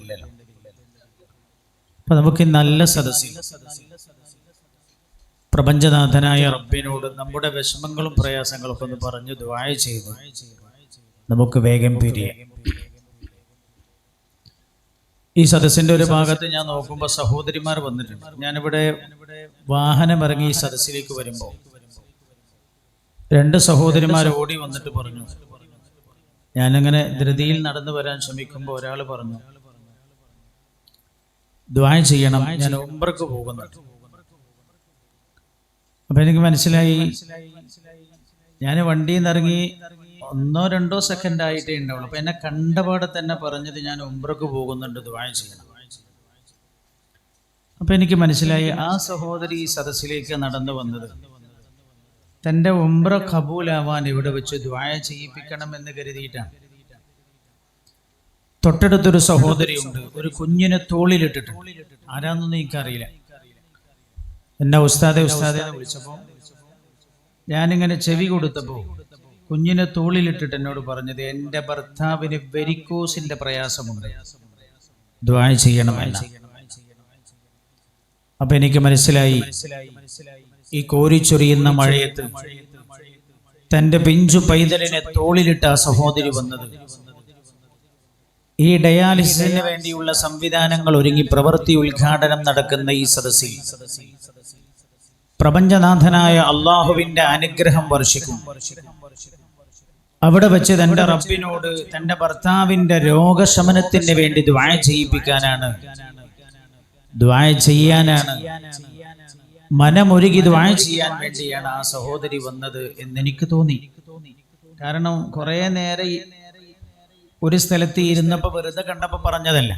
ഇല്ലല്ലോ. അപ്പൊ നമുക്ക് നല്ല സദസ്സിൽ പ്രപഞ്ചനാഥനായ റബ്ബിനോട് നമ്മുടെ വിഷമങ്ങളും പ്രയാസങ്ങളും ഒക്കെ ഒന്ന് പറഞ്ഞു ദുആ ചെയ്ത് നമുക്ക് വേഗം പിരിയാം. ഈ സദസ്സിന്റെ ഒരു ഭാഗത്ത് ഞാൻ നോക്കുമ്പോൾ സഹോദരിമാർ വന്നിട്ടുണ്ട്. ഞാനിവിടെ വാഹനം ഇറങ്ങി ഈ സദസ്സിലേക്ക് വരുമ്പോൾ 2 സഹോദരിമാർ ഓടി വന്നിട്ട് പറഞ്ഞു, ഞാനിങ്ങനെ ധൃതിയിൽ നടന്നു വരാൻ ശ്രമിക്കുമ്പോൾ ഒരാൾ പറഞ്ഞു, ദുആ ചെയ്യണം, ഞാൻ ഉംറക്ക് പോകുന്നുണ്ട്. അപ്പൊ എനിക്ക് മനസ്സിലായി, ഞാൻ വണ്ടിയിൽ നിന്ന് ഇറങ്ങി 1-2 സെക്കൻഡ് ആയിട്ടേ ഉണ്ടാവുള്ളൂ. അപ്പൊ എന്നെ കണ്ടപാടെ തന്നെ പറഞ്ഞത് ഞാൻ ഉംറക്ക് പോകുന്നുണ്ട്, ദുആ ചെയ്യണം. അപ്പൊ എനിക്ക് മനസ്സിലായി, ആ സഹോദരി ഈ സദസ്സിലേക്ക് നടന്നു വന്നത് തൻ്റെ ഉംറ ഖബൂലാവാൻ ഇവിടെ വെച്ച് ദുആ ചെയ്യിപ്പിക്കണം എന്ന് കരുതിയിട്ടാണ്. തൊട്ടടുത്തൊരു സഹോദരിയുണ്ട്, ഒരു കുഞ്ഞിനെ തോളിലിട്ടിട്ടുണ്ട്. ആരാന്നൊന്നും എനിക്കറിയില്ല. എന്നെ ഉസ്താദെ എന്ന് വിളിച്ചപ്പോൾ ഞാനിങ്ങനെ ചെവി കൊടുത്തപ്പോൾ കുഞ്ഞിനെ തോളിലിട്ടിട്ട് എന്നോട് പറഞ്ഞത്, എൻ്റെ ഭർത്താവിന് വെരിക്കോസിന്റെ പ്രയാസമുണ്ട്, ദുആ ചെയ്യണമെന്ന്. അപ്പൊ എനിക്ക് മനസ്സിലായി, ഈ കോരിച്ചൊരിയുന്ന മഴയത്ത് തൻ്റെ പിഞ്ചു പൈതലിനെ തോളിലിട്ട ആ സഹോദരി വന്നത് ഈ ഡയാലിസിസിന് വേണ്ടിയുള്ള സംവിധാനങ്ങൾ ഒരുങ്ങി പ്രവൃത്തി ഉദ്ഘാടനം നടക്കുന്ന ഈ സദസ്സിൽ പ്രപഞ്ചനാഥനായ അള്ളാഹുവിന്റെ അനുഗ്രഹം വർഷിക്കും. അവിടെ വെച്ച് തന്റെ റബ്ബിനോട് തന്റെ ഭർത്താവിന്റെ രോഗശമനത്തിന് വേണ്ടി ദുആ ചെയ്യിപ്പിക്കാനാണ്, ദുആ ചെയ്യാനാണ്, മനമൊരുകി ദുആ ചെയ്യാൻ വേണ്ടിയാണ് ആ സഹോദരി വന്നത് എന്നെനിക്ക് തോന്നി. കാരണം കുറെ നേരം ഒരു സ്ഥലത്ത് ഇരുന്നപ്പോ വെറുതെ കണ്ടപ്പോ പറഞ്ഞതല്ല.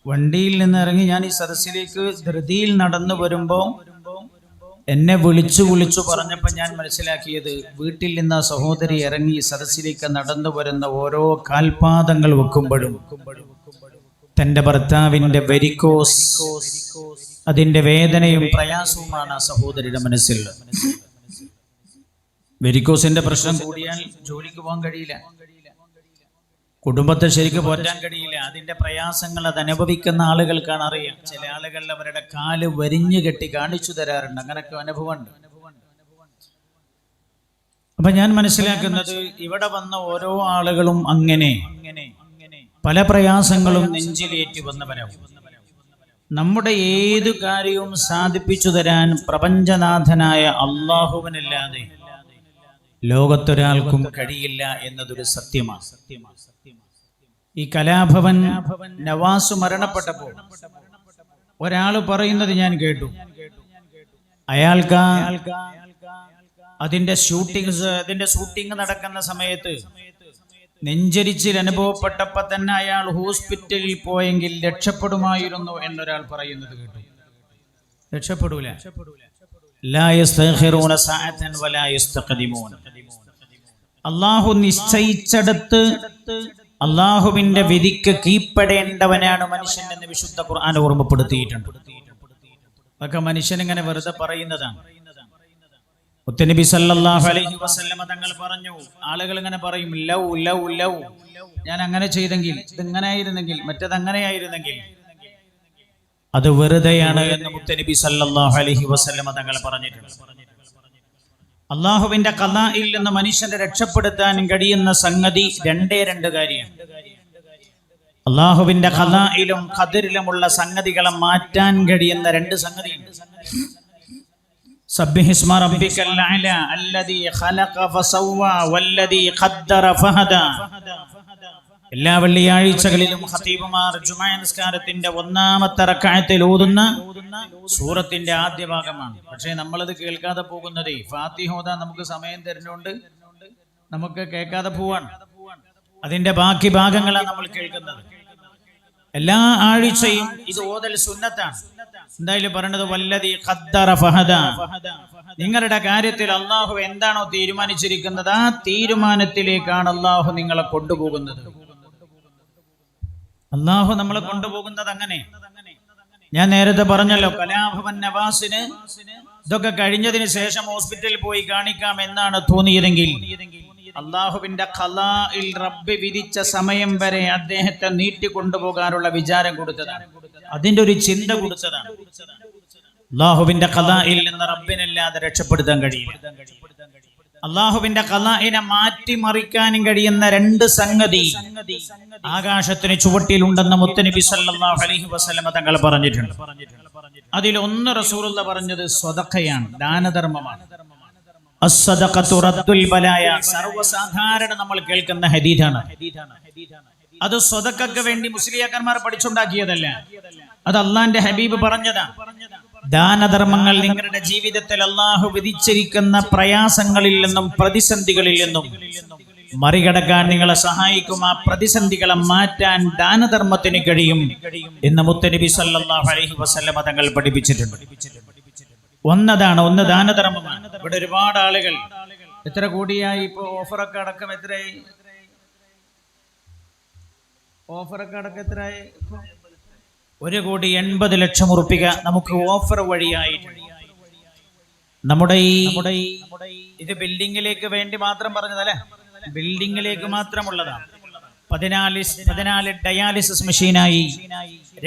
വണ്ടിയിൽ നിന്ന് ഇറങ്ങി ഞാൻ ഈ സദസ്സിലേക്ക് ധൃതിയിൽ നടന്നു വരുമ്പോ എന്നെ വിളിച്ചു പറഞ്ഞപ്പോ ഞാൻ മനസ്സിലാക്കിയത്, വീട്ടിൽ നിന്ന് ആ സഹോദരി ഇറങ്ങി സദസ്സിലേക്ക് നടന്നു വരുന്ന ഓരോ കാൽപാദങ്ങൾ വെക്കുമ്പോഴും തന്റെ ഭർത്താവിന്റെ വെരിക്കോസ്, അതിന്റെ വേദനയും പ്രയാസവുമാണ് ആ സഹോദരിയുടെ മനസ്സിൽ. വെരിക്കോസിന്റെ പ്രശ്നം കൂടിയാൽ ജോലിക്ക് പോകാൻ കഴിയില്ല, കുടുംബത്തെ ശരിക്കും പോറ്റാൻ കഴിയില്ല. അതിന്റെ പ്രയാസങ്ങൾ അത് അനുഭവിക്കുന്ന ആളുകൾക്കാണ് അറിയാം. ചില ആളുകൾ അവരുടെ കാല് വരിഞ്ഞു കെട്ടി കാണിച്ചു തരാറുണ്ട്, അങ്ങനൊക്കെ അനുഭവമുണ്ട്. അപ്പൊ ഞാൻ മനസ്സിലാക്കുന്നത്, ഇവിടെ വന്ന ഓരോ ആളുകളും അങ്ങനെ പല പ്രയാസങ്ങളും നെഞ്ചിലേറ്റി വന്നവരാവും. നമ്മുടെ ഏതു കാര്യവും സാധിപ്പിച്ചു തരാൻ പ്രപഞ്ചനാഥനായ അള്ളാഹുവിനല്ലാതെ ലോകത്തൊരാൾക്കും കഴിയില്ല എന്നതൊരു സത്യമാണ്. ഈ കലാഭവൻ നവാസ് മരണപ്പെട്ടപ്പോൾ ഒരാൾ പറയുന്നത് ഞാൻ കേട്ടു, അയാൾക്ക് അതിന്റെ ഷൂട്ടിംഗ് നടക്കുന്ന സമയത്ത് നെഞ്ചരിച്ചിൽ അനുഭവപ്പെട്ടപ്പോ തന്നെ അയാൾ ഹോസ്പിറ്റലിൽ പോയെങ്കിൽ രക്ഷപ്പെടുമായിരുന്നു എന്നൊരാൾ പറയുന്നത് കേട്ടു. രക്ഷപ്പെടൂല. അള്ളാഹു നിശ്ചയിച്ചെടുത്ത് അള്ളാഹുവിന്റെ വിധിക്ക് കീഴ്പ്പെടേണ്ടവനാണ് മനുഷ്യൻ എന്ന് വിശുദ്ധ ഖുർആൻ ഓർമ്മപ്പെടുത്തിയിട്ടുണ്ട്. അതൊക്കെ മനുഷ്യൻ ഇങ്ങനെ വെറുതെ പറയുന്നതാണ്. മുത്തനബി സല്ലല്ലാഹു അലൈഹി വസല്ലമ തങ്ങൾ പറഞ്ഞു, ആളുകൾ ഇങ്ങനെ പറയും, ലൗ ലൗ ലൗ, ഞാൻ അങ്ങനെ ചെയ്തെങ്കിൽ, ഇതിങ്ങനെ ആയിരുന്നെങ്കിൽ, മറ്റേതങ്ങനെ ആയിരുന്നെങ്കിൽ, അത് വെറുതെയാണ് എന്ന് മുത്തനബി സല്ലല്ലാഹു അലൈഹി വസല്ലമ തങ്ങൾ പറഞ്ഞിട്ടുണ്ട്. അള്ളാഹുവിന്റെ ഖദാഇൽ നിന്ന് മനുഷ്യനെ രക്ഷപ്പെടുത്താൻ കഴിയുന്ന സംഗതി രണ്ട് കാര്യമാണ്. അള്ളാഹുവിന്റെ ഖദാഇലും ഖദറിലുമുള്ള സംഗതികളെ മാറ്റാൻ കഴിയുന്ന 2 സംഗതിയുണ്ട്. സബ്ബിഹിസ്മ റബ്ബിക്കൽ അഅല അല്ലദീ ഖലഖ ഫസവ്വ വല്ലദീ ഖദ്ദറ ഫഹദ. എല്ലാ വെള്ളിയാഴ്ചകളിലും ഖതീബുമാർ ജുമാ നിസ്കാരത്തിന്റെ 1-ാമത്തെ റക്അത്തിൽ ഓതുന്ന സൂറത്തിന്റെ ആദ്യ ഭാഗമാണ്. പക്ഷേ നമ്മളത് കേൾക്കാതെ പോകുന്നത്, ഫാത്തിഹ ഓതാൻ നമുക്ക് സമയം തരുന്നുണ്ട്, നമുക്ക് കേൾക്കാതെ പോവാണ്. അതിന്റെ ബാക്കി ഭാഗങ്ങളാണ് നമ്മൾ കേൾക്കുന്നത്. എല്ലാ ആഴ്ചയും ഇത് ഓതൽ സുന്നത്താണ്. എന്തായാലും പറയേണ്ടത്, വല്ലദീ ഖദ്ദറ ഫഹദ. നിങ്ങളുടെ കാര്യത്തിൽ അള്ളാഹു എന്താണോ തീരുമാനിച്ചിരിക്കുന്നത്, ആ തീരുമാനത്തിലേക്കാണ് അള്ളാഹു നിങ്ങളെ കൊണ്ടുപോകുന്നത്. അള്ളാഹു നമ്മളെ കൊണ്ടുപോകുന്നത് അങ്ങനെ. ഞാൻ നേരത്തെ പറഞ്ഞല്ലോ, കലാഭവൻ നവാസിന് ഇതൊക്കെ കഴിഞ്ഞതിന് ശേഷം ഹോസ്പിറ്റലിൽ പോയി കാണിക്കാം എന്നാണ് തോന്നിയതെങ്കിൽ അള്ളാഹുവിന്റെ ഖലാഇൽ റബ്ബ് വിധിച്ച സമയം വരെ അദ്ദേഹത്തെ നീട്ടിക്കൊണ്ടുപോകാനുള്ള വിചാരം കൊടുത്തതാണ്, അതിന്റെ ഒരു ചിന്ത കൊടുത്തതാണ്. അള്ളാഹുവിന്റെ ഖലാഇൽ നിന്ന് റബ്ബിനല്ലാതെ രക്ഷപ്പെടുത്താൻ കഴിയില്ല. അള്ളാഹുവിന്റെ ഖലാഇനെ മാറ്റിമറിക്കാനും കഴിയുന്ന രണ്ട് സംഗതി ആകാശത്തിന് ചുവട്ടിലുണ്ടെന്ന് മുത്തനബി സല്ലല്ലാഹു അലൈഹി വസല്ലമ തങ്ങൾ പറഞ്ഞിട്ടുണ്ട്. അതിലൊന്ന് റസൂലുള്ള പറഞ്ഞത് സ്വതഖയാണ്, ദാനധർമ്മമാണ്. അസ്സദഖത്തു റദ്ദുൽ ബലായ, സർവ്വസാധാരണ നമ്മൾ കേൾക്കുന്ന ഹദീസാണ്. അത് സ്വതഖക്ക് വേണ്ടി മുസ്ലിയാക്കന്മാർ പഠിച്ചുണ്ടാക്കിയതല്ല, അത് അള്ളാന്റെ ഹബീബ് പറഞ്ഞതാണ്. ദാനധർമ്മങ്ങൾ നിങ്ങളുടെ ജീവിതത്തിൽ അള്ളാഹു വിധിച്ചിരിക്കുന്ന പ്രയാസങ്ങളിൽ നിന്നും പ്രതിസന്ധികളിൽ നിന്നും മറികടക്കാൻ നിങ്ങളെ സഹായിക്കും. ആ പ്രതിസന്ധികളെ മാറ്റാൻ ദാനധർമ്മത്തിന് കഴിയും എന്ന് മുത്തനബി സല്ലല്ലാഹു അലൈഹി വസല്ലമ തങ്ങൾ പഠിപ്പിച്ചിട്ടുണ്ട്. ഒന്ന് ദാനധർമ്മമാണ്. ഇവിടെ ഒരുപാട് ആളുകൾ എത്ര കൂടിയായി ഇപ്പൊ ഓഫറൊക്കെ അടക്കം എത്രയായി? ഓഫറൊക്കെ അടക്കം എത്രയായി? 1,80,00,000 നമുക്ക് ഓഫർ വഴിയായിട്ടുണ്ട്. നമ്മുടെ ഈ ഇത് ബിൽഡിങ്ങിലേക്ക് വേണ്ടി മാത്രം പറഞ്ഞതല്ലേ, ബിൽഡിങ്ങിലേക്ക് മാത്രമുള്ളതാണ്. 14 ഡയാലിസിസ് മെഷീനായി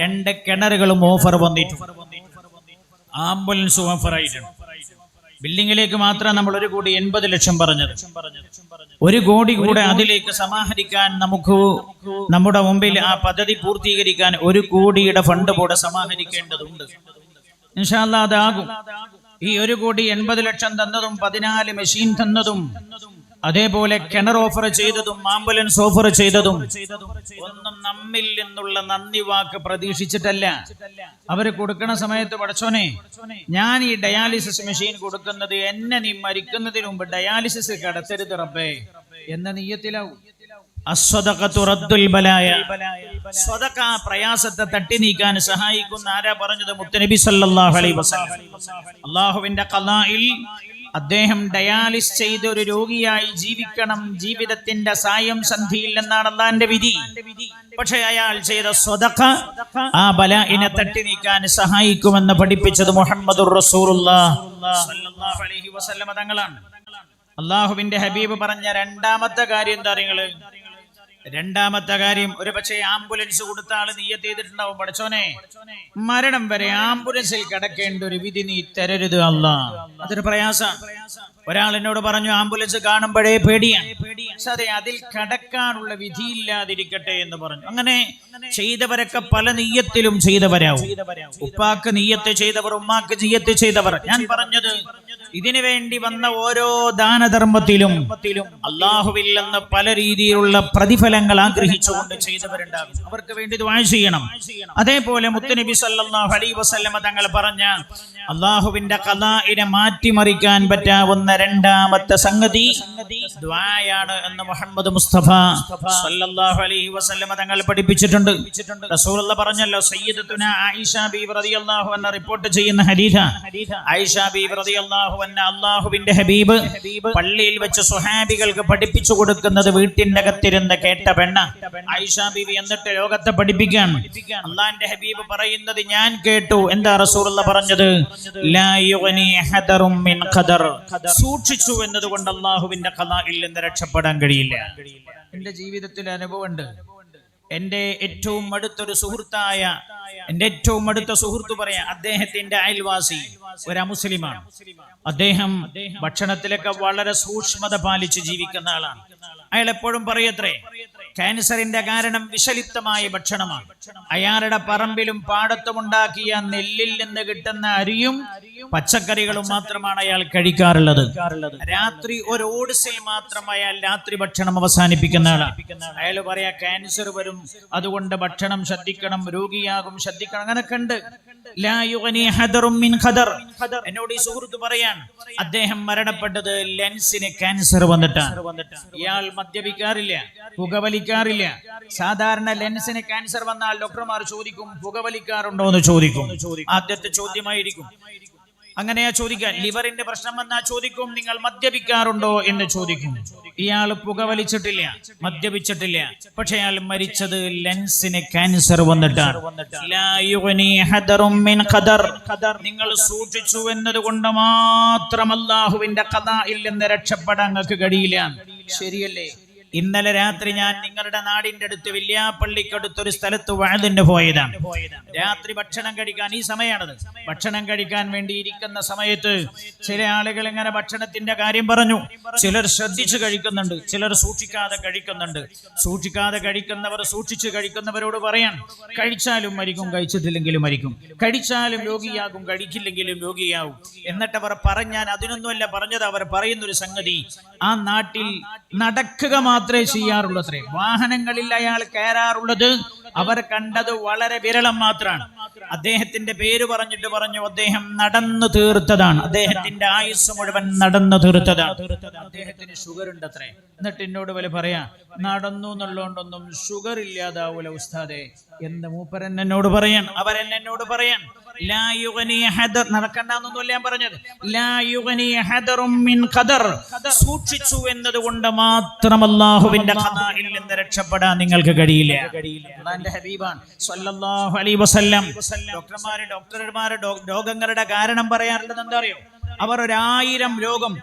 2 കിണറുകളും ഓഫർ വന്നിട്ടുണ്ട്. ആംബുലൻസ് ഓഫർ ആയിട്ടുണ്ട്. ബിൽഡിങ്ങിലേക്ക് മാത്രം നമ്മൾ 1,80,00,000 പറഞ്ഞത്. 1 കോടി കൂടെ അതിലേക്ക് സമാഹരിക്കാൻ നമുക്ക് നമ്മുടെ മുമ്പിൽ ആ പദ്ധതി പൂർത്തീകരിക്കാൻ 1 കോടിയുടെ ഫണ്ട് കൂടെ സമാഹരിക്കേണ്ടതുണ്ട്. ഇൻഷാ അല്ലാഹ് അതാകും. ഈ 1,80,00,000 തന്നതും 14 മെഷീൻ തന്നതും അതേപോലെ കിണർ ഓഫർ ചെയ്തതും ആംബുലൻസ് ഓഫർ ചെയ്തതും ഒന്നും നമ്മിൽ നിന്നുള്ള നന്ദി വാക്ക് പ്രതീക്ഷിച്ചിട്ടല്ല. അവര് കൊടുക്കുന്ന സമയത്ത് പടച്ചോനെ, ഞാൻ ഈ ഡയാലിസിസ് മെഷീൻ കൊടുക്കുന്നത് എന്നെ നീ മരിക്കുന്നതിന് മുമ്പ് ഡയാലിസിസ് കടത്തരുത് റബ്ബേ എന്ന നിയ്യത്തിലാവും. അസ്സദഖത്തു റദ്ദുൽ ബലായ, സ്വതഖ പ്രയാസത്തെ തട്ടി നീക്കാൻ സഹായിക്കുന്ന ആരാ പറഞ്ഞത്? മുത്തനബി സല്ലല്ലാഹു അലൈഹി വസല്ലം. അല്ലാഹുവിന്റെ ഖലാഇൽ അദ്ദേഹം ഡയാലിസ് ചെയ്ത ഒരു രോഗിയായി ജീവിക്കണം, ജീവിതത്തിന്റെ സായം സന്ധിയിൽ എന്നാണ് അള്ളാന്റെ വിധി. പക്ഷെ അയാൾ ചെയ്ത സ്വതഖ ആ ബലാഇനെ തട്ടി നീക്കാൻ സഹായിക്കുമെന്ന് പഠിപ്പിച്ചത് മുഹമ്മദുർ റസൂലുള്ളാഹി സ്വല്ലല്ലാഹു അലൈഹി വസല്ലമ തങ്ങളാണ്. അള്ളാഹുവിന്റെ ഹബീബ് പറഞ്ഞ രണ്ടാമത്തെ കാര്യം എന്താ നിങ്ങള്? രണ്ടാമത്തെ കാര്യം, ഒരു പക്ഷേ ആംബുലൻസ് കൊടുത്ത ആള് നിയ്യത്ത് ചെയ്തിട്ടുണ്ടാവും, പഠിച്ചോനെ മരണം വരെ ആംബുലൻസിൽ കിടക്കേണ്ട ഒരു വിധി നീ തരരുത് അല്ലാഹ്. അതൊരു പ്രയാസം. ഒരാൾ എന്നോട് പറഞ്ഞു ആംബുലൻസ് കാണുമ്പോഴേ പേടിയാണ്. അതെ, അതിൽ കിടക്കാനുള്ള വിധിയില്ലാതിരിക്കട്ടെ എന്ന് പറഞ്ഞു. അങ്ങനെ ചെയ്തവരൊക്കെ പല നിയ്യത്തിലും ചെയ്തവരാവും. ഉപ്പാക്ക് നിയ്യത്ത് ചെയ്തവർ, ഉമ്മാക്ക് നിയ്യത്ത് ചെയ്തവർ. ഞാൻ പറഞ്ഞത് ഇതിനു വേണ്ടി വന്ന ഓരോ ദാനധർമ്മത്തിലും അള്ളാഹുവിൽ നിന്ന് പല രീതിയിലുള്ള പ്രതിഫലങ്ങൾ ആഗ്രഹിച്ചുകൊണ്ട് ചെയ്തവരുണ്ടാകും. അവർക്ക് വേണ്ടി ദുആ ചെയ്യണം. അതേപോലെ മുത്തുനബി സല്ലല്ലാഹു അലൈഹി വസല്ലമ തങ്ങൾ പറഞ്ഞ അള്ളാഹുവിന്റെ ഖലാഇനെ മാറ്റിമറിക്കാൻ പറ്റാവുന്ന രണ്ടാമത്തെ സംഗതി ദുആയാണ് എന്ന് മുഹമ്മദ് മുസ്തഫ സല്ലല്ലാഹു അലൈഹി വസല്ലമ തങ്ങൾ പഠിപ്പിച്ചിട്ടുണ്ട്. റസൂലുള്ളാഹി പറഞ്ഞല്ലോ, സയ്യിദത്തുന ആയിഷ ബീവി റളിയല്ലാഹു അൻഹ റിപ്പോർട്ട് ചെയ്യുന്ന ഹദീസാ. ആയിഷ ബീവി റളിയല്ലാഹു അൻഹ അല്ലാഹുവിന്റെ ഹബീബ് പള്ളിയിൽ വെച്ച് സ്വഹാബികൾക്ക് പഠിപ്പിച്ചു കൊടുക്കുന്നത് വീട്ടിന്റെ അകത്തിരുന്ന് കേട്ട പെണ്ണ ആയിഷ ബീവി. എന്നിട്ട് ലോകത്തെ പഠിപ്പിക്കാൻ അല്ലാഹുവിന്റെ ഹബീബ് പറയുന്നത് ഞാൻ കേട്ടു. എന്താ റസൂലുള്ളാഹി പറഞ്ഞത്? ലാ യുഗ്നി ഹദറും മിൻ ഖദർ. സൂക്ഷിച്ചു എന്നതുകൊണ്ട് അല്ലാഹുവിന്റെ ഖലാഇൽ നിന്ന് രക്ഷപ്പെടാൻ കഴിയില്ല. എന്റെ ജീവിതത്തിൽ അനുഭവമുണ്ട്. എന്റെ ഏറ്റവും അടുത്തൊരു സുഹൃത്തായ, എന്റെ ഏറ്റവും അടുത്ത സുഹൃത്ത് പറയാം, അദ്ദേഹത്തിന്റെ അയൽവാസി ഒരു അമുസ്ലിമാണ്. അദ്ദേഹം ഭക്ഷണത്തിലൊക്കെ വളരെ സൂക്ഷ്മത പാലിച്ച് ജീവിക്കുന്ന ആളാണ്. അയാൾ എപ്പോഴും പറയത്രേ, ക്യാൻസറിന്റെ കാരണം വിഷലിപ്തമായ ഭക്ഷണമാണ്. അയാളുടെ പറമ്പിലും പാടത്തും ഉണ്ടാക്കിയ നെല്ലിൽ നിന്ന് കിട്ടുന്ന അരിയും പച്ചക്കറികളും മാത്രമാണ് അയാൾ കഴിക്കാറുള്ളത്. രാത്രി ഒരു ഓട്സിൽ മാത്രം അയാൾ രാത്രി ഭക്ഷണം അവസാനിപ്പിക്കുന്ന ആളാണ്. അയാൾ പറയാ ക്യാൻസർ വരും, അതുകൊണ്ട് ഭക്ഷണം ശ്രദ്ധിക്കണം, രോഗിയാകും, ശ്രദ്ധിക്കണം. അങ്ങനൊക്കെ ഉണ്ട്. എന്നോട് ഈ സുഹൃത്ത് പറയാൻ, അദ്ദേഹം മരണപ്പെട്ടത് ലെൻസിന് ക്യാൻസർ വന്നിട്ടാണ്. ഇയാൾ മദ്യപിക്കാറില്ല, പുകവലിക്കാറില്ല. സാധാരണ ലെൻസിന് ക്യാൻസർ വന്നാൽ ഡോക്ടർമാർ ചോദിക്കും പുകവലിക്കാറുണ്ടോ എന്ന് ചോദിക്കും. ആദ്യത്തെ ചോദ്യമായിരിക്കും. അങ്ങനെയാ ചോദിക്കുക. ലിവറിന്റെ പ്രശ്നം വന്നാ ചോദിക്കും നിങ്ങൾ മദ്യപിക്കാറുണ്ടോ എന്ന് ചോദിക്കും. ഇയാൾ പുകവലിച്ചിട്ടില്ല, മദ്യപിച്ചിട്ടില്ല, പക്ഷെ അയാൾ മരിച്ചത് ലെൻസിന് ക്യാൻസർ വന്നിട്ടാണ്. നിങ്ങൾ സൂക്ഷിച്ചു എന്നതുകൊണ്ട് മാത്രം അല്ലാഹുവിന്റെ ഖദാഇൽ നിന്ന് രക്ഷപ്പെടാൻ നിങ്ങൾക്ക് കഴിയില്ല. ശരിയല്ലേ? ഇന്നലെ രാത്രി ഞാൻ നിങ്ങളുടെ നാടിന്റെ അടുത്ത് വില്യാപ്പള്ളിക്കടുത്തൊരു സ്ഥലത്ത് വഅദിന് പോയതാണ്. രാത്രി ഭക്ഷണം കഴിക്കാൻ, ഈ സമയമാണത്, ഭക്ഷണം കഴിക്കാൻ വേണ്ടി ഇരിക്കുന്ന സമയത്ത് ചില ആളുകൾ ഇങ്ങനെ ഭക്ഷണത്തിന്റെ കാര്യം പറഞ്ഞു. ചിലർ ശ്രദ്ധിച്ചു കഴിക്കുന്നുണ്ട്, ചിലർ സൂക്ഷിക്കാതെ കഴിക്കുന്നുണ്ട്. സൂക്ഷിക്കാതെ കഴിക്കുന്നവർ സൂക്ഷിച്ചു കഴിക്കുന്നവരോട് പറയാൻ, കഴിച്ചാലും മരിക്കും, കഴിച്ചിട്ടില്ലെങ്കിലും മരിക്കും. കഴിച്ചാലും രോഗിയാകും, കഴിക്കില്ലെങ്കിലും രോഗിയാവും. എന്നിട്ടവർ പറഞ്ഞാൽ അതിനൊന്നുമല്ല പറഞ്ഞത്. അവർ പറയുന്നൊരു സംഗതി, ആ നാട്ടിൽ നടക്കുക മാത്രമേ ചെയ്യാറുള്ളത്രേ. വാഹനങ്ങളിൽ അയാൾ കയറാറുള്ളത് അവർ കണ്ടത് വളരെ വിരളം മാത്രമാണ്. അദ്ദേഹത്തിന്റെ പേര് പറഞ്ഞിട്ട് പറഞ്ഞു അദ്ദേഹം നടന്നു തീർത്തതാണ്, അദ്ദേഹത്തിന്റെ ആയുസ് മുഴുവൻ നടന്നു തീർത്തതാണ്. അദ്ദേഹത്തിന് ഷുഗർ ഉണ്ട് അത്രേ. എന്നിട്ട് എന്നോട് പോലെ പറയാ, നടന്നു എന്നുള്ളതുകൊണ്ടൊന്നും ഷുഗർ ഇല്ലാതാവൂല ഉസ്താദെ എന്ന് മൂപ്പരൻ എന്നോട് പറയാൻ. അവരെന്നോട് പറയാൻ, നടക്കണ്ടെന്നൊന്നുമല്ല ഞാൻ പറഞ്ഞത്. സൂക്ഷിച്ചു എന്നതുകൊണ്ട് മാത്രം അല്ലാഹുവിന്റെ ഖദാഇൽ നിന്ന് രക്ഷപ്പെടാൻ നിങ്ങൾക്ക് കഴിയില്ല. അല്ലാഹുവിന്റെ ഹബീബാൻ സ്വല്ലല്ലാഹു അലൈഹി വസല്ലം ഡോക്ടർമാര് രോഗങ്ങളുടെ കാരണം പറയാറുള്ളത് എന്താ അറിയോ? അവർ 1000 രോഗം,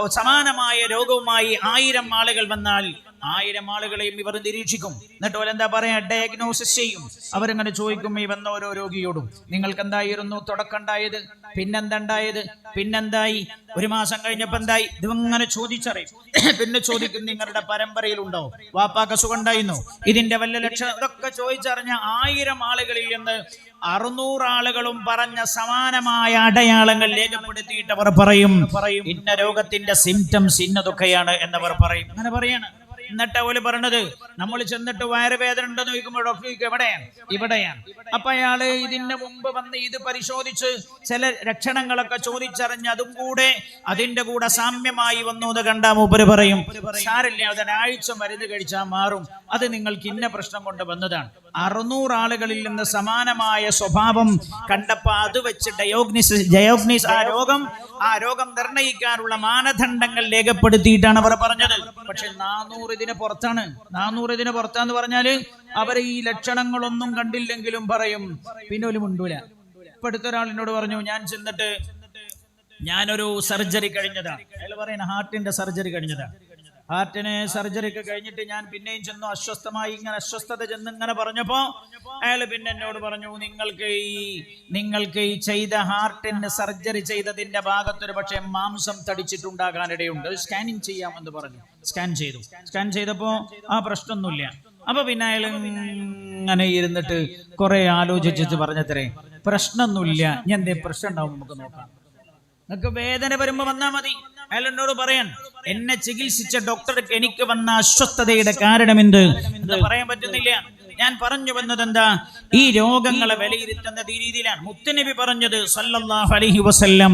സമാനമായ രോഗവുമായി 1000 ആളുകൾ വന്നാൽ 1000 ആളുകളെയും ഇവർ നിരീക്ഷിക്കും. എന്നിട്ട് എന്താ പറയാ, ഡയഗ്നോസിസ് ചെയ്യും. അവരങ്ങനെ ചോദിക്കും ഈ വന്ന ഓരോ രോഗിയോടും, നിങ്ങൾക്ക് എന്തായിരുന്നു തുടക്കമുണ്ടായത്, പിന്നെന്തുണ്ടായത്, പിന്നെന്തായി, 1 മാസം കഴിഞ്ഞപ്പോ എന്തായി, ഇതിങ്ങനെ ചോദിച്ചറിയും. പിന്നെ ചോദിക്കും നിങ്ങളുടെ പരമ്പരയിലുണ്ടോ, വാപ്പാക്ക് സുഖം ഉണ്ടായിരുന്നു, ഇതിന്റെ വല്ല ലക്ഷണം, ഇതൊക്കെ ചോദിച്ചറിഞ്ഞ 1000 ആളുകളിൽ നിന്ന് 600 ആളുകളും പറഞ്ഞ സമാനമായ അടയാളങ്ങൾ രേഖപ്പെടുത്തിയിട്ട് അവർ പറയും ഇന്ന രോഗത്തിന്റെ സിംറ്റംസ് ഇന്നതൊക്കെയാണ് എന്നവർ പറയും. അങ്ങനെ പറയാണ്. എന്നിട്ട് അവര് പറഞ്ഞത്, നമ്മൾ ചെന്നിട്ട് വയറുവേദന ഉണ്ടെന്ന് ചോദിക്കുമ്പോൾ ഡോക്ടർ ചോദിക്കും ഇവിടെയാണ്. അപ്പൊ അയാള് ഇതിന് മുമ്പ് വന്ന് ഇത് പരിശോധിച്ച് ചില ലക്ഷണങ്ങളൊക്കെ ചോദിച്ചറിഞ്ഞ് അതിന്റെ കൂടെ സാമ്യമായി വന്നു എന്ന് കണ്ടാ മൂപ്പര് പറയും സാരില്ല, ഒരാഴ്ച മരുന്ന് കഴിച്ചാൽ മാറും, അത് നിങ്ങൾക്ക് ഇന്ന പ്രശ്നം കൊണ്ട് വന്നതാണ്. 600 ആളുകളിൽ നിന്ന് സമാനമായ സ്വഭാവം കണ്ടപ്പോ അത് വെച്ച് ഡയോഗ്നിസ് ആ രോഗം നിർണയിക്കാനുള്ള മാനദണ്ഡങ്ങൾ രേഖപ്പെടുത്തിയിട്ടാണ് അവർ പറഞ്ഞത്. പക്ഷെ 400 ഇതിന് പുറത്താന്ന് പറഞ്ഞാല് അവർ ഈ ലക്ഷണങ്ങളൊന്നും കണ്ടില്ലെങ്കിലും പറയും, പിന്നെ ഒരു മുണ്ടൂല. ഇപ്പൊ അടുത്തൊരാളിനോട് പറഞ്ഞു, ഞാൻ ചെന്നിട്ട് ഞാനൊരു സർജറി കഴിഞ്ഞതാണ്, അയാൾ പറയുന്ന ഹാർട്ടിന്റെ സർജറി കഴിഞ്ഞതാണ്. ഹാർട്ടിന് സർജറിക്ക് കഴിഞ്ഞിട്ട് ഞാൻ പിന്നെയും ചെന്നു, അസ്വസ്ഥത ചെന്ന് ഇങ്ങനെ പറഞ്ഞപ്പോ അയാൾ പിന്നെ എന്നോട് പറഞ്ഞു, നിങ്ങൾക്ക് ഈ ചെയ്ത ഹാർട്ടിന് സർജറി ചെയ്തതിന്റെ ഭാഗത്തൊരു പക്ഷേ മാംസം തടിച്ചിട്ടുണ്ടാകാനിടയുണ്ട്, സ്കാനിങ് ചെയ്യാമെന്ന് പറഞ്ഞു. സ്കാൻ ചെയ്തപ്പോ ആ പ്രശ്നമൊന്നുമില്ല. അപ്പൊ പിന്നെ അയാൾ ഇങ്ങനെ ഇരുന്നിട്ട് കുറെ ആലോചിച്ചിട്ട് പറഞ്ഞത്രേ, പ്രശ്നമൊന്നുമില്ല, ഞാൻ എന്തേ പ്രശ്നം ഉണ്ടാവും നമുക്ക് നോക്കാം, നിങ്ങൾക്ക് വേദന വരുമ്പോ വന്നാ മതി. അയാൾ എന്നോട് പറയാൻ, എന്നെ ചികിത്സിച്ച ഡോക്ടർക്ക് എനിക്ക് വന്ന അസ്വസ്ഥതയുടെ കാരണം എന്ത് പറയാൻ പറ്റുന്നില്ല. ഞാൻ പറഞ്ഞു വന്നത് എന്താ, ഈ രോഗങ്ങളെ വിലയിരുത്തുന്ന ഈ രീതിയിലാണ് മുത്തുനബി പറഞ്ഞത് സല്ലല്ലാഹു അലൈഹി വസല്ലം.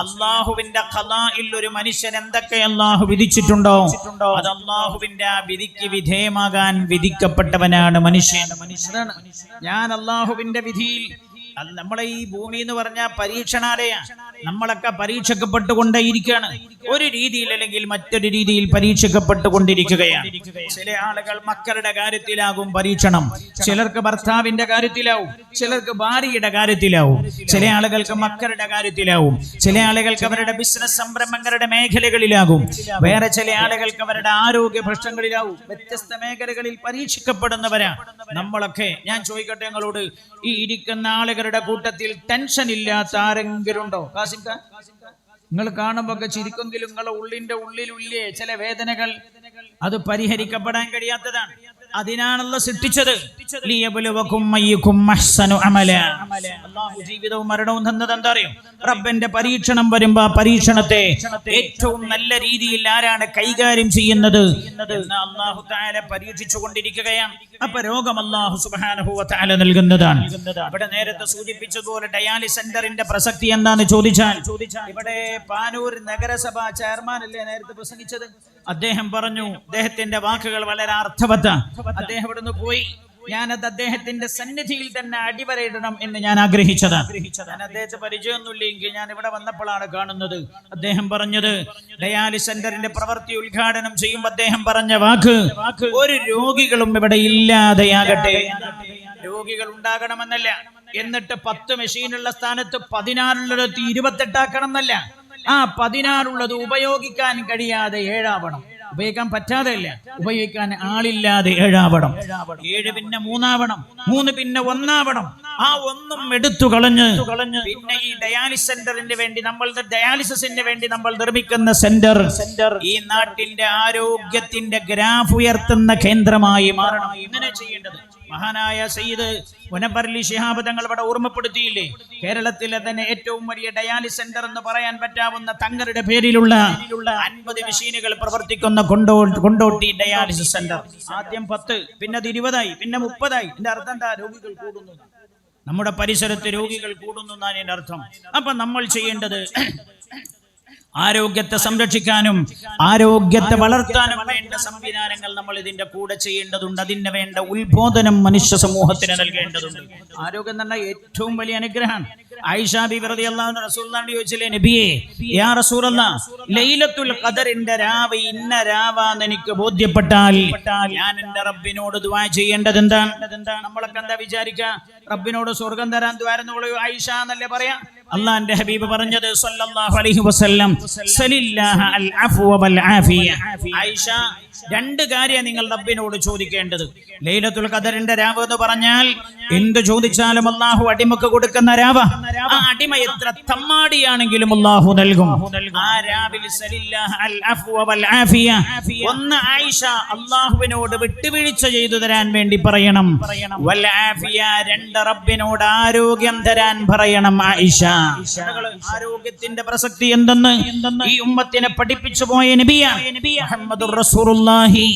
അല്ലാഹുവിന്റെ ഖദാഇൽ ഒരു മനുഷ്യൻ എന്തൊക്കെ അല്ലാഹു വിധിച്ചിട്ടുണ്ടോ അത് അല്ലാഹുവിന്റെ ആ വിധിക്ക് വിധേയമാകാൻ വിധിക്കപ്പെട്ടവനാണ് മനുഷ്യൻ. ഞാൻ അല്ലാഹുവിന്റെ വിധിയിൽ, നമ്മളെ ഈ ഭൂമി എന്ന് പറഞ്ഞ പരീക്ഷണാലയാണ്. നമ്മളൊക്കെ പരീക്ഷിക്കപ്പെട്ടുകൊണ്ടേയിരിക്കുകയാണ്. ഒരു രീതിയിൽ അല്ലെങ്കിൽ മറ്റൊരു രീതിയിൽ പരീക്ഷിക്കപ്പെട്ടുകൊണ്ടിരിക്കുകയാണ്. ചില ആളുകൾ മക്കളുടെ കാര്യത്തിലാകും പരീക്ഷണം, ചിലർക്ക് ഭർത്താവിന്റെ കാര്യത്തിലാവും, ചിലർക്ക് ഭാര്യയുടെ കാര്യത്തിലാവും, ചില ആളുകൾക്ക് മക്കളുടെ കാര്യത്തിലാവും, ചില ആളുകൾക്ക് അവരുടെ ബിസിനസ് സംരംഭങ്ങളുടെ മേഖലകളിലാകും, വേറെ ചില ആളുകൾക്ക് അവരുടെ ആരോഗ്യ പ്രശ്നങ്ങളിലാവും. വ്യത്യസ്ത മേഖലകളിൽ പരീക്ഷിക്കപ്പെടുന്നവരാ നമ്മളൊക്കെ. ഞാൻ ചോദിക്കട്ടെ നിങ്ങളോട്, ഈ ഇരിക്കുന്ന ആളുകളുടെ കൂട്ടത്തിൽ ടെൻഷൻ ഇല്ലാത്ത ആരെങ്കിലും ഉണ്ടോ? നിങ്ങൾ കാണുമ്പോ ചിരിക്കെങ്കിലും നിങ്ങളുടെ ഉള്ളിലില്ലേ ചില വേദനകൾ? അത് പരിഹരിക്കപ്പെടാൻ കഴിയാത്തതാണ്. അതിനാണല്ലോ സൃഷ്ടിച്ചത്. ജീവിതവും മരണവും തന്നത് എന്താ അറിയും? റബ്ബിന്റെ പരീക്ഷണം വരുമ്പോ പരീക്ഷണത്തെ ഏറ്റവും നല്ല രീതിയിൽ ആരാണ് കൈകാര്യം ചെയ്യുന്നത് എന്ന് അല്ലാഹു തആല പരീക്ഷിച്ചു കൊണ്ടിരിക്കുകയാണ്. അപ്പൊ രോഗം അല്ലാഹു സുബ്ഹാനഹു വ തആല നൽകുന്നതാണ്. ഇവിടെ നേരത്തെ സൂചിപ്പിച്ചതുപോലെ ഡയാലിസിസ് സെന്ററിന്റെ പ്രസക്തി എന്താന്ന് ചോദിച്ചാൽ, ഇവിടെ പാനൂർ നഗരസഭ ചെയർമാൻ അല്ലേ നേരത്തെ പ്രസംഗിച്ചത്, അദ്ദേഹം പറഞ്ഞു, അദ്ദേഹത്തിന്റെ വാക്കുകൾ വളരെ അർത്ഥവത്താണ്. അദ്ദേഹം ഇവിടുന്ന് പോയി ഞാനത് അദ്ദേഹത്തിന്റെ സന്നിധിയിൽ തന്നെ അടിവരയിടണം എന്ന് ഞാൻ ആഗ്രഹിച്ചതാണ്. ഞാൻ അദ്ദേഹത്തെ പരിചയമൊന്നുമില്ലെങ്കിൽ ഞാൻ ഇവിടെ വന്നപ്പോഴാണ് കാണുന്നത്. അദ്ദേഹം പറഞ്ഞത്, ഡയാലിസിസ് സെന്ററിന്റെ പ്രവൃത്തി ഉദ്ഘാടനം ചെയ്യുമ്പോൾ അദ്ദേഹം പറഞ്ഞ വാക്ക്, ഒരു രോഗികളും ഇവിടെ ഇല്ലാതെയാകട്ടെ. രോഗികൾ ഉണ്ടാകണമെന്നല്ല, എന്നിട്ട് 10 മെഷീനുള്ള സ്ഥാനത്ത് 16 28 ആക്കണം എന്നല്ല, ആ 16 ഉപയോഗിക്കാൻ കഴിയാതെ 7 ആവണം. ഉപയോഗിക്കാൻ പറ്റാതെയല്ല, ഉപയോഗിക്കാൻ ആളില്ലാതെ 7 ആവണം. 7 പിന്നെ 3 ആവണം, 3 പിന്നെ 1 ആവണം. ആ 1 എടുത്തു കളഞ്ഞ് പിന്നെ ഈ ഡയാലിസിസ് സെന്ററിന് വേണ്ടി ഡയാലിസിസിന് വേണ്ടി നമ്മൾ നിർമ്മിക്കുന്ന സെന്റർ ഈ നാട്ടിന്റെ ആരോഗ്യത്തിന്റെ ഗ്രാഫ് ഉയർത്തുന്ന കേന്ദ്രമായി മാറണം. ഇങ്ങനെ ചെയ്യേണ്ടത് മഹാനായ സയ്യിദ് മുനവ്വർ ശിഹാബ് തങ്ങൾ ഇവിടെ ഓർമ്മപ്പെടുത്തിയില്ലേ, കേരളത്തിലെ തന്നെ ഏറ്റവും വലിയ ഡയാലിസിസ് സെന്റർ എന്ന് പറയാൻ പറ്റാവുന്ന തങ്ങളുടെ പേരിലുള്ള 50 മെഷീനുകൾ പ്രവർത്തിക്കുന്ന കൊണ്ടോട്ടി ഡയാലിസിസ് സെന്റർ. ആദ്യം 10, പിന്നെ അത് 20ആയി, പിന്നെ 30ആയി. എന്റെ അർത്ഥം എന്താ? രോഗികൾ കൂടുന്നു, നമ്മുടെ പരിസരത്ത് രോഗികൾ കൂടുന്നു എന്നാണ് എന്റെ അർത്ഥം. അപ്പൊ നമ്മൾ ചെയ്യേണ്ടത് ആരോഗ്യത്തെ സംരക്ഷിക്കാനും ആരോഗ്യത്തെ വളർത്താനും വേണ്ട സംവിധാനങ്ങൾ നമ്മൾ ഇതിന്റെ കൂടെ ചെയ്യേണ്ടതുണ്ട്. അതിന് വേണ്ട ഉത്ബോധനം മനുഷ്യ സമൂഹത്തിന് നൽകേണ്ടതുണ്ട്. ആരോഗ്യം എന്ന് പറഞ്ഞാൽ ഏറ്റവും വലിയ അനുഗ്രഹമാണ്. ആയിഷ ബീവി റളിയല്ലാഹു അൻഹ റസൂലുള്ളാഹിയോട് ചോദിച്ചില്ലേ, നബിയേ യാ റസൂലല്ലാഹ്, ലൈലത്തുൽ ഖദറിന്റെ രാവ് ഇന്ന രാവാന്ന് എനിക്ക് ബോധ്യപ്പെട്ടാൽ ഞാൻ എന്റെ റബ്ബിനോട് ദുആ ചെയ്യേണ്ടത് എന്താണ്? നമ്മളൊക്കെ എന്താ വിചാരിക്കുക? റബ്ബിനോട് സ്വർഗം തരാൻ ദ്വാരുന്നോളൂ ആയിഷ എന്നല്ലേ പറയാ? അള്ളാന്റെ ഹബീബ് പറഞ്ഞത് സല്ലല്ലാഹു അലൈഹി വസല്ലം, സലില്ലാഹ അൽ അഫ്വ വൽ ആഫിയ. ആയിഷ, 2 കാര്യം നിങ്ങൾ റബ്ബിനോട് ചോദിക്കേണ്ടത്. ലൈലത്തുൽ ഖദറിന്റെ രാവ് എന്ന് പറഞ്ഞാൽ എന്ത് ചോദിച്ചാലും അല്ലാഹു അടിമക്ക് കൊടുക്കുന്ന രാവ. ആ അടിമ എത്ര തമ്മാടിയാണെങ്കിലും അല്ലാഹു നൽകും. ആ രാവിൽ സലില്ലാഹ അൽ അഫ്വ വൽ ആഫിയ. ഒന്ന് ആയിഷ അല്ലാഹുവിനോട് വിട്ടുവീഴ്ച ചെയ്തു തരാൻ വേണ്ടി പറയണം. വൽ ആഫിയ, 2 റബ്ബിനോട് ആരോഗ്യം തരാൻ പറയണം ആയിഷ. ആരോഗ്യത്തിന്റെ പ്രസക്തി എന്തെന്ന് ഈ ഉമ്മത്തിനെ പഠിപ്പിച്ചു പോയ നബിയാണ് മുഹമ്മദുർ റസൂലുള്ളാഹി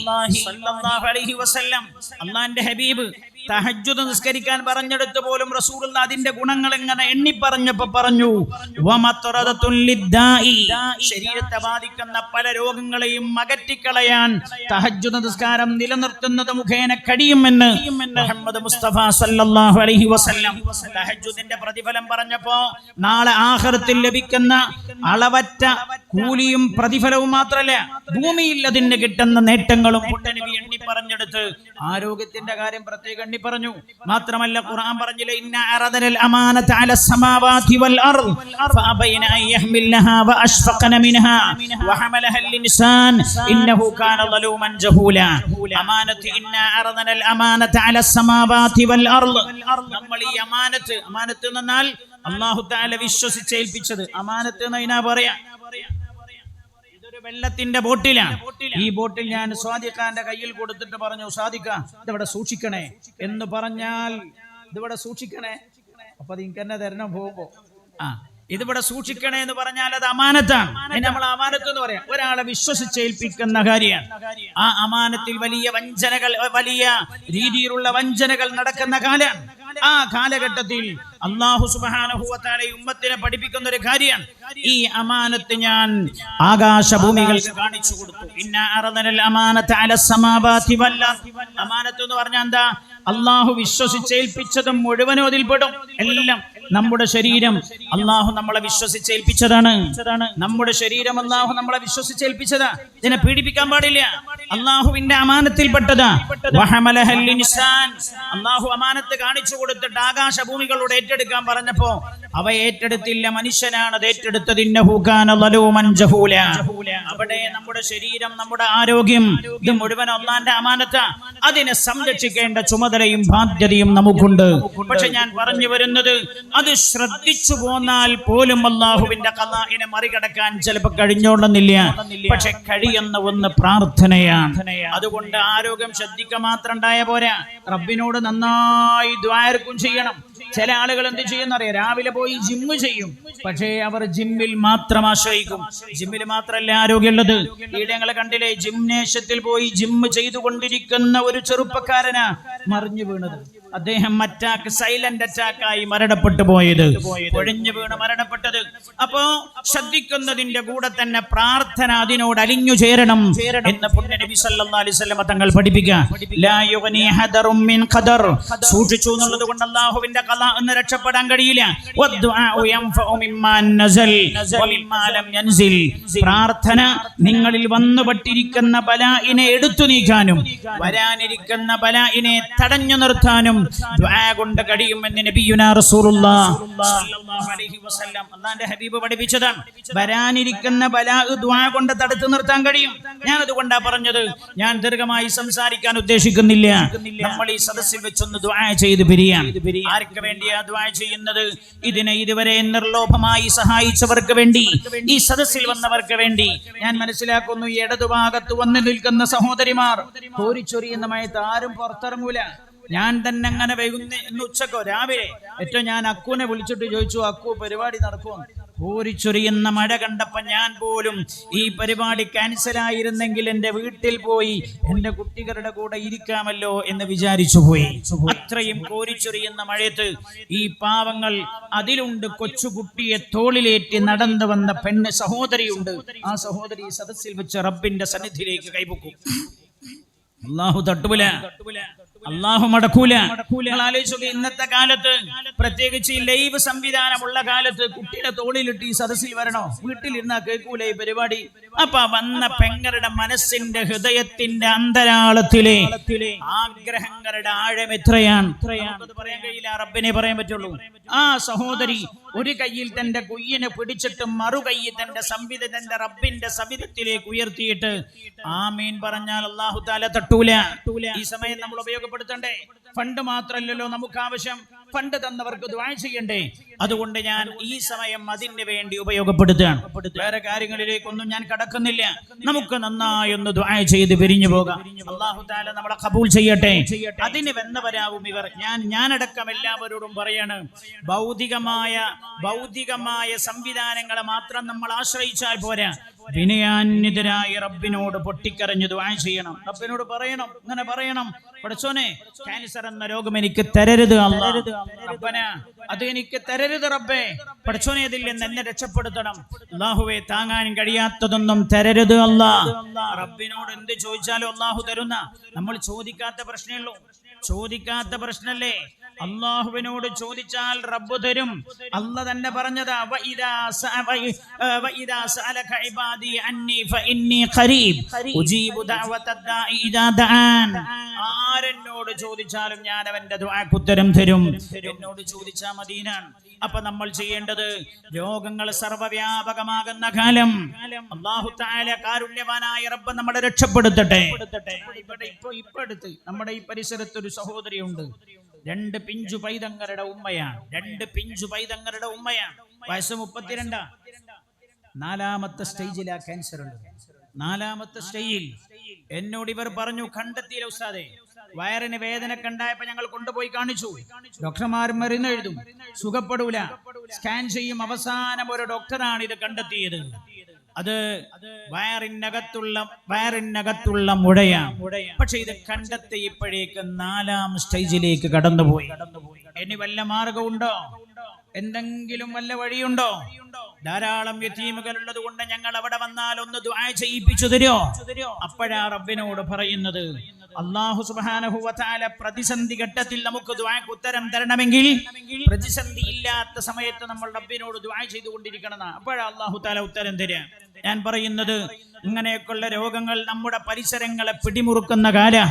സ്വല്ലല്ലാഹു അലൈഹി വസല്ലം. അല്ലാഹുവിന്റെ ഹബീബ് തഹജ്ജുദ് നിസ്കരിക്കാൻ പറഞ്ഞെടുത്ത് പോലും റസൂലുള്ള അതിന്റെ ഗുണങ്ങൾ എങ്ങനെ എണ്ണി പറഞ്ഞപ്പോ പറഞ്ഞു, ശരീരത്തെ ബാധിക്കുന്ന പല രോഗങ്ങളെയും അകറ്റിക്കളയാൻ തഹജ്ജുദ് നിസ്കാരം നിലനിർത്തുന്നത് മുഖേന കഴിയുമെന്ന് മുഹമ്മദ് മുസ്തഫ സല്ലല്ലാഹു അലൈഹി വസല്ലം. തഹജ്ജുദിന്റെ പ്രതിഫലം പറഞ്ഞപ്പോ നാളെ ആഖിറത്തിൽ ലഭിക്കുന്ന അളവറ്റ കൂലിയും പ്രതിഫലവും മാത്രമല്ല, ഭൂമിയിൽ അതിന് കിട്ടുന്ന നേട്ടങ്ങളും പുട്ടനബി എണ്ണി പറഞ്ഞെടുത്ത് ആരോഗ്യത്തിന്റെ കാര്യം പ്രത്യേകം പറഞ്ഞു. മാത്രമല്ല ഖുർആൻ പറഞ്ഞില്ലേ, ഇന്ന അറദനൽ അമാനത അലസ് സമാവാതി വൽ അർദ് ഫഅബൈന അൻ യഹ്മിൽനഹാ വഅശ്ഫഖന മിൻഹാ വഹമലഹൽ ഇൻസാൻ ഇന്നഹു കാന ളലൂമൻ ജഹൂല. അമാനത്ത്, ഇന്ന അറദനൽ അമാനത അലസ് സമാവാതി വൽ അർദ്. നമ്മൾ ഈ അമാനത്ത് എന്ന് പറഞ്ഞാൽ അല്ലാഹു തആല വിശ്വസിച്ചേൽപ്പിച്ചത് അമാനത്ത് എന്ന് പറയാ. വെള്ളത്തിന്റെ ബോട്ടിലാണ്. ഈ ബോട്ടിൽ ഞാൻ സ്വാദിഖാന്റെ കയ്യിൽ കൊടുത്തിട്ട് പറഞ്ഞു, സ്വാദിഖ ഇതിവിടെ സൂക്ഷിക്കണേ എന്ന് പറഞ്ഞാൽ ഇതിവിടെ സൂക്ഷിക്കണേ, അപ്പൊ അത് എനിക്ക് തന്നെ തരണം പോകുമ്പോ ഇതിവിടെ സൂക്ഷിക്കണേ എന്ന് പറഞ്ഞാൽ അത് അമാനത്താണ്. നമ്മൾ അമാനത്ത് എന്ന് പറയാം, ഒരാളെ വിശ്വസിച്ചേൽപ്പിക്കുന്ന കാര്യമാണ്. ആ അമാനത്തിൽ വലിയ വഞ്ചനകൾ, വലിയ രീതിയിലുള്ള വഞ്ചനകൾ നടക്കുന്ന കാലമാണ്. ആ കാലഘട്ടത്തിൽ അല്ലാഹു സുബ്ഹാനഹു വ തആല ഉമ്മത്തിനെ പഠിപ്പിക്കുന്ന ഒരു കാര്യമാണ്, ഈ അമാനത്ത് ഞാൻ ആകാശഭൂമികൾക്ക് കാണിച്ചു കൊടുത്തു. ഇന്ന അറദനൽ അമാനത അലസ് സമാവാതി വൽ അർദ്. അമാനത്ത് എന്ന് പറഞ്ഞാൽ എന്താ? അല്ലാഹു വിശ്വസിച്ചേൽപ്പിച്ചതും മുഴുവനും അതിൽപ്പെടും. എല്ലാം നമ്മുടെ ശരീരം അല്ലാഹു നമ്മളെ വിശ്വസിച്ചേൽപ്പിച്ചതാണ്. നമ്മുടെ ശരീരം അല്ലാഹു നമ്മളെ വിശ്വസിച്ചേൽപ്പിച്ചതാ. ഇതിനെ പീഡിപ്പിക്കാൻ പാടില്ല. അല്ലാഹുവിന്റെ അമാനത്തിൽപ്പെട്ടതാ. വഹമലഹൽ ഇൻസാൻ. അല്ലാഹു അമാനത്ത് കാണിച്ചു കൊടുത്തിട്ട് ആകാശഭൂമികളോട് ഏറ്റെടുക്കാൻ പറഞ്ഞപ്പോ അവ ഏറ്റെടുത്തില്ല, മനുഷ്യനാണ് അത് ഏറ്റെടുത്തത്. ഇന്നഹു കാന ളലൂമൻ ജഹൂല. അവിടെ നമ്മുടെ ശരീരം, നമ്മുടെ ആരോഗ്യം, ഇത് മുഴുവൻ അല്ലാഹുവിന്റെ അമാനത്താ. അതിനെ സംരക്ഷിക്കേണ്ട ചുമതലയും ബാധ്യതയും നമുക്കുണ്ട്. പക്ഷെ ഞാൻ പറഞ്ഞു വരുന്നത്, അത് ശ്രദ്ധിച്ചു പോന്നാൽ പോലും അല്ലാഹുവിന്റെ ഖളാഇനെ മറികടക്കാൻ ചിലപ്പോൾ കഴിഞ്ഞോളുന്നില്ല. പക്ഷെ കഴിയുന്ന ഒന്ന് പ്രാർത്ഥനയാണ്. അതുകൊണ്ട് ആരോഗ്യം ശ്രദ്ധിക്കുക മാത്രം ഉണ്ടായ പോരാ, റബ്ബിനോട് നന്നായി ദുആ ചെയ്യണം. ചില ആളുകൾ എന്ത് ചെയ്യുന്നറിയാം, രാവിലെ പോയി ജിമ്മ് ചെയ്യും, പക്ഷേ അവർ ജിമ്മിൽ മാത്രം ആശ്രയിക്കും. ജിമ്മിൽ മാത്രമല്ല ആരോഗ്യമുള്ളത്. ഇവിടെ ഞങ്ങളെ കണ്ടില്ലേ, ജിംനേഷ്യത്തിൽ പോയി ജിമ്മ് ചെയ്തുകൊണ്ടിരിക്കുന്ന ഒരു ചെറുപ്പക്കാരനാ മറിഞ്ഞു വീണത്. അദ്ദേഹം അറ്റാക്ക്, സൈലന്റ് അറ്റാക്കായി മരണപ്പെട്ടു പോയത്, പൊഴിഞ്ഞു വീണ് മരണപ്പെട്ടത്. അപ്പോ ശ്രദ്ധിക്കുന്നതിന്റെ കൂടെ തന്നെ പ്രാർത്ഥന അതിനോട് അലിഞ്ഞു ചേരണം എന്ന് പുണ്യ നബി സല്ലല്ലാഹു അലൈഹി വസല്ലം തങ്ങൾ പഠിപ്പിക്കുക. ലാ യുഗ്നി ഹദറും മിൻ ഖദർ. സൂക്ഷിച്ചു എന്നുള്ളത് കൊണ്ട് അല്ലാഹുവിന്റെ ഖലാ എന്ന് രക്ഷപ്പെടാൻ കഴിയില്ല. വദ്ദുആഉ യൻഫഉ മിമ്മാ നസൽ വമിമ്മാ ലം യൻസിൽ. പ്രാർത്ഥന നിങ്ങളിൽ വന്നുപെട്ടിരിക്കുന്ന ബലാഇനെ എടുത്തു നീക്കാനും വരാനിരിക്കുന്ന ബലാഇനെ തടഞ്ഞു നിർത്താനും ദുആ കൊണ്ട് കഴിയുമെന്ന് നബിയുനാ റസൂലുള്ളാഹി സ്വല്ലല്ലാഹു അലൈഹി വസല്ലം അല്ലാഹുവിന്റെ ഹബീബ് പഠിപ്പിച്ചതാണ്. വരാനിരിക്കുന്ന ബലാ ദുആ കൊണ്ട് തടുത്തു നിർത്താൻ കഴിയും. ഞാൻ അതുകൊണ്ടാ പറഞ്ഞത്, ഞാൻ ദീർഘമായി സംസാരിക്കാൻ ഉദ്ദേശിക്കുന്നില്ല. നമ്മൾ ഈ സദസ്സിൽ വെച്ചൊന്ന് ദുആ ചെയ്ത് പിരിയാം. ആർക്ക് വേണ്ടിയാ ദുആ ചെയ്യുന്നത്? ഇതിനെ ഇതുവരെ നിർലോഭമായി സഹായിച്ചവർക്ക് വേണ്ടി, ഈ സദസ്സിൽ വന്നവർക്ക് വേണ്ടി. ഞാൻ മനസ്സിലാക്കുന്നു, ഈ ഇടതുഭാഗത്ത് വന്നു നിൽക്കുന്ന സഹോദരിമാർ കോരിച്ചൊരിയുന്ന മഴയത്ത് ആരും പുറത്തിറങ്ങൂല. ഞാൻ തന്നെ അങ്ങനെ വൈകുന്ന ഉച്ചക്കോ രാവിലെ ഏറ്റവും ഞാൻ അക്കുവിനെ വിളിച്ചിട്ട് ചോദിച്ചു, അക്കു പരിപാടി നടക്കുമോ? കോരിച്ചൊരിയുന്ന മഴ കണ്ടപ്പോ ഞാൻ പോലും ഈ പരിപാടി ക്യാൻസലായിരുന്നെങ്കിൽ എൻ്റെ വീട്ടിൽ പോയി എൻ്റെ കുട്ടികളുടെ കൂടെ ഇരിക്കാമല്ലോ എന്ന് വിചാരിച്ചു പോയി. അത്രയും കോരിച്ചൊരിയുന്ന മഴയത്ത് ഈ പാവങ്ങൾ, അതിലുണ്ട് കൊച്ചുകുട്ടിയെ തോളിലേറ്റി നടന്നു വന്ന പെണ്ണ് സഹോദരിയുണ്ട്. ആ സഹോദരി സദസ്സിൽ വെച്ച് റബ്ബിന്റെ സന്നിധിയിലേക്ക് കൈപൊക്കും. അല്ലാഹു തട്ടൂല, അല്ലാഹു മടക്കൂല. ആലോചിച്ചോക്കെ, ഇന്നത്തെ കാലത്ത് പ്രത്യേകിച്ച് ഈ ലൈവ് സംവിധാനമുള്ള കാലത്ത് കുട്ടിയുടെ തോളിലിട്ട് ഈ സദസ്സിൽ വരണോ? വീട്ടിലിരുന്നാ കേൾക്കൂല ഈ പരിപാടി. അപ്പൊ വന്ന പെങ്ങളുടെ മനസ്സിന്റെ, ഹൃദയത്തിന്റെ അന്തരാളത്തിലെ ആഗ്രഹങ്ങളുടെ ആഴം എത്രയാണ് പറയാൻ കഴിയില്ല, റബ്ബിനെ പറയാൻ പറ്റുള്ളൂ. ആ സഹോദരി ഒരു കയ്യിൽ തന്റെ കുയ്യനെ പിടിച്ചിട്ട് മറു കയ്യിൽ തന്റെ റബ്ബിന്റെ സവിധത്തിലേക്ക് ഉയർത്തിയിട്ട് ആമീൻ പറഞ്ഞാൽ അല്ലാഹു തആല തട്ടൂല. ഈ സമയം നമ്മൾ ഉപയോഗപ്പെടുത്തണ്ടേ? ഫണ്ട് മാത്രമല്ലല്ലോ നമുക്ക് ആവശ്യം, ഫണ്ട് തന്നവർക്ക് ദുആ ചെയ്യണ്ടേ? അതുകൊണ്ട് ഞാൻ ഈ സമയം അതിന് വേണ്ടി ഉപയോഗപ്പെടുത്തുകയാണ്. വേറെ കാര്യങ്ങളിലേക്കൊന്നും ഞാൻ കടക്കുന്നില്ല. നമുക്ക് നന്നായി ഒന്ന് ദുആ ചെയ്ത് പിരിഞ്ഞു പോകാം. അല്ലാഹു തആല നമ്മളെ ഖബൂൽ ചെയ്യട്ടെ. അതിന് വന്നവരാവും ഇവർ. ഞാനടക്കം എല്ലാവരോടും പറയാണ്, ഭൗതികമായ സംവിധാനങ്ങളെ മാത്രം നമ്മൾ ആശ്രയിച്ചാൽ പോരാ. വിനയാന്വിതരായ റബ്ബിനോട് പൊട്ടിക്കരഞ്ഞ് ദുആ ചെയ്യണം. റബ്ബിനോട് പറയണം, ഇങ്ങനെ പറയണം, പടച്ചോനെ ക്യാൻസർ എന്ന രോഗം എനിക്ക് തരരുത് അല്ലാഹ്, റബ്ബന അത് എനിക്ക് തരരുത് റബ്ബേ, പടച്ചോനെ അതിൽ നിന്ന് എന്നെ രക്ഷപ്പെടുത്തണം. അല്ലാഹുവേ താങ്ങാൻ കഴിയാത്തതൊന്നും തരരുത് അല്ലാഹ്. റബ്ബിനോട് എന്ത് ചോദിച്ചാലും അല്ലാഹു തരുന്ന, നമ്മൾ ചോദിക്കാത്ത പ്രശ്നമേ ഉള്ളൂ. ചോദിക്കാത്ത പ്രശ്നല്ലേ? അല്ലാഹുവിനോട് ചോദിച്ചാൽ റബ്ബ് തരും. അല്ലാഹ് തന്നെ പറഞ്ഞതാ, വഇദാ സഅലക ഇബാദി അന്നി ഫഇന്നി ഖരീബ് ഉജീബു ദഅവത ദാഇ ഇദാ ദഅൻ. ആരെന്നോട് ചോദിച്ചാലും ഞാൻ അവന്റെ ദുആക്ക് ഉത്തരം തരും. എന്നോട് ചോദിച്ചാൽ മദീനാണ്. അപ്പൊ നമ്മൾ ചെയ്യേണ്ടത്, രോഗങ്ങൾ സർവ്വവ്യാപകമാകുന്ന കാലം അല്ലാഹു തആല കാരുണ്യവാനായ റബ്ബ് നമ്മളെ രക്ഷപ്പെടുത്തട്ടെ. ഇപ്പൊ അടുത്ത് നമ്മുടെ ഈ പരിസരത്ത് ഒരു സഹോദരിയുണ്ട്. 2 പിഞ്ചു പൈതങ്ങളുടെ ഉമ്മയാണ്. 2 പിഞ്ചു പൈതങ്ങളുടെ ഉമ്മയാണ്. വയസ്സ് 32. 4ാമത്തെ സ്റ്റേജിലാ ക്യാൻസർ ഉണ്ട്. 4ാമത്തെ സ്റ്റേജിൽ എന്നോട് ഇവർ പറഞ്ഞു, കണ്ടെത്തിയില്ല ഉസ്താദേ, വയറിന് വേദന കണ്ടായപ്പോ ഞങ്ങൾ കൊണ്ടുപോയി കാണിച്ചു. ഡോക്ടർമാർ മരുന്ന് എഴുതും, സുഖപ്പെടൂല, സ്കാൻ ചെയ്യും. അവസാനം ഒരു ഡോക്ടറാണ് ഇത് കണ്ടെത്തിയത്. അത് വയറിനകത്തുള്ള മുഴയാണ്. പക്ഷെ ഇത് കണ്ടെത്തിയപ്പോഴേക്ക് 4ാം സ്റ്റേജിലേക്ക് കടന്നുപോയി. ഇനി വല്ല മാർഗമുണ്ടോ? എന്തെങ്കിലും വല്ല വഴിയുണ്ടോ? ധാരാളം യതീമുകൾ ഉള്ളത് കൊണ്ട് ഞങ്ങൾ അവിടെ വന്നാൽ ഒന്ന് ദുആ ചെയ്യിപ്പിച്ചു തരുമോ? അപ്പോഴാ റബ്ബിനോട് പറയുന്നത്, അല്ലാഹു സുബ്ഹാനഹു വ തആല പ്രതിസന്ധി ഘട്ടത്തിൽ നമുക്ക് ദുആക്ക് ഉത്തരം തരണമെങ്കിൽ പ്രതിസന്ധി ഇല്ലാത്ത സമയത്ത് നമ്മൾ റബ്ബിനോട് ദുആ ചെയ്തുകൊണ്ടിരിക്കണം. അപ്പോഴാ അല്ലാഹു തആല ഉത്തരം തരിക. ഞാൻ പറയുന്നത്, ഇങ്ങനെയൊക്കെയുള്ള രോഗങ്ങൾ നമ്മുടെ പരിസരങ്ങളെ പിടിമുറുക്കുന്ന കാലം.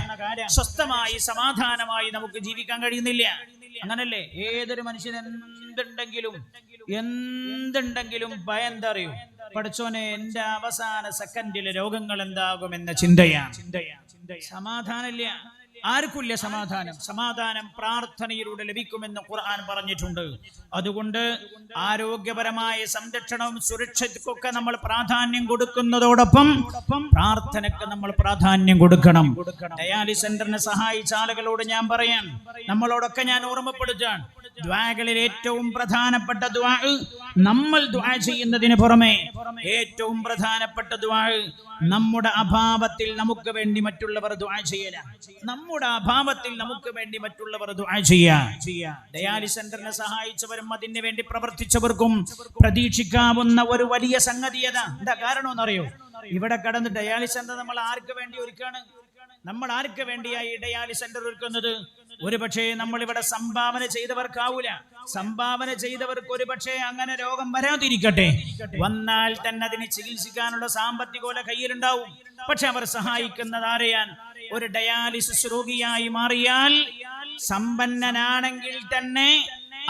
സ്വസ്ഥമായി സമാധാനമായി നമുക്ക് ജീവിക്കാൻ കഴിയുന്നില്ല. അങ്ങനല്ലേ? ഏതൊരു മനുഷ്യൻ എന്തുണ്ടെങ്കിലും ഭയം എന്താ അറിയൂ? പഠിച്ചോനെ എന്റെ അവസാന സെക്കൻഡിലെ രോഗങ്ങൾ എന്താകുമെന്ന ചിന്തയാണ്. സമാധാനമില്ല. ആർക്കില്ല സമാധാനം? സമാധാനം പ്രാർത്ഥനയിലൂടെ ലഭിക്കുമെന്ന് ഖുർആൻ പറഞ്ഞിട്ടുണ്ട്. അതുകൊണ്ട് ആരോഗ്യപരമായ സംരക്ഷണവും സുരക്ഷയ്ക്കൊക്കെ നമ്മൾ പ്രാധാന്യം കൊടുക്കുന്നതോടൊപ്പം പ്രാർത്ഥനയ്ക്ക് നമ്മൾ പ്രാധാന്യം കൊടുക്കണം. ഡയാലിസിസ് സെന്ററിനെ സഹായിച്ച ആളുകളോട് ഞാൻ പറയാൻ, നമ്മളോടൊക്കെ ഞാൻ ഓർമ്മപ്പെടുത്താൻ, ദുആകളിൽ ഏറ്റവും പ്രധാനപ്പെട്ട ദുആ, നമ്മൾ ദുആ ചെയ്യുന്നതിന് പുറമെ ഏറ്റവും പ്രധാനപ്പെട്ട ദുആ നമ്മുടെ അഭാവത്തിൽ നമുക്ക് വേണ്ടി മറ്റുള്ളവർ ദുആ ചെയ്യല. നമ്മുടെ അഭാവത്തിൽ നമുക്ക് വേണ്ടി മറ്റുള്ളവർ ദുആ ചെയ്യുക. ഡയാലിസിസ് സെന്ററിനെ സഹായിച്ചവരും അതിന് വേണ്ടി പ്രവർത്തിച്ചവർക്കും പ്രതീക്ഷിക്കാവുന്ന ഒരു വലിയ സംഗതി എന്താ കാരണം എന്നറിയോ? ഇവിടെ കടന്ന് ഡയാലിസിസ് സെന്റർ നമ്മൾ ആർക്ക് വേണ്ടി ഒരുക്കാണ്? നമ്മൾ ആർക്ക് വേണ്ടിയായി ഡയാലിസിസ് സെന്റർ ഒരുക്കുന്നത്? ഒരുപക്ഷെ നമ്മൾ ഇവിടെ സംഭാവന ചെയ്തവർക്കാവൂല. സംഭാവന ചെയ്തവർക്ക് ഒരുപക്ഷെ അങ്ങനെ രോഗം വരാതിരിക്കട്ടെ, വന്നാൽ തന്നെ അതിന് ചികിത്സിക്കാനുള്ള സാമ്പത്തികോല കയ്യിലുണ്ടാവും. പക്ഷെ അവർ സഹായിക്കുന്നത് ആരെയാൻ? ഒരു ഡയാലിസിസ് രോഗിയായി മാറിയാൽ സമ്പന്നനാണെങ്കിൽ തന്നെ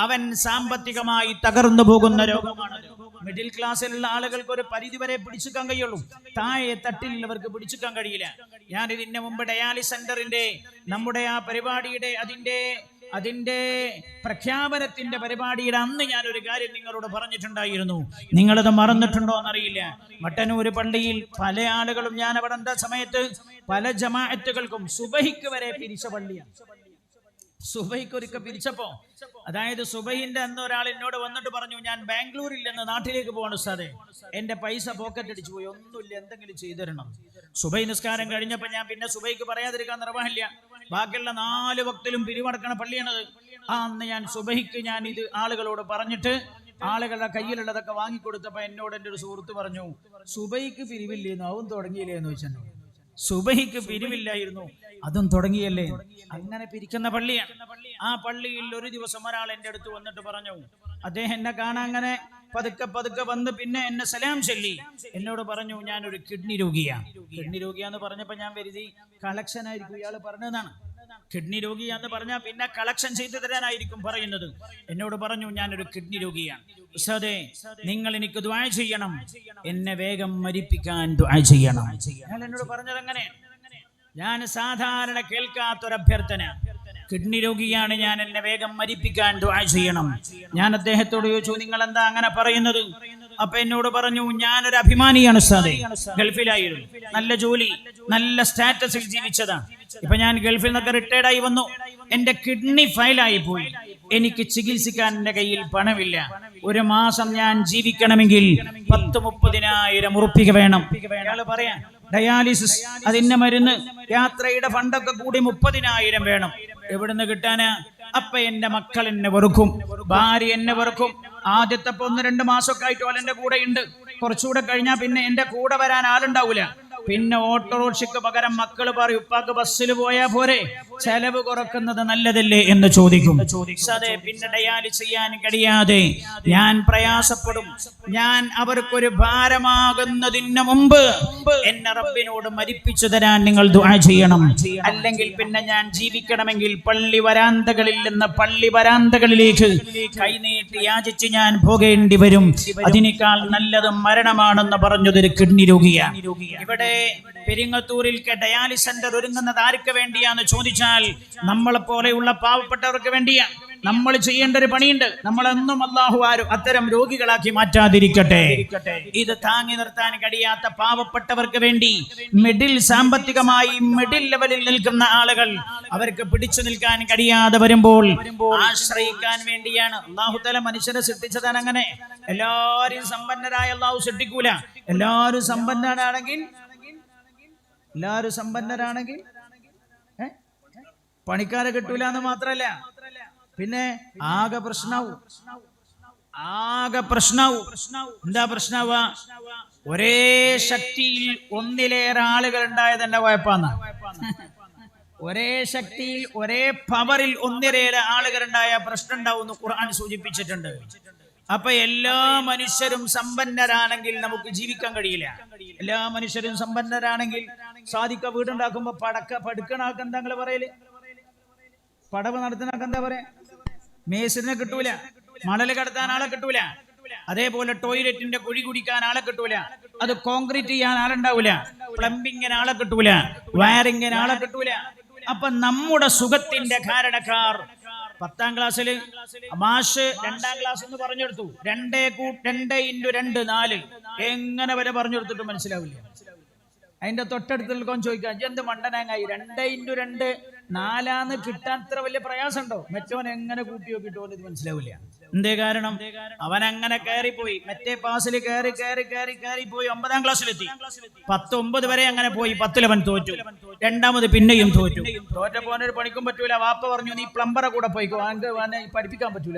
അവൻ സാമ്പത്തികമായി തകർന്നു പോകുന്ന രോഗമാണത്. മിഡിൽ ക്ലാസ്സിലുള്ള ആളുകൾക്ക് ഒരു പരിധി വരെ പിടിച്ചുക്കാൻ കഴിയുള്ളൂ, താഴെ തട്ടിലുള്ളവർക്ക് പിടിച്ചുക്കാൻ കഴിയില്ല. ഞാൻ ഇതിന് മുമ്പ് ഡയാലിസിസ് സെന്ററിന്റെ നമ്മുടെ ആ പരിപാടിയുടെ അതിന്റെ പ്രഖ്യാപനത്തിന്റെ പരിപാടിയുടെ അന്ന് ഞാനൊരു കാര്യം നിങ്ങളോട് പറഞ്ഞിട്ടുണ്ടായിരുന്നു. നിങ്ങളത് മറന്നിട്ടുണ്ടോ എന്നറിയില്ല. മട്ടന്നൂർ പള്ളിയിൽ പല ആളുകളും, ഞാൻ അവിടെ എന്താ സമയത്ത് പല ജമാഅത്തുകൾക്കും സുബഹിക്ക് വരെ പിരിച്ച പള്ളിയാണ്. സുബഹിക്ക് ഒരിക്കൽ പിരിച്ചപ്പോ, അതായത് സുബഹിന്റെ അന്ന് ഒരാൾ എന്നോട് വന്നിട്ട് പറഞ്ഞു, ഞാൻ ബാംഗ്ലൂരിൽ നിന്ന് നാട്ടിലേക്ക് പോകണം ഉസ്താദേ, എന്റെ പൈസ പോക്കറ്റ് അടിച്ചു പോയി, ഒന്നുമില്ല, എന്തെങ്കിലും ചെയ്തു തരണം. സുബഹി നിസ്കാരം കഴിഞ്ഞപ്പോ ഞാൻ പിന്നെ സുബഹിക്ക് പറയാതിരിക്കാൻ നിർവാഹമില്ല, ബാക്കിയുള്ള 4 വക്തിലും പിരിവടക്കണ പള്ളിയാണത്. അന്ന് ഞാൻ സുബഹിക്ക് ഞാൻ ഇത് ആളുകളോട് പറഞ്ഞിട്ട് ആളുകളുടെ കയ്യിലുള്ളതൊക്കെ വാങ്ങിക്കൊടുത്തപ്പോ എന്നോട് എൻ്റെ ഒരു സുഹൃത്ത് പറഞ്ഞു, സുബഹിക്ക് പിരിവില്ലേന്നു, അതും തുടങ്ങിയില്ലേന്ന് ചോദിച്ചു. സുബഹിക്ക് പിരിവില്ലായിരുന്നു, അതും തുടങ്ങിയല്ലേ? അങ്ങനെ പിരിക്കുന്ന പള്ളിയാണ്. ആ പള്ളിയിൽ ഒരു ദിവസം ഒരാൾ എൻ്റെ അടുത്ത് വന്നിട്ട് പറഞ്ഞു, അദ്ദേഹം എന്നെ കാണാൻ അങ്ങനെ പതുക്കെ വന്ന് പിന്നെ എന്നെ സലാം ചൊല്ലി എന്നോട് പറഞ്ഞു, ഞാനൊരു കിഡ്നി രോഗിയാണ്. കിഡ്നി രോഗിയാന്ന് പറഞ്ഞപ്പോ ഞാൻ കരുതി കളക്ഷൻ ആയിരിക്കും ഇയാൾ പറഞ്ഞതാണ്. കിഡ്നി രോഗിയാന്ന് പറഞ്ഞാൽ പിന്നെ കളക്ഷൻ ചെയ്തു തരാനായിരിക്കും പറയുന്നത്. എന്നോട് പറഞ്ഞു, ഞാനൊരു കിഡ്നി രോഗിയാണ് ഉസ്താദേ, നിങ്ങൾ എനിക്ക് ദുആ ചെയ്യണം, എന്നെ വേഗം മരിപ്പിക്കാൻ ദുആ ചെയ്യണം. ഞാൻ എന്നോട് പറഞ്ഞത് അങ്ങനെ, ഞാൻ സാധാരണ കേൾക്കാത്തൊരഭ്യർത്ഥന, കിഡ്നി രോഗിയാണ് ഞാൻ, എന്നെ വേഗം മരിപ്പിക്കാൻ ദുആ ചെയ്യണം. ഞാൻ അദ്ദേഹത്തോട് ചോദിച്ചു, നിങ്ങൾ എന്താ അങ്ങനെ പറയുന്നത്? അപ്പൊ എന്നോട് പറഞ്ഞു, ഞാനൊരു അഭിമാനിയാണ് ഉസ്താദേ, ഗൾഫിലായിരുന്നു, നല്ല ജോലി, നല്ല സ്റ്റാറ്റസിൽ ജീവിച്ചതാ. ഇപ്പൊ ഞാൻ ഗൾഫിൽ നിന്നൊക്കെ റിട്ടയർഡ് ആയി വന്നു, എന്റെ കിഡ്നി ഫയലായി പോയി, എനിക്ക് ചികിത്സിക്കാൻ എന്റെ കയ്യിൽ പണമില്ല. ഒരു മാസം ഞാൻ ജീവിക്കണമെങ്കിൽ 10-30,000 ഉറുപ്പിക വേണം. അയാള് പറയാൻ ഡയാലിസിസ്, അതിന്റെ മരുന്ന്, യാത്രയുടെ ഫണ്ടൊക്കെ കൂടി 30,000 വേണം. എവിടുന്ന് കിട്ടാനാ? അപ്പ എന്റെ മക്കൾ എന്നെ വെറുക്കും, ഭാര്യ എന്നെ വെറുക്കും. ആദ്യത്തെ 1-2 മാസമൊക്കെ ആയിട്ട് ഓലെന്റെ കൂടെ ഉണ്ട്, കുറച്ചുകൂടെ കഴിഞ്ഞാൽ പിന്നെ എന്റെ കൂടെ വരാൻ ആളുണ്ടാവൂല. പിന്നെ ഓട്ടോറിക്ഷയ്ക്ക് പകരം മക്കള് പറയും, ഉപ്പാക്ക് ബസ്സിൽ പോയാ പോരെ, ചെലവ് കുറക്കുന്നത് നല്ലതല്ലേ എന്ന് ചോദിക്കും. അതെ, പിന്നെ ഡയാലിസിസ് ചെയ്യാൻ കഴിയാതെ ഞാൻ പ്രയാസപ്പെടും. ഞാൻ അവർക്കൊരു ഭാരമാകുന്നതിന് മുമ്പ് എന്നെ റബ്ബിനോട് മരിപ്പിച്ചു തരാൻ നിങ്ങൾ ദുആ ചെയ്യണം. അല്ലെങ്കിൽ പിന്നെ ഞാൻ ജീവിക്കണമെങ്കിൽ പള്ളി വരാന്തകളിൽ നിന്ന് പള്ളി വരാന്തകളിലേക്ക് കൈനീട്ടി യാചിച്ച് ഞാൻ പോകേണ്ടി വരും. അതിനേക്കാൾ നല്ലത് മരണമാണെന്ന് പറഞ്ഞതൊരു കിഡ്നി രോഗിയാണ്. ഇവിടെ പെരിങ്ങത്തൂരിൽ ഡയാലിസിസ് സെന്റർ ഒരുങ്ങുന്നത് ആർക്ക് വേണ്ടിയാന്ന് ചോദിച്ചാൽ നമ്മളെ പോലെയുള്ള പാവപ്പെട്ടവർക്ക് വേണ്ടിയാണ്. നമ്മൾ ചെയ്യേണ്ട ഒരു പണിയുണ്ട്. നമ്മളെന്നും അല്ലാഹു ആരും അത്തരം രോഗികളാക്കി മാറ്റാതിരിക്കട്ടെ. ഇത് താങ്ങി നിർത്താൻ കഴിയാത്ത പാവപ്പെട്ടവർക്ക് വേണ്ടി, സാമ്പത്തികമായി മിഡിൽ ലെവലിൽ നിൽക്കുന്ന ആളുകൾ, അവർക്ക് പിടിച്ചു നിൽക്കാൻ കഴിയാതെ വരുമ്പോൾ ആശ്രയിക്കാൻ വേണ്ടിയാണ് അല്ലാഹു തആല മനുഷ്യരെ സൃഷ്ടിച്ചതാണ്. അങ്ങനെ എല്ലാവരും സമ്പന്നരായ അല്ലാഹു സൃഷ്ടിക്കൂല. എല്ലാവരും സമ്പന്നരാണെങ്കിൽ പണിക്കാരെ കിട്ടൂല എന്ന് മാത്രല്ല, പിന്നെ ആകെ പ്രശ്നവും. എന്താ പ്രശ്നമാ? ഒരേ ശക്തിയിൽ ഒന്നിലേറെ ആളുകൾ ഉണ്ടായതെന്റെ കുഴപ്പാന്ന്. ഒരേ ശക്തിയിൽ ഒരേ പവറിൽ ഒന്നിലേറെ ആളുകൾ ഉണ്ടായ പ്രശ്നം ഉണ്ടാവും ഖുർആൻ സൂചിപ്പിച്ചിട്ടുണ്ട്. അപ്പൊ എല്ലാ മനുഷ്യരും സമ്പന്നരാണെങ്കിൽ നമുക്ക് ജീവിക്കാൻ കഴിയില്ല. എല്ലാ മനുഷ്യരും സമ്പന്നരാണെങ്കിൽ സാധിക്ക വീടുണ്ടാക്കുമ്പോ പടുക്കണാക്ക് എന്താ പറയല്? പടവ് നടത്തുന്നൊക്കെ എന്താ പറയാ? മേസിനെ കിട്ടൂല, മണല് കടത്താൻ ആളെ കിട്ടൂല, അതേപോലെ ടോയ്ലറ്റിന്റെ കുഴി കുടിക്കാൻ ആളെ കിട്ടൂല, അത് കോൺക്രീറ്റ് ചെയ്യാൻ ആളുണ്ടാവൂല, പ്ലംബിങ്ങിന് ആളെ കിട്ടൂല, വയറിങ്ങിന് ആളെ കിട്ടൂല. അപ്പൊ നമ്മുടെ സുഖത്തിന്റെ കാരണക്കാർ 10ാം ക്ലാസ്സിൽ മാഷ് 2ാം ക്ലാസ് എന്ന് പറഞ്ഞെടുത്തു 2 × 2 = 4 എങ്ങനെ വരെ പറഞ്ഞു കൊടുത്തിട്ട് മനസ്സിലാവില്ല. അതിന്റെ തൊട്ടടുത്തുള്ള ചോദിക്കാം എന്ത് മണ്ടനാങ്ങായി 2 × 2 4 കിട്ടാൻ അത്ര വലിയ പ്രയാസം ഉണ്ടോ? മറ്റവൻ എങ്ങനെ കൂട്ടി നോക്കിയിട്ട് പോലും ഇത് മനസ്സിലാവില്ല. എന്തേ കാരണം? അവൻ അങ്ങനെ കയറിപ്പോയി, മറ്റേ പാസിൽ കയറി പോയി 9ാം ക്ലാസ്സിലെത്തി. 10, 9 വരെ അങ്ങനെ പോയി. 10ൽ അവൻ തോറ്റു. 2ാമത് പിന്നെയും തോറ്റു. തോറ്റപ്പോനൊരു പണിക്കും പറ്റൂല. വാപ്പ പറഞ്ഞു നീ പ്ലംബറെ കൂടെ പോയിക്കോ, അവനെ പഠിപ്പിക്കാൻ പറ്റൂല.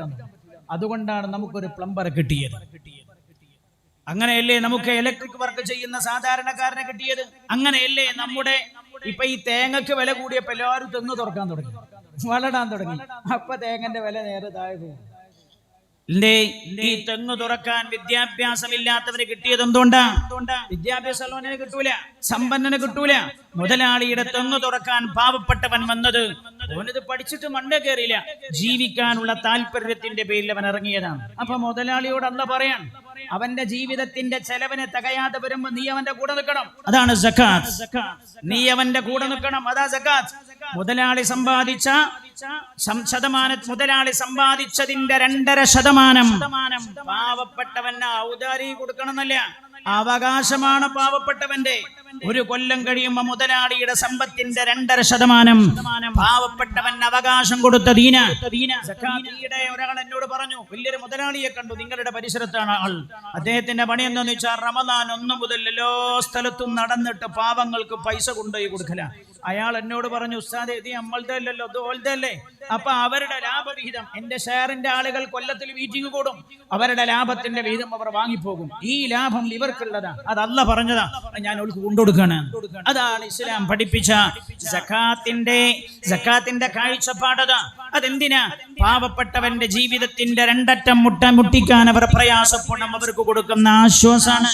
അതുകൊണ്ടാണ് നമുക്കൊരു പ്ലംബറെ കിട്ടിയത്. അങ്ങനെയല്ലേ നമുക്ക് ഇലക്ട്രിക് വർക്ക് ചെയ്യുന്ന സാധാരണക്കാരനെ കിട്ടിയത്? അങ്ങനെയല്ലേ നമ്മുടെ ഇപ്പൊ ഈ തേങ്ങക്ക് വില കൂടിയപ്പോ എല്ലാവരും തെങ്ങ് തുറക്കാൻ തുടങ്ങി, വളടാൻ തുടങ്ങി. അപ്പൊ തേങ്ങന്റെ വില നേരെ താഴെ പോകും. ഈ തെങ്ങ് തുറക്കാൻ വിദ്യാഭ്യാസമില്ലാത്തവന് കിട്ടിയത് എന്തുകൊണ്ടാ? വിദ്യാഭ്യാസമുള്ളവനെ കിട്ടൂല, സമ്പന്നന് കിട്ടൂല. മുതലാളിയുടെ തെങ്ങ് തുറക്കാൻ പാവപ്പെട്ടവൻ വന്നത് അവനത് പഠിച്ചിട്ട് മണ്ടേ കയറിയില്ല, ജീവിക്കാനുള്ള താല്പര്യത്തിന്റെ പേരിൽ അവൻ ഇറങ്ങിയതാണ്. അപ്പൊ മുതലാളിയോട് അല്ല പറയാൻ, അവന്റെ ജീവിതത്തിന്റെ ചെലവിന് തികയാതെ വരുമ്പോ നീ അവന്റെ കൂടെ നിൽക്കണം. അതാണ് സക്കാത്ത്. നീ അവന്റെ കൂടെ നിൽക്കണം, അതാ സക്കാത്ത്. മുതലാളി സമ്പാദിച്ച മുതലാളി സമ്പാദിച്ചതിന്റെ 2.5% പാവപ്പെട്ടവന് ഔദാരി കൊടുക്കണമെന്നല്ല, അവകാശമാണ് പാവപ്പെട്ടവന്റെ. ഒരു കൊല്ലം കഴിയുമ്പോ മുതലാളിയുടെ സമ്പത്തിന്റെ 2.5% പാവപ്പെട്ടവൻ അവകാശം കൊടുത്ത ദീന. ഒരാൾ എന്നോട് പറഞ്ഞു, വലിയൊരു മുതലാളിയെ കണ്ടു, നിങ്ങളുടെ പരിസരത്താണ് ആൾ. അദ്ദേഹത്തിന്റെ പണി എന്താന്ന് വെച്ചാൽ റമദാൻ 1 മുതൽ എല്ലാ സ്ഥലത്തും നടന്നിട്ട് പാവങ്ങൾക്ക് പൈസ കൊണ്ടുപോയി കൊടുക്കല. അയാൾ എന്നോട് പറഞ്ഞു, ഉസ്താദേ ഇത് നമ്മളുടെ അല്ലല്ലോ, ഇത് ഓൾടെ അല്ലേ. അപ്പൊ അവരുടെ ലാഭവിഹിതം, എന്റെ ഷെയറിന്റെ ആളുകൾ കൊല്ലത്തിൽ മീറ്റിംഗ് കൂടും, അവരുടെ ലാഭത്തിന്റെ വിഹിതം അവർ വാങ്ങിപ്പോകും. ഈ ലാഭം ഇവർക്കുള്ളതാ, അത് അല്ലാഹ് പറഞ്ഞതാ, ഞാൻ അവർക്ക് കൊണ്ടുകൊടുക്കാണ്. അതാണ് ഇസ്ലാം പഠിപ്പിച്ച സക്കാത്തിന്റെ കാഴ്ചപ്പാടത. അതെന്തിനാ? പാവപ്പെട്ടവന്റെ ജീവിതത്തിന്റെ 2 അറ്റം മുട്ടിക്കാൻ അവർ പ്രയാസപ്പെടണം, അവർക്ക് കൊടുക്കുന്ന ആശ്വാസാണ്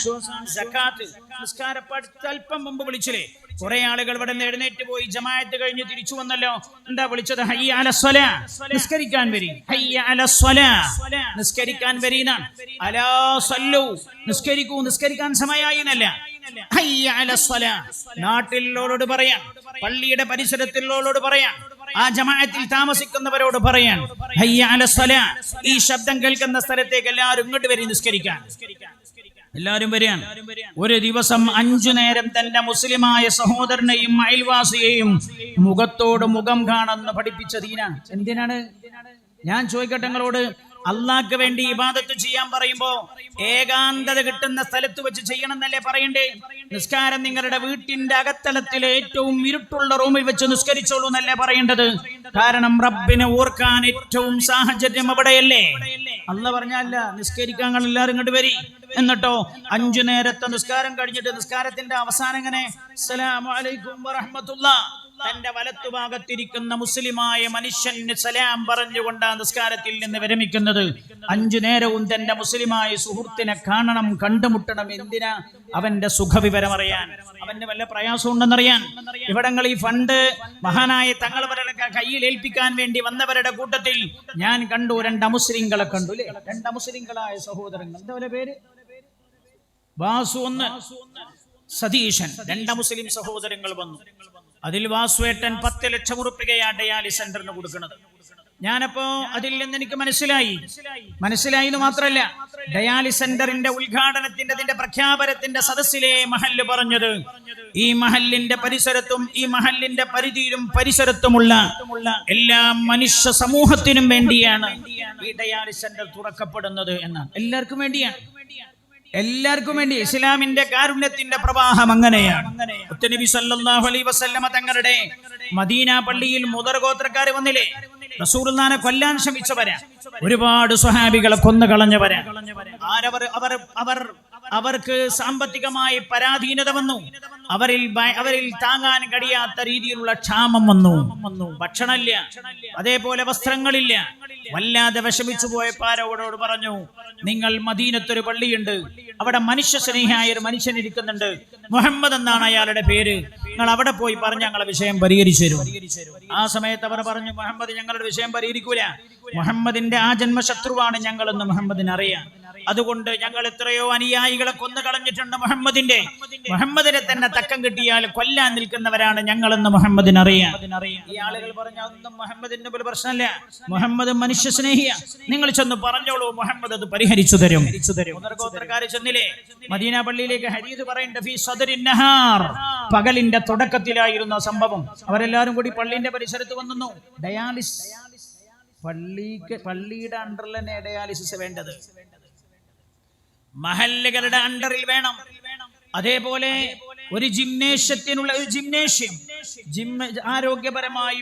സക്കാത്ത്. നിസ്കാരപ്പാട് അല്പം മുമ്പ് വിളിച്ചില്ലേ, കുറെ ആളുകൾ ഇവിടെ നിന്ന് എഴുന്നേറ്റ് പോയി, ജമാഅത്ത് കഴിഞ്ഞ് തിരിച്ചു വന്നല്ലോ. എന്താ വിളിച്ചത്? ഹയ്യ അലസ് സ്വലാ, നിസ്കരിക്കാൻ വരി. ഹയ്യ അലസ് സ്വലാ, നിസ്കരിക്കാൻ വരീന്നാണ്. അലാ സല്ലു, നിസ്കരിക്കൂ, നിസ്കരിക്കാൻ സമയമായി എന്നല്ല. ഹയ്യ അലസ് സ്വലാ, നാട്ടിലുള്ളവരോട് പറയാൻ, പള്ളിയുടെ പരിസരത്തുള്ളവരോട് പറയാൻ, ആ ജമാഅത്തിൽ താമസിക്കുന്നവരോട് പറയാൻ, ഹയ്യ അലസ് സ്വലാ. ഈ ശബ്ദം കേൾക്കുന്ന സ്ഥലത്തേക്ക് എല്ലാവരും ഇങ്ങോട്ട് വരി നിസ്കരിക്കാൻ. എല്ലാവരും വരികയാണ്. ഒരു ദിവസം 5 നേരം തന്റെ മുസ്ലിമായ സഹോദരനെയും അയൽവാസിയെയും മുഖത്തോട് മുഖം കാണുന്ന പഠിപ്പിച്ച ദീനാണ്. എന്തിനാണ്? ഞാൻ ചോദിക്കട്ടെ നിങ്ങളോട്, അള്ളാഹ്ക്ക് വേണ്ടി ഇബാദത്ത് ചെയ്യാൻ പറയുമ്പോ ഏകാന്തത കിട്ടുന്ന സ്ഥലത്ത് വെച്ച് ചെയ്യണം എന്നല്ലേ പറയണ്ടേ? നിസ്കാരം നിങ്ങളുടെ വീട്ടിന്റെ അകത്തളത്തിലെ ഏറ്റവും ഇരുട്ടുള്ള റൂമിൽ വെച്ച് നിസ്കരിച്ചോളൂ എന്നല്ലേ പറയേണ്ടത്? കാരണം റബ്ബിനെ ഓർക്കാൻ ഏറ്റവും സാഹചര്യം അവിടെയല്ലേ. അള്ളാഹ് പറഞ്ഞല്ല, നിസ്കരിക്കാൻ എല്ലാവരും ഇങ്ങോട്ട് വരി. എന്നിട്ടോ 5 നേരത്തെ നിസ്കാരം കഴിഞ്ഞിട്ട് നിസ്കാരത്തിന്റെ അവസാനം എങ്ങനെ? അസ്സലാമു അലൈക്കും വറഹ്മത്തുള്ളാഹ്. തന്റെ വലത്തുഭാഗത്തിരിക്കുന്ന മുസ്ലിമായ മനുഷ്യന് സലാം പറഞ്ഞുകൊണ്ട് നിസ്കാരത്തിൽ നിന്ന് വിരമിക്കുന്നത്. 5 നേരവും തന്റെ മുസ്ലിമായ സുഹൃത്തിനെ കാണണം, കണ്ടുമുട്ടണം. എന്തിനാ? അവന്റെ സുഖവിവരം അറിയാൻ, അവന്റെ വല്ല പ്രയാസം ഉണ്ടെന്നറിയാൻ. ഇവിടങ്ങൾ ഈ ഫണ്ട് മഹാനായ തങ്ങളവരുടെ കയ്യിൽ ഏൽപ്പിക്കാൻ വേണ്ടി വന്നവരുടെ കൂട്ടത്തിൽ ഞാൻ കണ്ടു 2 അമുസ്ലിങ്ങളെ കണ്ടു. അല്ലേ, 2 അമുസ്ലിങ്ങളായ സഹോദരങ്ങൾ. എന്താ അവരുടെ പേര്? വാസു, ഒന്ന് സതീശൻ. 2 മുസ്ലിം സഹോദരങ്ങൾ വന്നു. അതിൽ വാസുവേട്ടൻ 10 ലക്ഷം ഉറുപ്പികയാ ഡയാലിസ് സെന്ററിന് കൊടുക്കുന്നത്. ഞാനപ്പോ അതിൽ നിന്ന് എനിക്ക് മനസ്സിലായി എന്ന് മാത്രമല്ല, ഡയാലിസ് സെന്ററിന്റെ ഉദ്ഘാടനത്തിന്റെ പ്രഖ്യാപനത്തിന്റെ സദസ്സിലെ മഹല്ല് പറഞ്ഞത്, ഈ മഹല്ലിന്റെ പരിസരത്തും ഈ മഹല്ലിന്റെ പരിധിയിലും പരിസരത്തുമുള്ള എല്ലാ മനുഷ്യ സമൂഹത്തിനും വേണ്ടിയാണ് ഈ ഡയാലിസ് സെന്റർ തുറക്കപ്പെടുന്നത് എന്നാണ്. എല്ലാവർക്കും വേണ്ടിയാണ്, എല്ലാവർക്കും വേണ്ടി. ഇസ്ലാമിന്റെ കാരുണ്യത്തിന്റെ പ്രവാഹം അങ്ങനെയാണ്. നബി സല്ലല്ലാഹു അലൈഹി വസല്ലമ തങ്ങളുടെ മദീന പള്ളിയിൽ മുദർ ഗോത്രക്കാർ വന്നില്ലേ? റസൂലുള്ളാഹിനെ കൊല്ലാൻ ശ്രമിച്ചവരാ, ഒരുപാട് സ്വഹാബികളെ കൊന്നുകളഞ്ഞവരാ. അവർക്ക് സാമ്പത്തികമായി പരാധീനത വന്നു, അവരിൽ താങ്ങാൻ കഴിയാത്ത രീതിയിലുള്ള ക്ഷാമം വന്നു. ഭക്ഷണമില്ല, അതേപോലെ വസ്ത്രങ്ങളില്ല. വല്ലാതെ വിഷമിച്ചു പോയപ്പോൾ ആരോടോട് പറഞ്ഞു, നിങ്ങൾ മദീനത്തൊരു പള്ളിയുണ്ട്, അവിടെ മനുഷ്യ സ്നേഹിയായ ഒരു മനുഷ്യൻ ഇരിക്കുന്നുണ്ട്, മുഹമ്മദ് എന്നാണ് അയാളുടെ പേര്, നിങ്ങൾ അവിടെ പോയി പറഞ്ഞ് ഞങ്ങളെ വിഷയം പരിഹരിച്ചു തരും. ആ സമയത്ത് അവർ പറഞ്ഞു, മുഹമ്മദ് ഞങ്ങളുടെ വിഷയം പരിഹരിക്കൂല, മുഹമ്മദിന്റെ ആ ജന്മശത്രുവാണ് ഞങ്ങളെന്ന് മുഹമ്മദിന് അറിയാം. അതുകൊണ്ട് ഞങ്ങൾ എത്രയോ അനുയായി അനുയായികളെ കൊന്നു കളഞ്ഞിട്ടുണ്ട്. മുഹമ്മദിനെ തന്നെ തക്കം കിട്ടിയാൽ കൊല്ലാൻ നിൽക്കുന്നവരാണ് ഞങ്ങളെന്ന് മുഹമ്മദിന് അറിയാം. ഈ ആളുകൾ പറഞ്ഞ ഒന്നും മുഹമ്മദിന്റെ ഒരു പ്രശ്നമല്ല, മുഹമ്മദ് മനുഷ്യ സ്നേഹിയ, നിങ്ങൾ ചെന്ന് പറഞ്ഞോളൂ, മുഹമ്മദ് അത് പരിഹരിച്ചു തരും. ഗോത്രക്കാര് ചെന്നില്ലേ മദീന പള്ളിയിലേക്ക്? ഹദീസ് പറയുന്നുണ്ട്, ഫീ സദരിൻ നഹാർ, പകലിന്റെ തുടക്കത്തിലായിരുന്നു സംഭവം. അവരെല്ലാരും കൂടി പള്ളിന്റെ പരിസരത്ത് വന്നു. ഡയാലിസിസ്, പള്ളിയുടെ അണ്ടറിൽ തന്നെ ഡയാലിസിസ് വേണ്ടത്, മഹല്ലുകളുടെ അണ്ടറിൽ വേണം. അതേപോലെ ഒരു ജിംനേഷ്യം, ആരോഗ്യപരമായി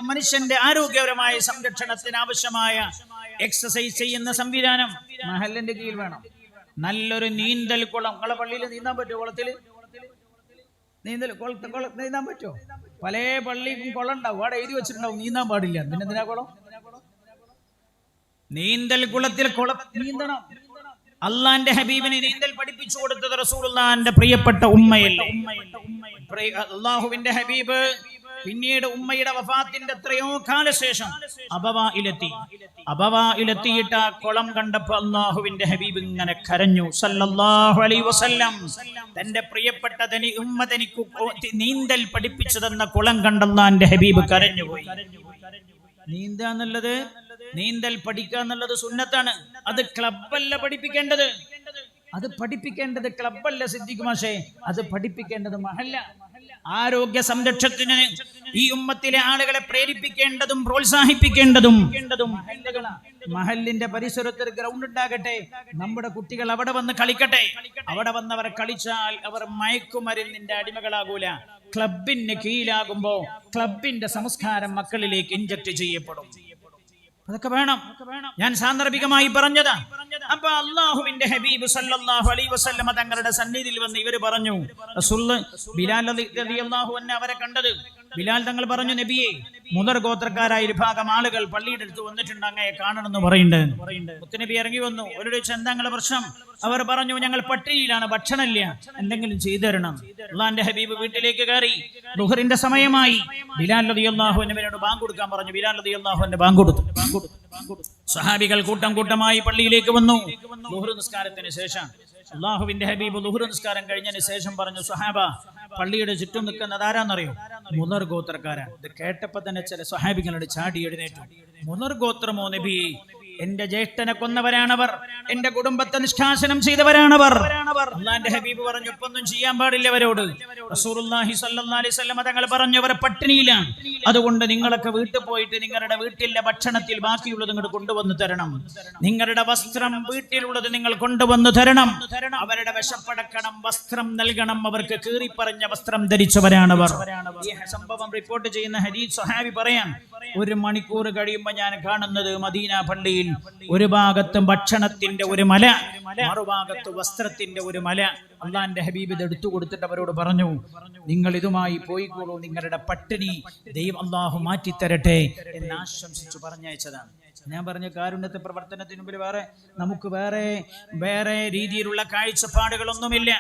മനുഷ്യന്റെ ആരോഗ്യപരമായ സംരക്ഷണത്തിന് ആവശ്യമായ എക്സസൈസ് ചെയ്യുന്ന സംവിധാനം മഹല്ലിന്റെ കീഴിൽ വേണം. നല്ലൊരു നീന്തൽ കുളം. നിങ്ങളെ പള്ളിയിൽ നീന്താൻ പറ്റുമോ? കുളത്തിൽ നീന്താൻ പറ്റുമോ? പല പള്ളിക്കും കുളം ഉണ്ടാവും, അവിടെ എഴുതി വെച്ചിട്ടുണ്ടാവും നീന്താൻ പാടില്ല. പിന്നെന്തിനാ കുളം? നീന്തൽ കുളത്തിൽ നീന്തണം. അള്ളാന്റെ ഹബീബിനെ നീന്തൽ പഠിപ്പിച്ചു കൊടുത്തത് റസൂലുള്ളാഹിന്റെ പ്രിയപ്പെട്ട ഉമ്മയല്ലേ. അള്ളാഹുവിന്റെ ഹബീബ് പിന്നീട് ഉമ്മയുടെ വഫാത്തിന്റെ എത്രയോ കാലശേഷം അബവായിലെത്തിയിട്ട് ആ കുളം കണ്ടപ്പോ അള്ളാഹുവിന്റെ ഹബീബ് ഇങ്ങനെ കരഞ്ഞു സല്ലല്ലാഹു അലൈഹി വസല്ലം. തന്റെ പ്രിയപ്പെട്ട ഉമ്മതനിക്ക് നീന്തൽ പഠിപ്പിച്ചു തന്ന കുളം കണ്ടല്ലാന്റെ ഹബീബ് കരഞ്ഞുപോയി. നീന്തൽ പഠിക്കുക എന്നുള്ളത് സുന്നത്താണ്. അത് ക്ലബ്ബല്ല പഠിപ്പിക്കേണ്ടത്, ക്ലബ്ബല്ല സിദ്ദീഖ് മാഷേ, അത് പഠിപ്പിക്കേണ്ടത് മഹല്ല. ആരോഗ്യ സംരക്ഷണത്തിന് ഈ ഉമ്മത്തിലെ ആളുകളെ പ്രേരിപ്പിക്കേണ്ടതും പ്രോത്സാഹിപ്പിക്കേണ്ടതും മഹല്ലിന്റെ പരിസരത്ത് ഗ്രൗണ്ട് ഉണ്ടാകട്ടെ. നമ്മുടെ കുട്ടികൾ അവിടെ വന്ന് കളിക്കട്ടെ. അവിടെ വന്നവർ കളിച്ചാൽ അവർ മയക്കുമരുന്നിന്റെ അടിമകളാകൂല. ക്ലബിന് കീഴിലാകുമ്പോ ക്ലബിന്റെ സംസ്കാരം മക്കളിലേക്ക് ഇൻജക്ട് ചെയ്യപ്പെടും. അതൊക്കെ വേണം. ഞാൻ സാന്ദർഭികമായി പറഞ്ഞതാ. അപ്പൊ അള്ളാഹുവിന്റെ ഹബീബ് സല്ലല്ലാഹു അലൈഹി വസല്ലമ തങ്ങളുടെ സന്നിധിയിൽ വന്ന് ഇവര് പറഞ്ഞു, ബിലാൽ റളിയല്ലാഹു അൻഹു അവരെ കണ്ടത്. ബിലാൽ തങ്ങൾ പറഞ്ഞു, നബിയെ, മുദർ ഗോത്രക്കാരായ ഒരു ഭാഗം ആളുകൾ പള്ളിയുടെ അടുത്ത് വന്നിട്ടുണ്ട്, അങ്ങയെ കാണണമെന്ന് പറയുന്നുണ്ട്. മുത്തുനബി ഇറങ്ങി വന്നു. അവരുടെ എന്താ നിങ്ങളുടെ പ്രശ്നം? അവർ പറഞ്ഞു, ഞങ്ങൾ പട്ടിണിയിലാണ്, ഭക്ഷണമില്ല, എന്തെങ്കിലും ചെയ്തു തരണം. അള്ളാന്റെ ഹബീബ് വീട്ടിലേക്ക് കയറി. ളുഹറിന്റെ സമയമായി. ബിലാൽ റളിയല്ലാഹു അൻഹുവിനോട് ബാങ്ക് കൊടുക്കാൻ പറഞ്ഞു. ബിലാൽ റളിയല്ലാഹു അൻഹു ബാങ്ക് കൊടുത്തു. സഹാബികൾ കൂട്ടമായി പള്ളിയിലേക്ക് വന്നു. ളുഹർ നിസ്കാരത്തിന് ശേഷം അള്ളാഹുവിന്റെ ഹബീബ് ളുഹർ നിസ്കാരം കഴിഞ്ഞതിന് ശേഷം പറഞ്ഞു, സഹാബ, പള്ളിയുടെ ചുറ്റും നിൽക്കുന്നത് ആരാന്നറിയോ? മുദർ ഗോത്രക്കാരാണ്. ഇത് കേട്ടപ്പോ തന്നെ ചില സഹാബികളോട് ചാടി എഴുന്നേറ്റു. മുദർ ഗോത്രമോ നബിയെ? എന്റെ ജ്യേഷ്ഠനെ കൊന്നവരാണവർ, എന്റെ കുടുംബത്തെ നിഷ്കാസനം ചെയ്തവരാണവർ. അള്ളാന്റെ ഹബീബ് പറഞ്ഞു, ഒപ്പൊന്നും ചെയ്യാൻ പാടില്ല അവരോട്. റസൂലുള്ളാഹി സ്വല്ലല്ലാഹു അലൈഹി വസല്ലം തങ്ങൾ പറഞ്ഞു, അവർ പട്ടിണിയിലാണ്, അതുകൊണ്ട് നിങ്ങളൊക്കെ വീട്ടിൽ പോയിട്ട് നിങ്ങളുടെ വീട്ടിലെ ഭക്ഷണത്തിൽ ബാക്കിയുള്ളത് നിങ്ങൾ കൊണ്ടുവന്ന് തരണം. നിങ്ങളുടെ വസ്ത്രം വീട്ടിലുള്ളത് നിങ്ങൾ കൊണ്ടുവന്ന് തരണം. അവരുടെ വിശപ്പടക്കണം, വസ്ത്രം നൽകണം. അവർക്ക് കീറിപ്പറഞ്ഞ വസ്ത്രം ധരിച്ചവരാണവർ. ഈ സംഭവം റിപ്പോർട്ട് ചെയ്യുന്ന ഹദീസ് സ്വഹാബി പറയാൻ, 1 മണിക്കൂർ കഴിയുമ്പോൾ ഞാൻ കാണുന്നത് മദീന പള്ളിയിൽ ഒരു ഭാഗത്ത് ഭക്ഷണത്തിന്റെ ഒരു മല, മറുഭാഗത്ത് വസ്ത്രത്തിന്റെ ഒരു മല. അള്ളാന്റെ ഹബീബ് ഇത് എടുത്തു കൊടുത്തിട്ട് അവരോട് പറഞ്ഞു, നിങ്ങൾ ഇതുമായി പോയിക്കോളൂ, നിങ്ങളുടെ പട്ടിണി ദൈവം അള്ളാഹു മാറ്റിത്തരട്ടെ എന്ന് ആശംസിച്ചു പറഞ്ഞയച്ചതാണ്. ഞാൻ പറഞ്ഞ കാരുണ്യത്തെ പ്രവർത്തനത്തിന് മുമ്പിൽ നമുക്ക് വേറെ രീതിയിലുള്ള കാഴ്ചപ്പാടുകളൊന്നുമില്ല.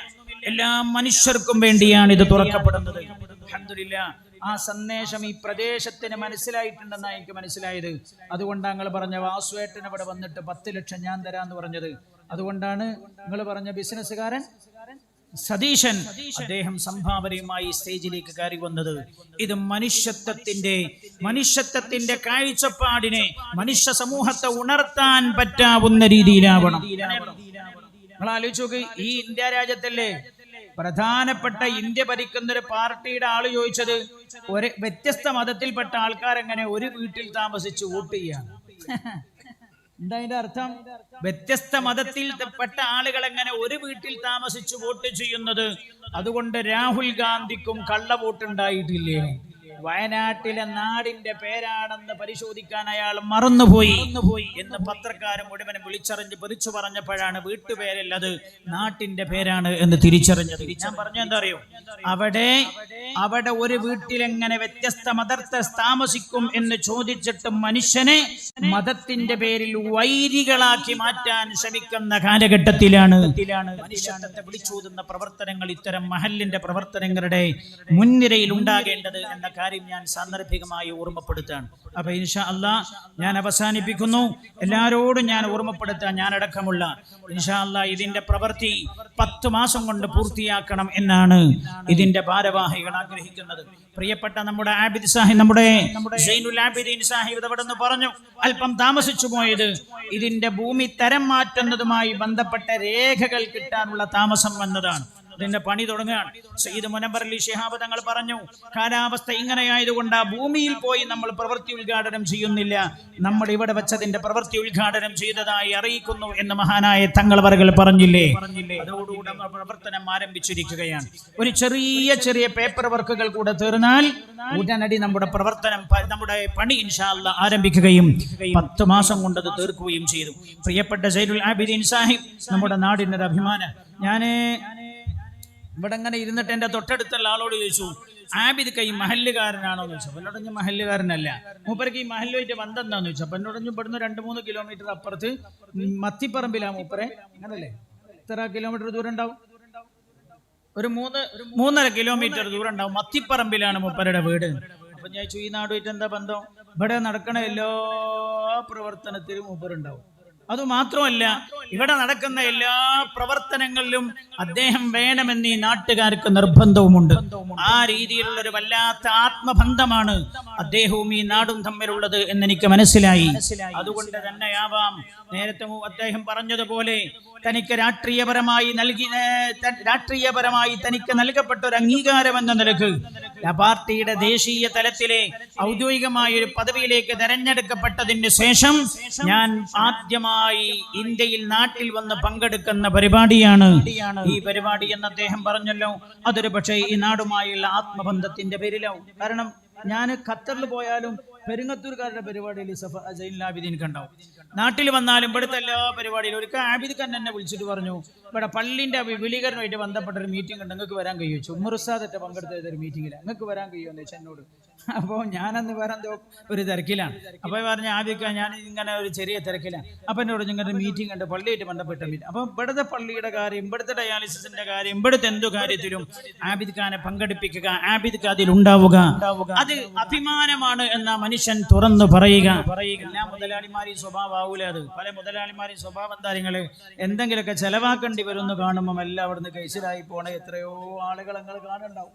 എല്ലാ മനുഷ്യർക്കും വേണ്ടിയാണ് ഇത് തുറക്കപ്പെടുന്നത്. അൽഹംദുലില്ലാഹ്, ആ സന്ദേശം ഈ പ്രദേശത്തിന് മനസ്സിലായിട്ടുണ്ടെന്നാണ് എനിക്ക് മനസ്സിലായത്. അതുകൊണ്ടാണ് നിങ്ങൾ പറഞ്ഞ വാസുവേട്ടൻ ഇവിടെ വന്നിട്ട് 10 ലക്ഷം ഞാൻ തരാന്ന് പറഞ്ഞത്. അതുകൊണ്ടാണ് നിങ്ങൾ പറഞ്ഞ ബിസിനസ്സുകാരൻ സതീശൻ, അദ്ദേഹം സംഭാവനയുമായി സ്റ്റേജിലേക്ക് കയറി വന്നത്. ഇത് മനുഷ്യത്വത്തിന്റെ കാഴ്ചപ്പാടിനെ, മനുഷ്യ സമൂഹത്തെ ഉണർത്താൻ പറ്റാവുന്ന രീതിയിലാവണം. നിങ്ങൾ ആലോചിച്ച് നോക്ക്, ഈ ഇന്ത്യ രാജ്യത്തല്ലേ പ്രധാനപ്പെട്ട ഇന്ത്യ ഭരിക്കുന്ന ഒരു പാർട്ടിയുടെ ആള് ചോദിച്ചത്, ഒരു വ്യത്യസ്ത മതത്തിൽപ്പെട്ട ആൾക്കാരെങ്ങനെ ഒരു വീട്ടിൽ താമസിച്ച് വോട്ട് ചെയ്യാണ്? എന്താ അതിന്റെ അർത്ഥം? വ്യത്യസ്ത മതത്തിൽപ്പെട്ട ആളുകൾ എങ്ങനെ ഒരു വീട്ടിൽ താമസിച്ച് വോട്ട് ചെയ്യുന്നത്? അതുകൊണ്ട് രാഹുൽ ഗാന്ധിക്കും കള്ള വോട്ടുണ്ടായിട്ടില്ലേ? വയനാട്ടിലെ നാടിന്റെ പേരാണെന്ന് പരിശോധിക്കാൻ അയാൾ മറന്നുപോയി എന്ന് പത്രക്കാരൻ മുഴുവൻ വിളിച്ചു പറഞ്ഞപ്പോഴാണ് വീട്ടുപേരല്ലത് നാട്ടിന്റെ പേരാണ് എന്ന് തിരിച്ചറിഞ്ഞത്. ഞാൻ പറഞ്ഞ എന്താ അറിയോ? അവിടെ ഒരു വീട്ടിലെങ്ങനെ വ്യത്യസ്ത മതത്തെ താമസിക്കും എന്ന് ചോദിച്ചിട്ട് മനുഷ്യനെ മതത്തിന്റെ പേരിൽ വൈരികളാക്കി മാറ്റാൻ ശ്രമിക്കുന്ന കാലഘട്ടത്തിലാണ് മനുഷ്യത്വത്തെ വിളിച്ചോതുന്ന പ്രവർത്തനങ്ങൾ, ഇത്തരം മഹല്ലിന്റെ പ്രവർത്തനങ്ങളുടെ മുൻനിരയിൽ ഉണ്ടാകേണ്ടത് എന്ന കാര്യം ഞാൻ സാന്ദർഭികമായി ഓർമ്മപ്പെടുത്താണ്. അപ്പൊ ഇൻഷാ അല്ലാഹ് ഞാൻ അവസാനിപ്പിക്കുന്നു. എല്ലാവരോടും ഞാൻ ഓർമ്മപ്പെടുത്താൻ, ഞാൻ അടക്കമുള്ള ഇൻഷാ അല്ലാഹ് ഇതിന്റെ പ്രവൃത്തി 10 മാസം കൊണ്ട് പൂർത്തിയാക്കണം എന്നാണ് ഇതിന്റെ ഭാരവാഹികൾ ആഗ്രഹിക്കുന്നത്. പ്രിയപ്പെട്ട നമ്മുടെ ആബിദ് സാഹിബ്, നമ്മുടെ സൈനുൽ ആബിദീൻ സാഹിബ് അവിടെ നിന്ന് പറഞ്ഞു, അല്പം താമസിച്ചു പോയത് ഇതിന്റെ ഭൂമി തരം മാറ്റുന്നതുമായി ബന്ധപ്പെട്ട രേഖകൾ കിട്ടാനുള്ള താമസം വന്നതാണ്. ഇതിന്റെ പണി തുടങ്ങുകയാണ്. സയ്യിദ് മുനവ്വർ അലി ശിഹാബ് തങ്ങൾ പറഞ്ഞു, കാലാവസ്ഥ ഇങ്ങനെയായതുകൊണ്ട് ആ ഭൂമിയിൽ പോയി നമ്മൾ പ്രവൃത്തി ഉദ്ഘാടനം ചെയ്യുന്നില്ല, നമ്മൾ ഇവിടെ വെച്ചതിന്റെ പ്രവൃത്തി ഉദ്ഘാടനം ചെയ്തതായി അറിയിക്കുന്നു എന്ന് മഹാനായ തങ്ങൾ വർകൾ പറഞ്ഞില്ലേ. അതോടുകൂടെ പ്രവർത്തനം ആരംഭിച്ചിരിക്കുകയാണ്. ഒരു ചെറിയ പേപ്പർ വർക്കുകൾ കൂടെ തീർന്നാൽ ഉടനടി നമ്മുടെ പ്രവർത്തനം, നമ്മുടെ പണി ഇൻഷാ അല്ലാഹ് ആരംഭിക്കുകയും 10 മാസം കൊണ്ട് അത് തീർക്കുകയും ചെയ്തു. പ്രിയപ്പെട്ട സൈനുൽ ആബിദീൻ സാഹിബ് നമ്മുടെ നാടിന്റെ ഒരു അഭിമാനം. ഞാന് ഇവിടെ ഇങ്ങനെ ഇരുന്നിട്ട് എൻ്റെ തൊട്ടടുത്തുള്ള ആളോട് ചോദിച്ചു, ആബിദ് ഈ മഹല്ലുകാരനാണോ എന്ന് ചോദിച്ചു. അപ്പം എന്നോട് ഞാൻ മഹല്ലുകാരനല്ല, മൂപ്പർക്ക് ഈ മഹല്ലുമായിട്ട് ബന്ധം എന്താന്ന് ചോദിച്ചു. അപ്പം എന്നോട് ഇവിടുന്ന് 2-3 കിലോമീറ്റർ അപ്പുറത്ത് മത്തിപ്പറമ്പിലാ മൂപ്പരെ. അങ്ങനല്ലേ, എത്ര കിലോമീറ്റർ ദൂരം ഉണ്ടാവും? ഒരു 3.5 കിലോമീറ്റർ ദൂരം ഉണ്ടാവും. മത്തിപ്പറമ്പിലാണ് മൂപ്പരുടെ വീട്. അപ്പൊ ഞാൻ ചോദിച്ചു, ഈ നാടുമായിട്ട് എന്താ ബന്ധം? ഇവിടെ നടക്കണ എല്ലാ പ്രവർത്തനത്തിലും മൂപ്പരുണ്ടാവും. അതുമാത്രമല്ല, ഇവിടെ നടക്കുന്ന എല്ലാ പ്രവർത്തനങ്ങളിലും അദ്ദേഹം വേണമെന്ന് ഈ നാട്ടുകാർക്ക് നിർബന്ധവുമുണ്ട്. ആ രീതിയിലുള്ള ഒരു വല്ലാത്ത ആത്മബന്ധമാണ് അദ്ദേഹവും ഈ നാടും തമ്മിലുള്ളത് എന്നെനിക്ക് മനസ്സിലായി. അതുകൊണ്ട് തന്നെയാവാം നേരത്തെ അദ്ദേഹം പറഞ്ഞതുപോലെ തനിക്ക് രാഷ്ട്രീയപരമായി തനിക്ക് നൽകപ്പെട്ട ഒരു അംഗീകാരം എന്ന നിലക്ക് പാർട്ടിയുടെ ദേശീയ തലത്തിലെ ഔദ്യോഗികമായ ഒരു പദവിയിലേക്ക് തെരഞ്ഞെടുക്കപ്പെട്ടതിന് ശേഷം ഞാൻ ആദ്യമായി ഇന്ത്യയിൽ നാട്ടിൽ വന്ന് പങ്കെടുക്കുന്ന പരിപാടിയാണ് ഈ പരിപാടി എന്ന് അദ്ദേഹം പറഞ്ഞല്ലോ. അതൊരു പക്ഷേ ഈ നാടുമായുള്ള ആത്മബന്ധത്തിന്റെ പേരിലാവും. കാരണം ഞാൻ ഖത്തറിൽ പോയാലും പെരുങ്ങത്തൂർക്കാരുടെ പരിപാടിയിൽ സൈനുൽ ആബിദീൻ കണ്ടാവും. നാട്ടിൽ വന്നാലും ഇവിടുത്തെ എല്ലാ പരിപാടിയിലും ഒരിക്കൽ ആബിദ് ഖാൻ എന്നെ വിളിച്ചിട്ട് പറഞ്ഞു, ഇവിടെ പള്ളിന്റെ വിപുലീകരണമായിട്ട് ബന്ധപ്പെട്ട ഒരു മീറ്റിംഗ് ഉണ്ട്, നിങ്ങൾക്ക് വരാൻ കഴിയുമോ? ഉമ്മറുസാദൊക്കെ പങ്കെടുത്ത ഒരു മീറ്റിംഗിലാണ്, നിങ്ങൾക്ക് വരാൻ കഴിയുമെന്ന് വെച്ചാൽ എന്നോട്. അപ്പോൾ ഞാനന്ന് വേറെ ഒരു തിരക്കിലാണ്. അപ്പോൾ പറഞ്ഞ ആബിദ് ഖാൻ ഞാൻ ഇങ്ങനെ ഒരു ചെറിയ തിരക്കിലാണ്. അപ്പം എന്നോട് നിങ്ങളുടെ മീറ്റിംഗ് ഉണ്ട്, പള്ളിയായിട്ട് ബന്ധപ്പെട്ട മീറ്റിംഗ്. അപ്പം ഇവിടുത്തെ പള്ളിയുടെ കാര്യം, ഇവിടുത്തെ ഡയാലിസിന്റെ കാര്യം, ഇവിടുത്തെ എന്തു കാര്യത്തിലും ആബിദ് ഖാനെ പങ്കെടുപ്പിക്കുക, ആബിദ് ഖാൻ അതിൽ ഉണ്ടാവുക, അത് അഭിമാനമാണ് എന്ന മനുഷ്യൻ തുറന്നു പറയുക. എല്ലാ മുതലാളിമാരെയും സ്വഭാവം ആവൂല. അത് പല മുതലാളിമാരെയും സ്വഭാവം എന്താ, നിങ്ങൾ എന്തെങ്കിലുമൊക്കെ ചെലവാക്കേണ്ടി വരുമെന്ന് കാണുമ്പോൾ എല്ലാം അവിടുന്ന് കേസിലായി പോണ എത്രയോ ആളുകൾ നിങ്ങൾ കാണുന്നുണ്ടാവും.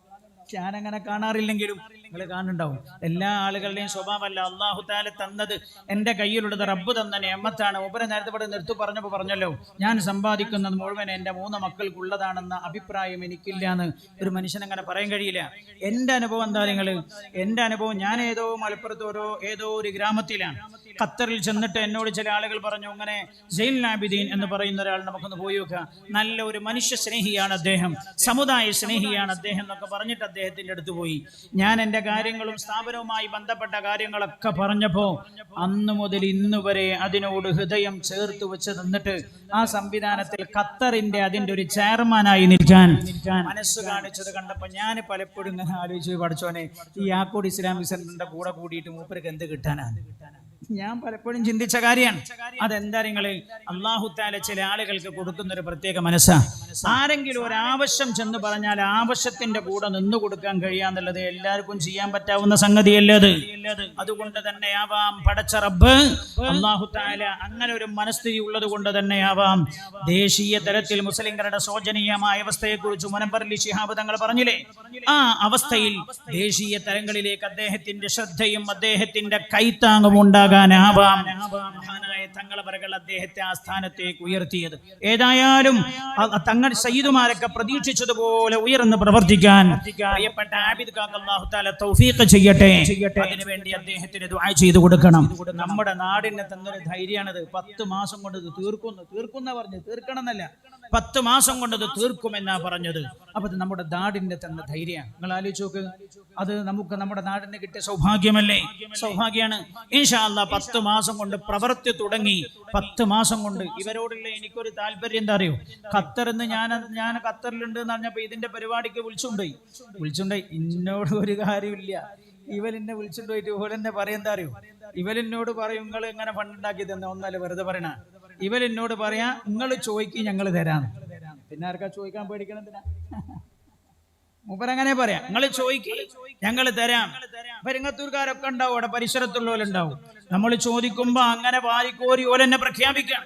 ഞാനങ്ങനെ കാണാറില്ലെങ്കിലും നിങ്ങൾ കാണുന്നുണ്ടാവും. എല്ലാ ആളുകളുടെയും സ്വഭാവമല്ല. അല്ലാഹു തആല തന്നത്, എൻ്റെ കയ്യിലുള്ളത് റബ്ബ് തന്ന നിഅമത്താണ്. ഉപര നേരത്തെ ഇവിടെ നിർത്തി പറഞ്ഞല്ലോ, ഞാൻ സമ്പാദിക്കുന്നത് മുഴുവൻ എൻ്റെ 3 മക്കൾക്കുള്ളതാണെന്ന അഭിപ്രായം എനിക്കില്ല എന്ന് ഒരു മനുഷ്യൻ അങ്ങനെ പറയാൻ കഴിയില്ല. എൻ്റെ അനുഭവം എന്താ, എൻ്റെ അനുഭവം, ഞാൻ ഏതോ മലപ്പുറത്ത് ഏതോ ഒരു ഗ്രാമത്തിലാണ്. ഖത്തറിൽ ചെന്നിട്ട് എന്നോട് ചില ആളുകൾ പറഞ്ഞു, അങ്ങനെ സൈനുൽ ആബിദീൻ എന്ന് പറയുന്ന ഒരാൾ നമുക്കൊന്ന് പോയി നോക്കുക, നല്ല ഒരു മനുഷ്യ സ്നേഹിയാണ് അദ്ദേഹം, സമുദായ സ്നേഹിയാണ് അദ്ദേഹം എന്നൊക്കെ പറഞ്ഞിട്ട് അദ്ദേഹത്തിന്റെ അടുത്ത് പോയി. ഞാൻ എൻ്റെ കാര്യങ്ങളും സ്ഥാപനവുമായി ബന്ധപ്പെട്ട കാര്യങ്ങളൊക്കെ പറഞ്ഞപ്പോ അന്ന് മുതൽ ഇന്ന് വരെ അതിനോട് ഹൃദയം ചേർത്ത് വെച്ച് നിന്നിട്ട് ആ സംവിധാനത്തിൽ ഖത്തറിന്റെ അതിന്റെ ഒരു ചെയർമാനായി നിൽക്കാൻ മനസ്സ് കാണിച്ചത് കണ്ടപ്പോ ഞാൻ പലപ്പോഴും ഇങ്ങനെ ആലോചിച്ച്, പഠിച്ചോനെ, ഈ യാക്കോട് ഇസ്ലാമിക് സെന്ററിന്റെ കൂടെ കൂടിയിട്ട് മൂപ്പർക്ക് എന്ത് കിട്ടാനാണ്? ഞാൻ പലപ്പോഴും ചിന്തിച്ച കാര്യമാണ്. അതെന്താ, നിങ്ങള് അല്ലാഹു തആല ചില ആളുകൾക്ക് കൊടുക്കുന്ന ഒരു പ്രത്യേക മനസ്സാ. ആരെങ്കിലും ഒരു ആവശ്യം ചെന്ന് പറഞ്ഞാൽ ആവശ്യത്തിന്റെ കൂടെ നിന്നു കൊടുക്കാൻ കഴിയാന്നുള്ളത് എല്ലാവർക്കും ചെയ്യാൻ പറ്റാവുന്ന സംഗതിയല്ലേ അത്. അതുകൊണ്ട് തന്നെയാവാം പടച്ച റബ്ബ് അല്ലാഹു തആല അങ്ങനെ ഒരു മനസ്ഥിതി ഉള്ളത് കൊണ്ട് തന്നെയാവാം ദേശീയ തലത്തിൽ മുസ്ലിംകളുടെ ശോചനീയമായ അവസ്ഥയെക്കുറിച്ച് മുനവ്വർ അലി ശിഹാബ് തങ്ങൾ പറഞ്ഞില്ലേ, ആ അവസ്ഥയിൽ ദേശീയ തലങ്ങളിലേക്ക് അദ്ദേഹത്തിന്റെ ശ്രദ്ധയും അദ്ദേഹത്തിന്റെ കൈത്താങ്ങും ഉണ്ടാകാനാവാം മഹാനായ തങ്ങളവറുകൾ അദ്ദേഹത്തെ ആ സ്ഥാനത്തേക്ക് ഉയർത്തിയത്. ഏതായാലും തങ്ങൾ സയ്യിദുമാരൊക്കെ പ്രതീക്ഷിച്ചതുപോലെ ഉയർന്ന് പ്രവർത്തിക്കാൻ പ്രിയപ്പെട്ട ആബിദ് ഖാൻ അല്ലാഹു തആല തൗഫീഖ് ചെയ്യട്ടെ. അതിനുവേണ്ടി അദ്ദേഹത്തിന് ദുആ ചെയ്തു കൊടുക്കണം. നമ്മുടെ നാടിനെ തന്നൊരു ധൈര്യമാണത്. 10 മാസം കൊണ്ട് ഇത് തീർക്കുന്ന പറഞ്ഞു, തീർക്കണം എന്നല്ല, 10 മാസം കൊണ്ട് ഇത് തീർക്കുമെന്നാ പറഞ്ഞത്. അപ്പൊ ഇത് നമ്മുടെ നാടിന്റെ തന്ന ധൈര്യമാണ്. നിങ്ങൾ ആലോചിച്ച് നോക്ക്, അത് നമുക്ക് നമ്മുടെ നാടിന് കിട്ടിയ സൗഭാഗ്യമല്ലേ? സൗഭാഗ്യമാണ്. ഇൻഷാ അല്ലാഹ് 10 മാസം കൊണ്ട് പ്രവർത്തി തുടങ്ങി. 10 മാസം കൊണ്ട് ഇവരോടുള്ള എനിക്കൊരു താല്പര്യം എന്താ അറിയോ, ഖത്തറിന്ന് ഞാൻ ഖത്തറിലുണ്ട് എന്ന് പറഞ്ഞപ്പോ ഇതിന്റെ പരിപാടിക്ക് വിളിച്ചുണ്ടായി. ഇന്നോട് ഒരു കാര്യമില്ല, ഇവലെന്നെ വിളിച്ചിട്ട് പോയിട്ട് ഇവലെന്നെ പറയാ അറിയോ, ഇവലെന്നോട് പറയും, നിങ്ങൾ എങ്ങനെ ഫണ്ട് ഉണ്ടാക്കി തന്നെ, ഒന്നല്ല വെറുതെ പറയണ. ഇവലെന്നോട് പറയാ, നിങ്ങൾ ചോദിക്കും ഞങ്ങൾ തരാന്ന്. പിന്നെ ആർക്കാ ചോദിക്കാൻ പേടിക്കണം? മൂപ്പരങ്ങനെ പറയാം, നിങ്ങൾ ചോദിക്കുക, ഞങ്ങൾ തരാം. പെരിങ്ങത്തൂർക്കാരൊക്കെ ഉണ്ടാവും, അവിടെ പരിസരത്തുള്ളവരുണ്ടാവും. നമ്മൾ ചോദിക്കുമ്പോ അങ്ങനെ വാരിക്കോരി ഓലെന്നെ പ്രഖ്യാപിക്കാം,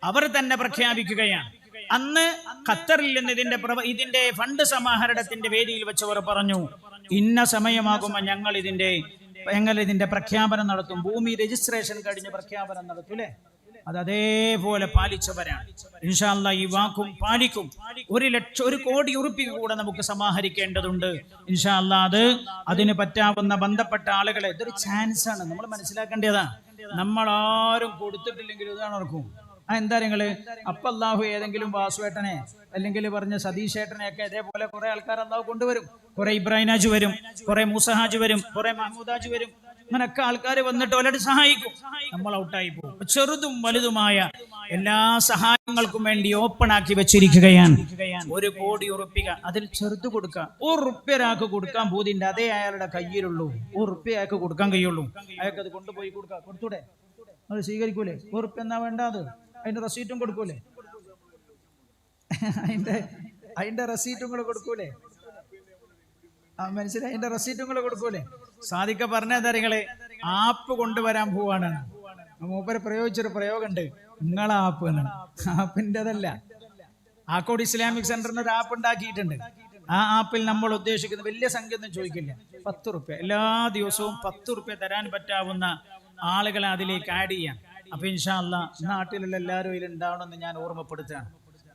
അവർ തന്നെ പ്രഖ്യാപിക്കുകയാണ്. അന്ന് ഖത്തറിൽ നിന്ന് ഇതിന്റെ ഫണ്ട് സമാഹരണത്തിന്റെ വേദിയിൽ വെച്ചവർ പറഞ്ഞു, ഇന്ന സമയമാകുമ്പോൾ ഞങ്ങൾ ഇതിന്റെ പ്രഖ്യാപനം നടത്തും, ഭൂമി രജിസ്ട്രേഷൻ കഴിഞ്ഞ് പ്രഖ്യാപനം നടത്തൂലേ. അത് അതേപോലെ പാലിച്ചവരാണ്. ഇൻഷാ അല്ലാഹ് ഈ വാക്കും പാലിക്കും. 1 കോടി ഉറുപ്പിക കൂടെ നമുക്ക് സമാഹരിക്കേണ്ടതുണ്ട് ഇൻഷാ അല്ലാഹ്. അതിന് പറ്റാവുന്ന ബന്ധപ്പെട്ട ആളുകളെ, ഇതൊരു ചാൻസ് ആണ്, നമ്മൾ മനസ്സിലാക്കേണ്ടതാണ്. നമ്മളാരും കൊടുത്തിട്ടില്ലെങ്കിൽ ഇതാണ് നടക്കും. എന്താ നിങ്ങള് അപ്പൊ അല്ലാഹു ഏതെങ്കിലും വാസുവേട്ടനെ അല്ലെങ്കിൽ പറഞ്ഞ സതീഷേട്ടനെയൊക്കെ ഇതേപോലെ കുറെ ആൾക്കാർ അല്ലാഹു കൊണ്ടുവരും. കുറെ ഇബ്രാഹിം ഹാജി വരും, കുറെ മൂസ ഹാജി വരും, കുറെ മഹ്മൂദ് ഹാജി വരും. അങ്ങനൊക്കെ ആൾക്കാർ വന്നിട്ട് ഓലോട് സഹായിക്കും. നമ്മൾ ഔട്ടായി പോകും. ചെറുതും വലുതുമായ എല്ലാ സഹായങ്ങൾക്കും വേണ്ടി ഓപ്പൺ ആക്കി വെച്ചിരിക്കുകയാണ് 1 കോടി ഉറുപ്പിക. അതിൽ ചെറുത് കൊടുക്കാം. 1 റുപ്യ ഒരാൾക്ക് കൊടുക്കാൻ ബോധിന്റെ അതേ അയാളുടെ കയ്യിലുള്ളൂ. 1 റുപ്യ അയാൾക്ക് കൊടുക്കാൻ കഴിയുള്ളൂ. അയാൾക്ക് അത് കൊണ്ടുപോയി കൊടുക്കാം. കൊടുത്തൂടെ? അത് സ്വീകരിക്കൂലേ? 1 റുപ്യ എന്നാ വേണ്ടത്? അതിന്റെ റെസീറ്റും കൊടുക്കൂലേ? അതിന്റെ റെസീറ്റും കൂടെ കൊടുക്കൂലേ? മനസ്സിലായി? അതിന്റെ റെസീറ്റും കൂടെ കൊടുക്കൂലേ? സാദിക്ക പറഞ്ഞ നിങ്ങളെ ആപ്പ് കൊണ്ടുവരാൻ പോവാണ്. മൂപ്പര് പ്രയോഗിച്ചൊരു പ്രയോഗമുണ്ട്, നിങ്ങളെ ആപ്പ്. ആപ്പിൻ്റെതല്ല, ആക്കോട് ഇസ്ലാമിക് സെന്ററിന് ഒരു ആപ്പ് ഉണ്ടാക്കിയിട്ടുണ്ട്. ആ ആപ്പിൽ നമ്മൾ ഉദ്ദേശിക്കുന്ന വലിയ സംഖ്യ ഒന്നും ചോദിക്കില്ല. 10 റുപ്യ എല്ലാ ദിവസവും 10 റുപ്യ തരാൻ പറ്റാവുന്ന ആളുകളെ അതിലേക്ക് ആഡ് ചെയ്യാം. അപ്പൊ ഇൻഷാ അല്ലാഹ് നാട്ടിലുള്ള എല്ലാവരും ഇതിൽ ഉണ്ടാവണമെന്ന് ഞാൻ ഓർമ്മപ്പെടുത്തുകയാണ്.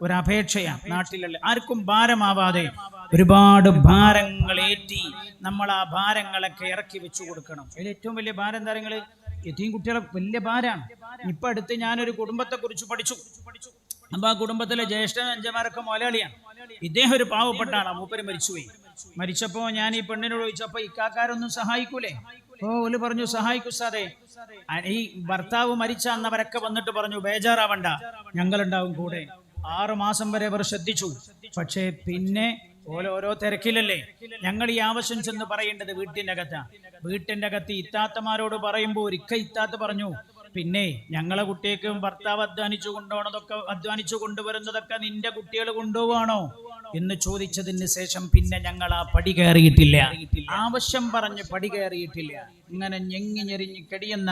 ഒരപേക്ഷയാണ്. നാട്ടിലുള്ള ആർക്കും ഭാരമാവാതെ ഒരുപാട് ഭാരങ്ങളേറ്റി നമ്മൾ ആ ഭാരങ്ങളൊക്കെ ഇറക്കി വെച്ചു കൊടുക്കണം. അതിൽ ഏറ്റവും വലിയ ഭാരം താരങ്ങള് യതീം കുട്ടികളെ വലിയ ഭാരമാണ്. ഇപ്പൊ അടുത്ത് ഞാനൊരു കുടുംബത്തെ കുറിച്ച് പഠിച്ചു. അപ്പൊ ആ കുടുംബത്തിലെ ജ്യേഷ്ഠ അഞ്ചന്മാരൊക്കെ മലയാളിയാണ്. ഇദ്ദേഹം ഒരു പാവപ്പെട്ട ആളാണ്. മൂപ്പര് മരിച്ചുപോയി. മരിച്ചപ്പോ ഞാൻ ഈ പെണ്ണിനോട് ചോദിച്ചപ്പോ ഇക്കാക്കാരൊന്നും സഹായിക്കൂലേ? ഓല് പറഞ്ഞു, സഹായിക്കൂ സാറേ. ഈ ഭർത്താവ് മരിച്ച അന്നവരൊക്കെ വന്നിട്ട് പറഞ്ഞു, ബേജാറാവണ്ട, ഞങ്ങളുണ്ടാവും കൂടെ. 6 മാസം വരെ അവർ ശ്രദ്ധിച്ചു. പക്ഷേ പിന്നെ ഓരോ തിരക്കിലല്ലേ. ഞങ്ങൾ ഈ ആവശ്യം ചെന്ന് പറയേണ്ടത് വീട്ടിന്റെ അകത്ത് ഇത്താത്തമാരോട് പറയുമ്പോൾ ഇത്താത്ത പറഞ്ഞു, പിന്നെ ഞങ്ങളെ കുട്ടിയേക്കും ഭർത്താവ് അധ്വാനിച്ചു കൊണ്ടുവരുന്നതൊക്കെ നിന്റെ കുട്ടികൾ കൊണ്ടുപോവാണോ എന്ന് ചോദിച്ചതിന് ശേഷം പിന്നെ ഞങ്ങൾ ആ പടി കയറിയിട്ടില്ല. ആവശ്യം പറഞ്ഞ് പടി കയറിയിട്ടില്ല. ഇങ്ങനെ ഞെങ്ങി ഞെരിഞ്ഞ് കടിയുന്ന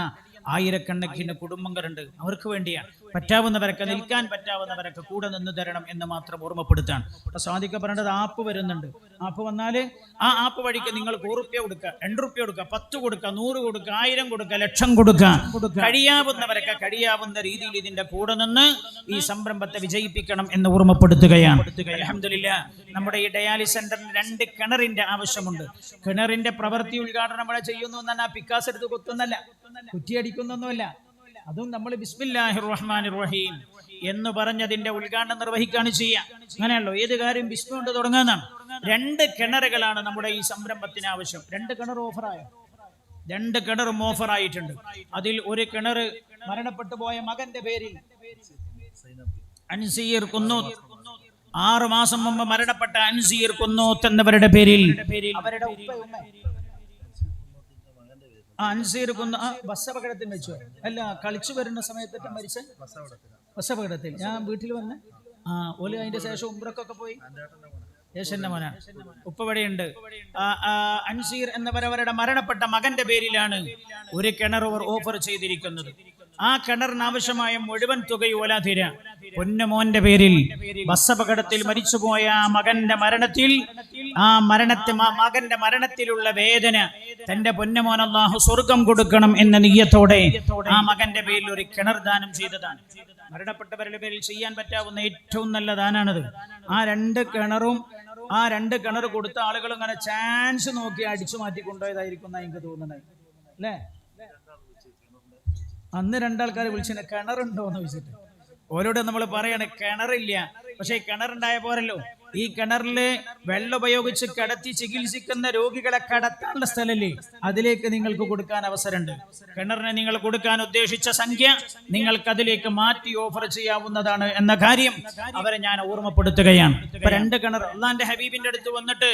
ആയിരക്കണക്കിന് കുടുംബങ്ങളുണ്ട്. അവർക്ക് വേണ്ടിയാണ്. പറ്റാവുന്നവരൊക്കെ, നിൽക്കാൻ പറ്റാവുന്നവരൊക്കെ കൂടെ നിന്ന് തരണം എന്ന് മാത്രം ഓർമ്മപ്പെടുത്താൻ. അപ്പൊ സാദിക്ക പറഞ്ഞത് ആപ്പ് വരുന്നുണ്ട്. ആപ്പ് വന്നാല് ആ ആപ്പ് വഴിക്ക് നിങ്ങൾക്ക് 1 റുപ്യ കൊടുക്കുക, 2 റുപ്യ കൊടുക്കുക, 10 കൊടുക്കുക, 100 കൊടുക്കുക, 1000 കൊടുക്കുക, 1,00,000 കൊടുക്കുക. കഴിയാവുന്നവരൊക്കെ കഴിയാവുന്ന രീതിയിൽ ഇതിന്റെ കൂടെ നിന്ന് ഈ സംരംഭത്തെ വിജയിപ്പിക്കണം എന്ന് ഓർമ്മപ്പെടുത്തുകയാണ്. അൽഹംദുലില്ലാഹ്, നമ്മുടെ ഈ ഡയാലിസ് സെന്ററിന് 2 കിണറിന്റെ ആവശ്യമുണ്ട്. കിണറിന്റെ പ്രവൃത്തി ഉദ്ഘാടനം ഇവിടെ ചെയ്യുന്നു എന്നാൽ ആ പിക്കാസ് എടുത്ത് കുത്തുന്നല്ല, കുറ്റിയടിക്കുന്നൊന്നുമല്ല. അതും നമ്മൾ ബിസ്മില്ലാഹിർ റഹ്മാനിർ റഹീം എന്ന് പറഞ്ഞതിന്റെ ഉദ്ഘാടനം നിർവഹിക്കുകയാണ് ചെയ്യുക. അങ്ങനെയല്ലോ, ഏത് കാര്യം ബിസ്മി കൊണ്ട് തുടങ്ങുന്നതാണ്. 2 കിണറുകളാണ് നമ്മുടെ ഈ സംരംഭത്തിന് ആവശ്യം. 2 കിണർ ഓഫറായോ? 2 കിണറും ഓഫറായിട്ടുണ്ട്. അതിൽ ഒരു കിണർ മരണപ്പെട്ടു പോയ മകന്റെ പേരിൽ അൻസീർ കുന്നൂത്ത്, 6 മാസം മുമ്പ് മരണപ്പെട്ട അൻസീർ കുന്നൂത്ത് എന്നവരുടെ പേരിൽ അവരുടെ അൻസീർ ബസ്സപകടത്തിൽ വെച്ചു. അല്ല, കളിച്ചു വരുന്ന സമയത്തൊക്കെ മരിച്ച ബസ്സപകടത്തിൽ. ഞാൻ വീട്ടിൽ വന്ന് ഓല് അതിന്റെ ശേഷം ഉംറക്കൊക്കെ പോയി. യേശന്റെ മോനാണ്, ഉപ്പവടെയുണ്ട്. അൻസീർ എന്നവരവരുടെ മരണപ്പെട്ട മകന്റെ പേരിലാണ് ഒരു കിണർ ഓഫർ ചെയ്തിരിക്കുന്നത്. ആ കിണറിന് ആവശ്യമായ മുഴുവൻ തുകയും ഓലാതിര പൊന്നുമോന്റെ പേരിൽ ബസ്സപകടത്തിൽ മരിച്ചുപോയ ആ മകന്റെ മരണത്തിലുള്ള വേദന തന്റെ പൊന്നുമോൻ അല്ലാഹു സ്വർഗം കൊടുക്കണം എന്ന നിയ്യത്തോടെ ആ മകന്റെ പേരിൽ ഒരു കിണർ ദാനം ചെയ്തതാണ്. മരണപ്പെട്ടവരുടെ പേരിൽ ചെയ്യാൻ പറ്റാവുന്ന ഏറ്റവും നല്ല ദാനാണിത്. ആ 2 കിണർ കൊടുത്ത ആളുകൾ ഇങ്ങനെ ചാൻസ് നോക്കി അടിച്ചു മാറ്റി കൊണ്ടുപോയതായിരിക്കും എന്നാ എനിക്ക് തോന്നുന്നത്, അല്ലേ? അന്ന് 2 ആൾക്കാർ വിളിച്ചിട്ട് കിണറുണ്ടോ എന്ന് ചോദിച്ചിട്ട് ഓരോട് നമ്മൾ പറയണ കിണറില്ല. പക്ഷെ കിണറുണ്ടായ പോരല്ലോ. ഈ കിണറില് വെള്ളം ഉപയോഗിച്ച് കിടത്തി ചികിത്സിക്കുന്ന രോഗികളെ കടത്താനുള്ള സ്ഥലല്ലേ, അതിലേക്ക് നിങ്ങൾക്ക് കൊടുക്കാൻ അവസരമുണ്ട്. കിണറിന് നിങ്ങൾ കൊടുക്കാൻ ഉദ്ദേശിച്ച സംഖ്യ നിങ്ങൾക്ക് അതിലേക്ക് മാറ്റി ഓഫർ ചെയ്യാവുന്നതാണ് എന്ന കാര്യം അവരെ ഞാൻ ഓർമ്മപ്പെടുത്തുകയാണ്. ഇപ്പൊ 2 കിണർ അള്ളാന്റെ ഹബീബിന്റെ അടുത്ത് വന്നിട്ട്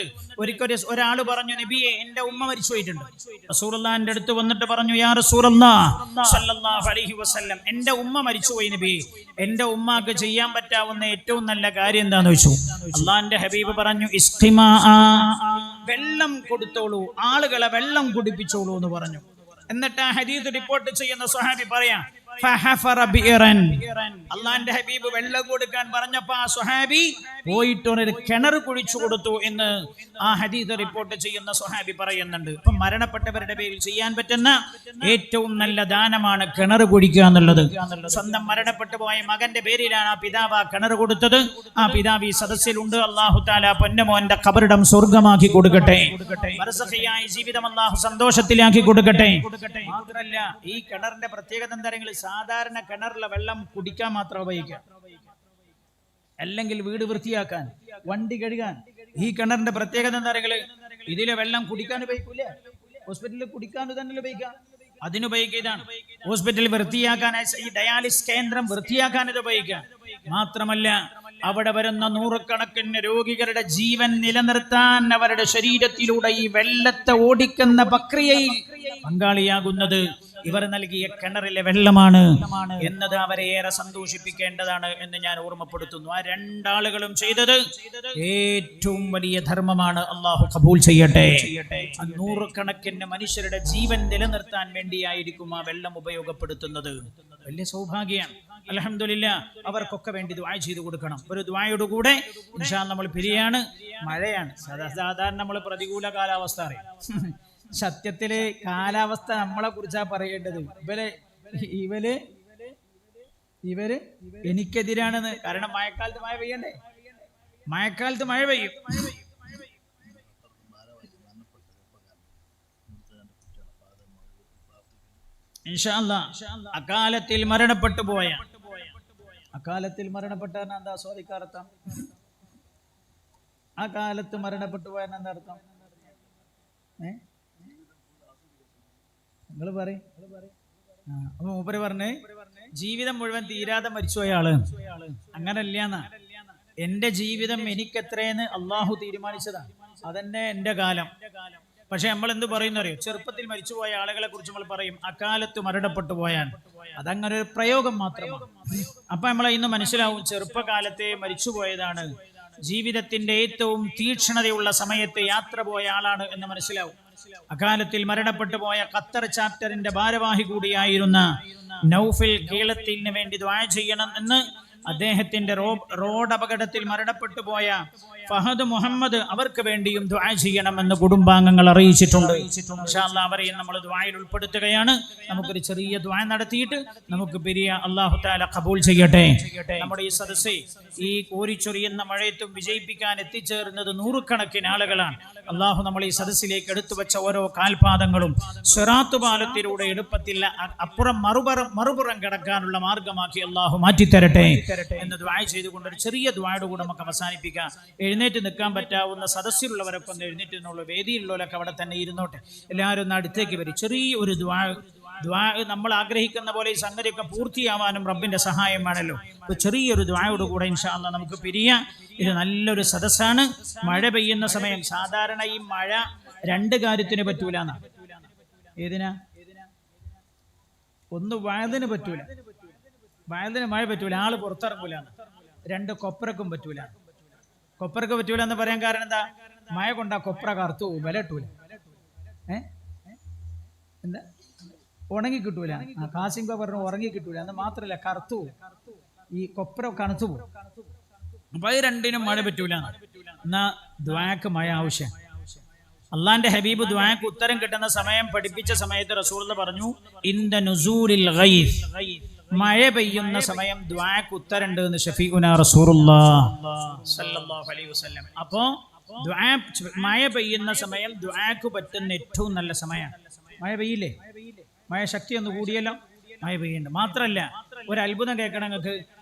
ഒരാൾ പറഞ്ഞു, നബിയെ എന്റെ ഉമ്മ മരിച്ചു പോയിട്ടുണ്ട്. റസൂലുള്ളാഹിന്റെ അടുത്ത് വന്നിട്ട് പറഞ്ഞു, യാ റസൂലല്ലാഹ് സ്വല്ലല്ലാഹു അലൈഹി വസല്ലം, എന്റെ ഉമ്മ മരിച്ചുപോയി നബി, എന്റെ ഉമ്മാക്ക് ചെയ്യാൻ പറ്റാവുന്ന ഏറ്റവും നല്ല കാര്യം എന്താന്ന് ചോദിച്ചു. അള്ളാന്റെ ഹബീബ് പറഞ്ഞു ഇസ്തിമാ, വെള്ളം കൊടുത്തോളൂ, ആളുകളെ വെള്ളം കുടിപ്പിച്ചോളൂ എന്ന് പറഞ്ഞു. എന്നിട്ട് ആ ഹദീസ് റിപ്പോർട്ട് ചെയ്യുന്ന സ്വഹാബി പറയാ അള്ളാന്റെ ഹബീബ് വെള്ളം കൊടുക്കാൻ പറഞ്ഞപ്പോ ആ സ്വഹാബി പോയിട്ട് ഒരു കിണർ കുഴിച്ചു കൊടുത്തു എന്ന് ആ ഹദീസ് റിപ്പോർട്ട് ചെയ്യുന്ന സ്വഹാബി പറയുന്നുണ്ട്. ഇപ്പൊ മരണപ്പെട്ടവരുടെ പേരിൽ ചെയ്യാൻ പറ്റുന്ന ഏറ്റവും നല്ല ദാനമാണ് കിണർ കുഴിക്കുക എന്നുള്ളത്. സ്വന്തം മരണപ്പെട്ടു പോയ മകന്റെ പേരിലാണ് ആ പിതാവ് ആ കിണർ കൊടുത്തത്. ആ പിതാവ് ഈ സദസ്സിലുണ്ട്. അല്ലാഹു തആല പൊന്നമോന്റെ ഖബറിടം സ്വർഗ്ഗമാക്കി കൊടുക്കട്ടെ. ബർസഖിയായ ജീവിതം അല്ലാഹു സന്തോഷത്തിലാക്കി കൊടുക്കട്ടെ. മാത്രമല്ല ഈ കിണറിന്റെ പ്രത്യേകത എന്താ? സാധാരണ കിണറിലെ വെള്ളം കുടിക്കാൻ മാത്രം ഉപയോഗിക്കാം, അല്ലെങ്കിൽ വീട് വൃത്തിയാക്കാൻ, വണ്ടി കഴുകാൻ. ഈ കിണറിന്റെ പ്രത്യേകത എന്താ പറയുക? ഇതിലെ വെള്ളം കുടിക്കാൻ ഉപയോഗിക്കൂലേ? ഹോസ്പിറ്റലിൽ കുടിക്കാൻ തന്നെ ഉപയോഗിക്കാം, അതിനുപയോഗിക്കുക. ഇതാണ് ഹോസ്പിറ്റൽ വൃത്തിയാക്കാൻ, ഈ ഡയാലിസിസ് കേന്ദ്രം വൃത്തിയാക്കാൻ ഇത് ഉപയോഗിക്കാം. മാത്രമല്ല അവിടെ വരുന്ന നൂറുകണക്കിന് രോഗികളുടെ ജീവൻ നിലനിർത്താൻ അവരുടെ ശരീരത്തിലൂടെ ഈ വെള്ളത്തെ ഓടിക്കുന്ന പ്രക്രിയയിൽ പങ്കാളിയാകുന്നത് ഇവർ നൽകിയ കിണറിലെ വെള്ളമാണ് എന്നത് അവരെ ഏറെ സന്തോഷിപ്പിക്കേണ്ടതാണ് എന്ന് ഞാൻ ഓർമ്മപ്പെടുത്തുന്നു. ആ രണ്ടാളുകളും ചെയ്തത് ഏറ്റവും വലിയ ധർമ്മമാണ്. അള്ളാഹു കബൂൽ ചെയ്യട്ടെ. നൂറുകണക്കിന് മനുഷ്യരുടെ ജീവൻ നിലനിർത്താൻ വേണ്ടിയായിരിക്കും ആ വെള്ളം ഉപയോഗപ്പെടുത്തുന്നത്. വലിയ സൗഭാഗ്യമാണ്. അൽഹംദുലില്ലാ, അവർക്കൊക്കെ വേണ്ടി ദുആ ചെയ്തു കൊടുക്കണം. ഒരു ദുആയോട് കൂടെ ഇൻഷാ അല്ലാഹ് നമ്മൾ പിരിയാണ്. മഴയാണ് സാധാരണ നമ്മൾ പ്രതികൂല കാലാവസ്ഥ അറിയാം. സത്യത്തില് കാലാവസ്ഥ നമ്മളെ കുറിച്ചാ പറയേണ്ടത്. ഇവര് എനിക്കെതിരാണെന്ന്. കാരണം മഴക്കാലത്ത് മഴ പെയ്യണ്ടേ? മഴക്കാലത്ത് മഴ പെയ്യും. ഇൻഷാ അല്ലാഹ് അകാലത്തിൽ മരണപ്പെട്ടു പോയ, അകാലത്തിൽ മരണപ്പെട്ട എന്താ സ്വാദിക്കാർത്ഥം? ആ കാലത്ത് മരണപ്പെട്ടു പോയ എന്താ അർത്ഥം? നിങ്ങൾ പറയും. അപ്പൊ മൂപ്പര് പറഞ്ഞ് ജീവിതം മുഴുവൻ തീരാതെ മരിച്ചുപോയ ആള്. അങ്ങനല്ലാന്നാ. എന്റെ ജീവിതം എനിക്കെത്രയെന്ന് അള്ളാഹു തീരുമാനിച്ചതാണ്. അതന്നെ എന്റെ കാലം. പക്ഷെ നമ്മൾ എന്ത് പറയുന്ന അറിയോ? ചെറുപ്പത്തിൽ മരിച്ചുപോയ ആളുകളെ കുറിച്ച് നമ്മൾ പറയും അക്കാലത്ത് മരണപ്പെട്ടു പോയാൽ. അതങ്ങനെ ഒരു പ്രയോഗം മാത്രമാണ്. അപ്പൊ നമ്മളെ ഇന്ന് മനസ്സിലാവും ചെറുപ്പകാലത്തെ മരിച്ചുപോയതാണ്, ജീവിതത്തിന്റെ ഏറ്റവും തീക്ഷ്ണതയുള്ള സമയത്ത് യാത്ര പോയ ആളാണ് എന്ന് മനസ്സിലാവും. അകാലത്തിൽ മരണപ്പെട്ടു പോയ ഖത്തർ ചാപ്റ്ററിന്റെ ഭാരവാഹി കൂടിയായിരുന്ന നൗഫൽ കീളത്തിന് വേണ്ടി ദുആ ചെയ്യണം എന്ന് അദ്ദേഹത്തിന്റെ റോഡ് അപകടത്തിൽ മരണപ്പെട്ടു പോയ ഫഹദ് മുഹമ്മദ് അവർക്ക് വേണ്ടിയും ദുആ ചെയ്യണമെന്ന് കുടുംബാംഗങ്ങൾ അറിയിച്ചിട്ടുണ്ട്. ഇൻഷാ അല്ലാഹ് അവരെയും നമ്മൾ ദുആയിൽ ഉൾപ്പെടുത്തുകയാണ്. നമുക്കൊരു ചെറിയ ദുആ നടത്തിയിട്ട് നമുക്ക് പിരിയ. അല്ലാഹു തആല ഖബൂൽ ചെയ്യട്ടെ. നമ്മുടെ ഈ സദസ്സ് ഈ കോരിച്ചൊരിയുന്ന മഴയത്തും വിജയിപ്പിക്കാൻ എത്തിച്ചേർന്നത് നൂറുകണക്കിന് ആളുകളാണ്. അള്ളാഹു നമ്മൾ ഈ സദസ്സിലേക്ക് എടുത്തു വെച്ച ഓരോ കാൽപാദങ്ങളും സിറാത്ത് പാലത്തിലൂടെ എളുപ്പത്തിൽ അപ്പുറം മറുപുറം കിടക്കാനുള്ള മാർഗമാക്കി അള്ളാഹു മാറ്റിത്തരട്ടെ എന്ന് ദുആ ചെയ്തുകൊണ്ട് ഒരു ചെറിയ ദുആയുടെ കൂടെ നമുക്ക് അവസാനിപ്പിക്കാം. എഴുന്നേറ്റ് നിൽക്കാൻ പറ്റാവുന്ന സദസ്സിലുള്ളവരൊക്കെ ഒന്ന് എഴുന്നേറ്റ് നിന്നുള്ള, വേദിയിലുള്ളവരൊക്കെ അവിടെ തന്നെ ഇരുന്നോട്ടെ. എല്ലാവരും ഒന്ന് അടുത്തേക്ക് വരും. ചെറിയ ഒരു ദുആ നമ്മൾ ആഗ്രഹിക്കുന്ന പോലെ ഈ സംഗതിയൊക്കെ പൂർത്തിയാവാനും റബ്ബിന്റെ സഹായം വേണമല്ലോ. അപ്പോൾ ചെറിയൊരു ദുആയോട് കൂടെ ഇൻഷാ അല്ലാഹ് നമുക്ക് പിരിയാം. ഇത് നല്ലൊരു സദസ്സാണ്. മഴ പെയ്യുന്ന സമയം സാധാരണ ഈ മഴ രണ്ട് കാര്യത്തിന് പറ്റൂല എന്നാ. ഏതിനാ? ഒന്ന് വയതിന് പറ്റൂല, വയതിന് മഴ പറ്റൂല, ആള് പുറത്തിറങ്ങൂല. രണ്ട് കൊപ്രക്കും പറ്റൂല. കൊപ്രക്ക് പറ്റൂല എന്ന് പറയാൻ കാരണം എന്താ? മഴ കൊണ്ടാ കൊപ്ര കറുത്തു പോകും, വില കിട്ടൂല. എന്താ? ഉണങ്ങി കിട്ടൂല. കാസിംഗ പറഞ്ഞു ഉറങ്ങി കിട്ടൂല എന്ന് മാത്രല്ല കറുത്തു പോകും, ഈ കൊപ്ര കണുത്തു പോകും. അപ്പൊ അത് രണ്ടിനും മഴ പറ്റൂല. എന്നാ ദുആക്ക് മഴ ആവശ്യം. അള്ളാന്റെ ഹബീബ് ദുആക്ക് ഉത്തരം കിട്ടുന്ന സമയം പഠിപ്പിച്ച സമയത്ത് റസൂലുള്ളാഹി പറഞ്ഞു ഇൻദ നുസൂലിൽ ഗൈസ്, മഴ പെയ്യുന്ന സമയം ദുആക്ക് ഉത്തരമുണ്ട് എന്ന് ഷഫീഉനാ റസൂലുള്ളാഹി സ്വല്ലല്ലാഹു അലൈഹി വസല്ലം. അപ്പോ ദുആ മഴ പെയ്യുന്ന സമയം ദുആക്ക് പറ്റുന്ന ഏറ്റവും നല്ല സമയമാണ്. മഴ പെയ്യില്ലേ? മഴ ശക്തി ഒന്ന് കൂടിയല്ലോ, മഴ പെയ്യുന്നുണ്ട്. മാത്രല്ല ഒരു അത്ഭുതം കേൾക്കണം നിങ്ങൾക്ക്.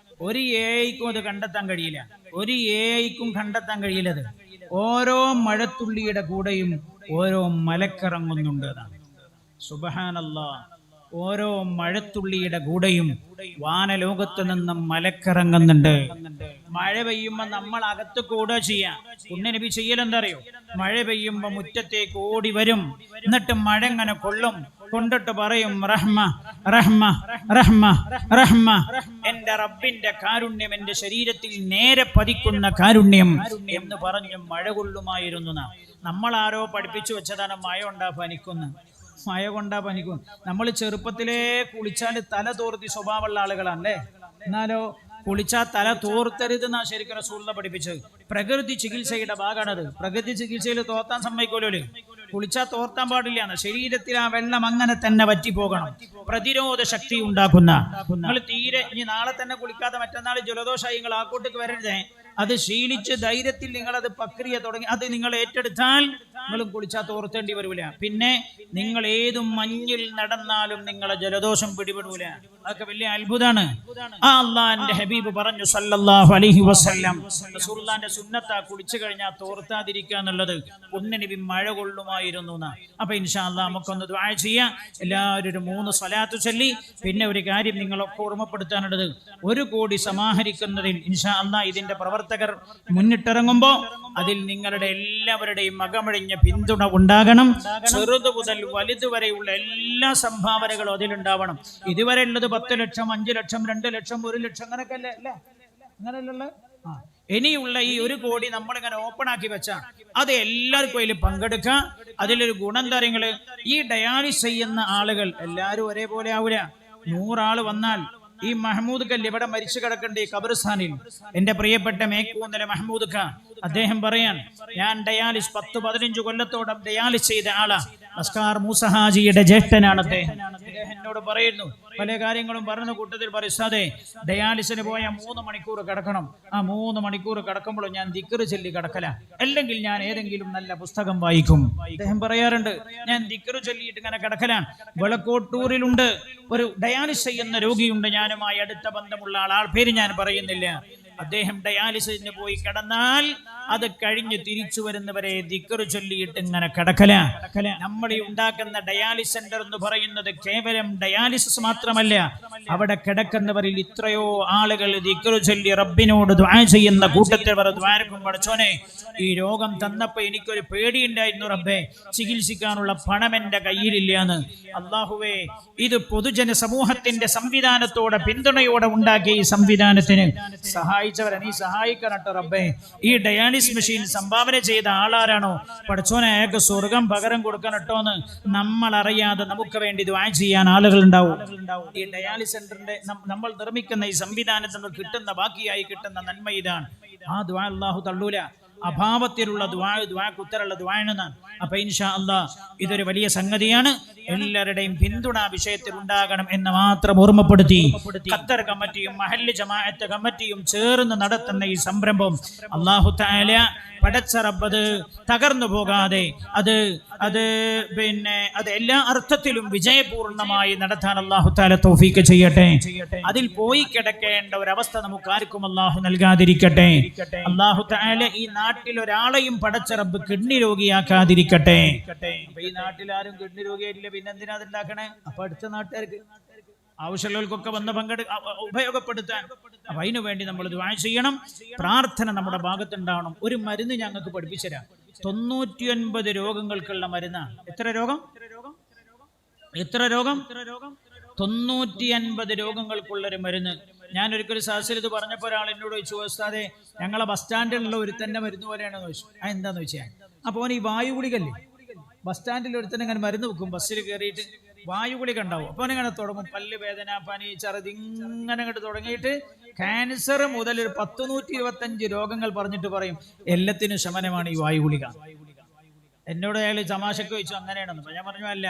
ഒരു ഏഐക്കും അത് കണ്ടെത്താൻ കഴിയില്ല. ഒരു ഏഐക്കും കണ്ടെത്താൻ കഴിയില്ലത്. ഓരോ മഴത്തുള്ളിയുടെ കൂടെയും ഓരോ മലക്കിറങ്ങുന്നുണ്ട്. സുബ്ഹാനല്ലാഹ്. ഓരോ മഴത്തുള്ളിയുടെ കൂടെയും വാനലോകത്ത് നിന്നും മലക്കിറങ്ങുന്നുണ്ട്. മഴ പെയ്യുമ്പോ നമ്മൾ അകത്ത് കൂടുക ചെയ്യാം. പുണ്യനബി ചെയ്യലെന്താ അറിയോ? മഴ പെയ്യുമ്പോ മുറ്റത്തേക്ക് ഓടി വരും, എന്നിട്ട് മഴ ഇങ്ങനെ കൊള്ളും. കൊണ്ടിട്ട് പറയും റഹ്മ റഹ്മ റഹ്മ റഹ്മ. എന്റെ റബ്ബിന്റെ കാരുണ്യം എന്റെ ശരീരത്തിൽ നേരെ പതിക്കുന്ന കാരുണ്യം എന്ന് പറഞ്ഞ് മഴ കൊള്ളുമായിരുന്നു. നമ്മളാരോ പഠിപ്പിച്ചു വെച്ചതാണ് മഴ കൊണ്ടാ പനിക്കുന്നു, മഴ കൊണ്ടാ പനിക്കും. നമ്മൾ ചെറുപ്പത്തിലേ കുളിച്ചാൽ തല തോർത്തി സ്വഭാവമുള്ള ആളുകളാണല്ലേ. എന്നാലോ കുളിച്ചാൽ തല തോർത്തരുതെന്നാ ശരിക്കും റസൂലുള്ളാഹി പഠിപ്പിച്ചത്. പ്രകൃതി ചികിത്സയുടെ ഭാഗമാണത്. പ്രകൃതി ചികിത്സയിൽ തോർത്താൻ സമ്മതിക്കൂലോ, കുളിച്ചാൽ തോർത്താൻ പാടില്ല. ശരീരത്തിൽ ആ വെള്ളം അങ്ങനെ തന്നെ വറ്റിപ്പോകണം. പ്രതിരോധ ശക്തി ഉണ്ടാക്കുന്ന, നിങ്ങൾ തീരെ ഇനി നാളെ തന്നെ കുളിക്കാതെ മറ്റന്നാൾ ജലദോഷമായി നിങ്ങൾ ആക്കോട്ടേക്ക് വരരുതേ. അത് ശീലിച്ച് ധൈര്യത്തിൽ നിങ്ങളത് പ്രക്രിയ തുടങ്ങി അത് നിങ്ങൾ ഏറ്റെടുത്താൽ നിങ്ങളും കുളിച്ചാൽ തോർത്തേണ്ടി വരൂല. പിന്നെ നിങ്ങൾ ഏതും മഞ്ഞിൽ നടന്നാലും നിങ്ങളെ ജലദോഷം പിടിപെടൂല. അതൊക്കെ വലിയ അത്ഭുതമാണ്. ആ അള്ളാന്റെ ഹബീബ് പറഞ്ഞു സല്ലല്ലാഹു അലൈഹി വസല്ലം, റസൂലുള്ളാഹിന്റെ സുന്നത്താ കുളിച്ചു കഴിഞ്ഞാൽ തോർത്താതിരിക്കുക എന്നുള്ളത്. നബി മഴ കൊള്ളുമായിരുന്നു. അപ്പൊ ഇൻഷാ അല്ലാഹ് നമുക്കൊന്ന് ദുആ ചെയ്യാം. എല്ലാവരും ഒരു 3 സ്വലാത്ത് ചൊല്ലി. പിന്നെ ഒരു കാര്യം നിങ്ങളൊക്കെ ഓർമ്മപ്പെടുത്താനുള്ളത്, 1 കോടി സമാഹരിക്കുന്നതിൽ ഇൻഷാ അല്ലാഹ് ഇതിന്റെ പ്രവർത്തകർ മുന്നിട്ടിറങ്ങുമ്പോൾ അതിൽ നിങ്ങളുടെ എല്ലാവരുടെയും മകമഴിഞ്ഞ പിന്തുണ ഉണ്ടാകണം. ചെറുതു മുതൽ വലുത് വരെയുള്ള എല്ലാ സംഭാവനകളും അതിലുണ്ടാവണം. ഇതുവരെ ഉള്ളത് 10 ലക്ഷം, 5 ലക്ഷം, 2 ലക്ഷം, 1 ലക്ഷം അങ്ങനെയൊക്കെ അല്ലേ, അങ്ങനെയല്ല. ഇനിയുള്ള ഈ 1 കോടി നമ്മളിങ്ങനെ ഓപ്പൺ ആക്കി വെച്ചാൽ അത് എല്ലാവർക്കും അതിൽ പങ്കെടുക്കാം. അതിലൊരു ഗുണം തരങ്ങള്, ഈ ഡയാലിസ് ചെയ്യുന്ന ആളുകൾ എല്ലാവരും ഒരേപോലെ ആവില്ല. 100 ആള് വന്നാൽ ഈ മഹ്മൂദ് ഖാൻ ഇവിടെ മരിച്ചു കിടക്കേണ്ട ഈ ഖബർസ്ഥാനിൽ എന്റെ പ്രിയപ്പെട്ട മേക്കൂന്നല മഹ്മൂദ് ഖാൻ അദ്ദേഹം പറയാൻ, ഞാൻ ഡയാലിസ് 10-15 കൊല്ലത്തോളം ഡയാലിസ് ചെയ്ത ആളാ. അസ്കാർ മൂസഹാജിയുടെ ജ്യേഷ്ഠനാണ് അദ്ദേഹം. എന്നോട് പറയുന്നു, പല കാര്യങ്ങളും പറയുന്ന കൂട്ടത്തിൽ പറയും, ഡയാലിസിന് പോയാൽ 3 മണിക്കൂർ കിടക്കണം. ആ 3 മണിക്കൂർ കിടക്കുമ്പോഴും ഞാൻ ദിക്ർ ചൊല്ലി കിടക്കല, അല്ലെങ്കിൽ ഞാൻ ഏതെങ്കിലും നല്ല പുസ്തകം വായിക്കും. അദ്ദേഹം പറയാറുണ്ട്, ഞാൻ ദിക്ർ ചൊല്ലിയിട്ട് ഇങ്ങനെ കിടക്കലാണ്. വിളക്കോട്ടൂരിലുണ്ട് ഒരു ഡയാലിസ് ചെയ്യുന്ന രോഗിയുണ്ട്, ഞാനുമായി അടുത്ത ബന്ധമുള്ള ആൾ പേര് ഞാൻ പറയുന്നില്ല. അദ്ദേഹം ഡയാലിസിന് പോയി കിടന്നാൽ അത് കഴിഞ്ഞ് തിരിച്ചു വരുന്നവരെ ദിക്ർ ചൊല്ലിയിട്ട് ഇങ്ങനെ കിടക്കല. നമ്മൾ ഈ ഉണ്ടാക്കുന്ന ഡയാലിസ് സെന്റർ എന്ന് പറയുന്നത് കേവലം ഡയാലിസിസ് മാത്രമല്ല, അവിടെ കിടക്കുന്നവരിൽ എത്രയോ ആളുകൾ ദിക്ർ ചൊല്ലി റബ്ബിനോട് ദുആ ചെയ്യുന്ന കൂട്ടത്തിൽ ദ്വാരക്കും. പഠിച്ചോനെ, ഈ രോഗം തന്നപ്പോ എനിക്കൊരു പേടിയുണ്ടായിരുന്നു റബ്ബേ, ചികിത്സിക്കാനുള്ള പണം എന്റെ കയ്യിലില്ലാന്ന്. അല്ലാഹുവേ, ഇത് പൊതുജന സമൂഹത്തിന്റെ സംവിധാനത്തോടെ പിന്തുണയോടെ ഉണ്ടാക്കിയ ഈ സംവിധാനത്തിന് സഹായിച്ചവരെ നീ സഹായിക്കണട്ടോ റബ്ബേ. ഈ ഡയാലിസ് മെഷീൻ സംഭാവന ചെയ്ത ആളാരാണോ പഠിച്ചോനെ, അയാൾക്ക് സ്വർഗം പകരം കൊടുക്കണട്ടോ എന്ന് നമ്മൾ അറിയാതെ നമുക്ക് വേണ്ടി ദുആ ചെയ്യാൻ ആളുകൾ ഉണ്ടാവും. ഈ ഡയാലിസ് സെന്ററിന്റെ നമ്മൾ നിർമ്മിക്കുന്ന ഈ സംവിധാനത്തിൽ നിന്ന് കിട്ടുന്ന ബാക്കിയായി കിട്ടുന്ന നന്മ ഇതാണ്. ആ ദുആ അല്ലാഹു തള്ളൂല. അഭാവത്തിലുള്ള ദുആക്ക് ഉത്തരമുള്ള ദുആയാണ്. അപ്പൊ ഇൻഷാ അല്ലാഹ് ഇതൊരു വലിയ സംഗതിയാണ്. എല്ലാവരുടെയും പിന്തുണ വിഷയത്തിൽ ഉണ്ടാകണം എന്ന് മാത്രം ഓർമ്മപ്പെടുത്തി, ഖത്തർ കമ്മിറ്റിയും മഹല്ല് ജമാഅത്ത് കമ്മിറ്റിയും ചേർന്ന് നടത്തുന്ന ഈ സംരംഭം അല്ലാഹു തആല പടച്ച റബ്ബ് തകർന്നു പോകാതെ അത് എല്ലാ അർത്ഥത്തിലും വിജയപൂർണമായി നടത്താൻ അല്ലാഹു തആല തൗഫീഖ് ചെയ്യട്ടെ. അതിൽ പോയി കിടക്കേണ്ട ഒരവസ്ഥ നമുക്ക് ആർക്കും അല്ലാഹു നൽകാതിരിക്കട്ടെ. അല്ലാഹു തആല ഈ നാട്ടിൽ ഒരാളെയും പടച്ച റബ്ബ് കിഡ്നി രോഗിയാക്കാതിരിക്കട്ടെ. അപ്പൊ ഈ നാട്ടിൽ ആരും കിഡ്നി രോഗിയായിട്ടില്ല, പിന്നെന്തിനാ അതുണ്ടാക്കണേ? അപ്പൊ അടുത്ത നാട്ടുകാർക്ക് ആവശ്യമുള്ളവർക്കൊക്കെ വന്ന് ഉപയോഗപ്പെടുത്താൻ. അപ്പൊ അതിനു വേണ്ടി നമ്മൾ ദുആ ചെയ്യണം. പ്രാർത്ഥന നമ്മുടെ ഭാഗത്തുണ്ടാവണം. ഒരു മരുന്ന് ഞങ്ങൾക്ക് പഠിപ്പിച്ചുതരാം. 99 രോഗങ്ങൾക്കുള്ള മരുന്ന്. എത്ര രോഗം? 950 രോഗങ്ങൾക്കുള്ളൊരു മരുന്ന്. ഞാൻ ഒരിക്കലും സാഹസിൽ ഇത് പറഞ്ഞപ്പോൾ ഒരാൾ എന്നോട് ചോദിച്ചു, ഉസ്താദേ ഞങ്ങളെ ബസ് സ്റ്റാൻഡിലുള്ള ഒരുത്തന്നെ മരുന്ന് പോലെയാണെന്ന് ചോദിച്ചു. എന്താന്ന് വെച്ചാൽ, അപ്പോൾ ഈ വായു ഗുളികല്ലേ, ബസ് സ്റ്റാൻഡിൽ ഒരുത്തന്നെ ഇങ്ങനെ മരുന്ന് വെക്കും, ബസ്സിൽ കയറിയിട്ട് വായു ഗുളിക ഉണ്ടാവും. അപ്പോൾ ഇങ്ങനെ തുടങ്ങും, പല്ല് വേദന, പനി, ഛർദി, ഇങ്ങനെ അങ്ങോട്ട് തുടങ്ങിയിട്ട് ക്യാൻസർ മുതൽ ഒരു 125 രോഗങ്ങൾ പറഞ്ഞിട്ട് പറയും എല്ലാത്തിനും ശമനമാണ് ഈ വായു ഗുളിക. എന്നോട് അയാൾ തമാശക്ക് ചോദിച്ചു അങ്ങനെയാണെന്ന്. ഞാൻ പറഞ്ഞു അല്ല,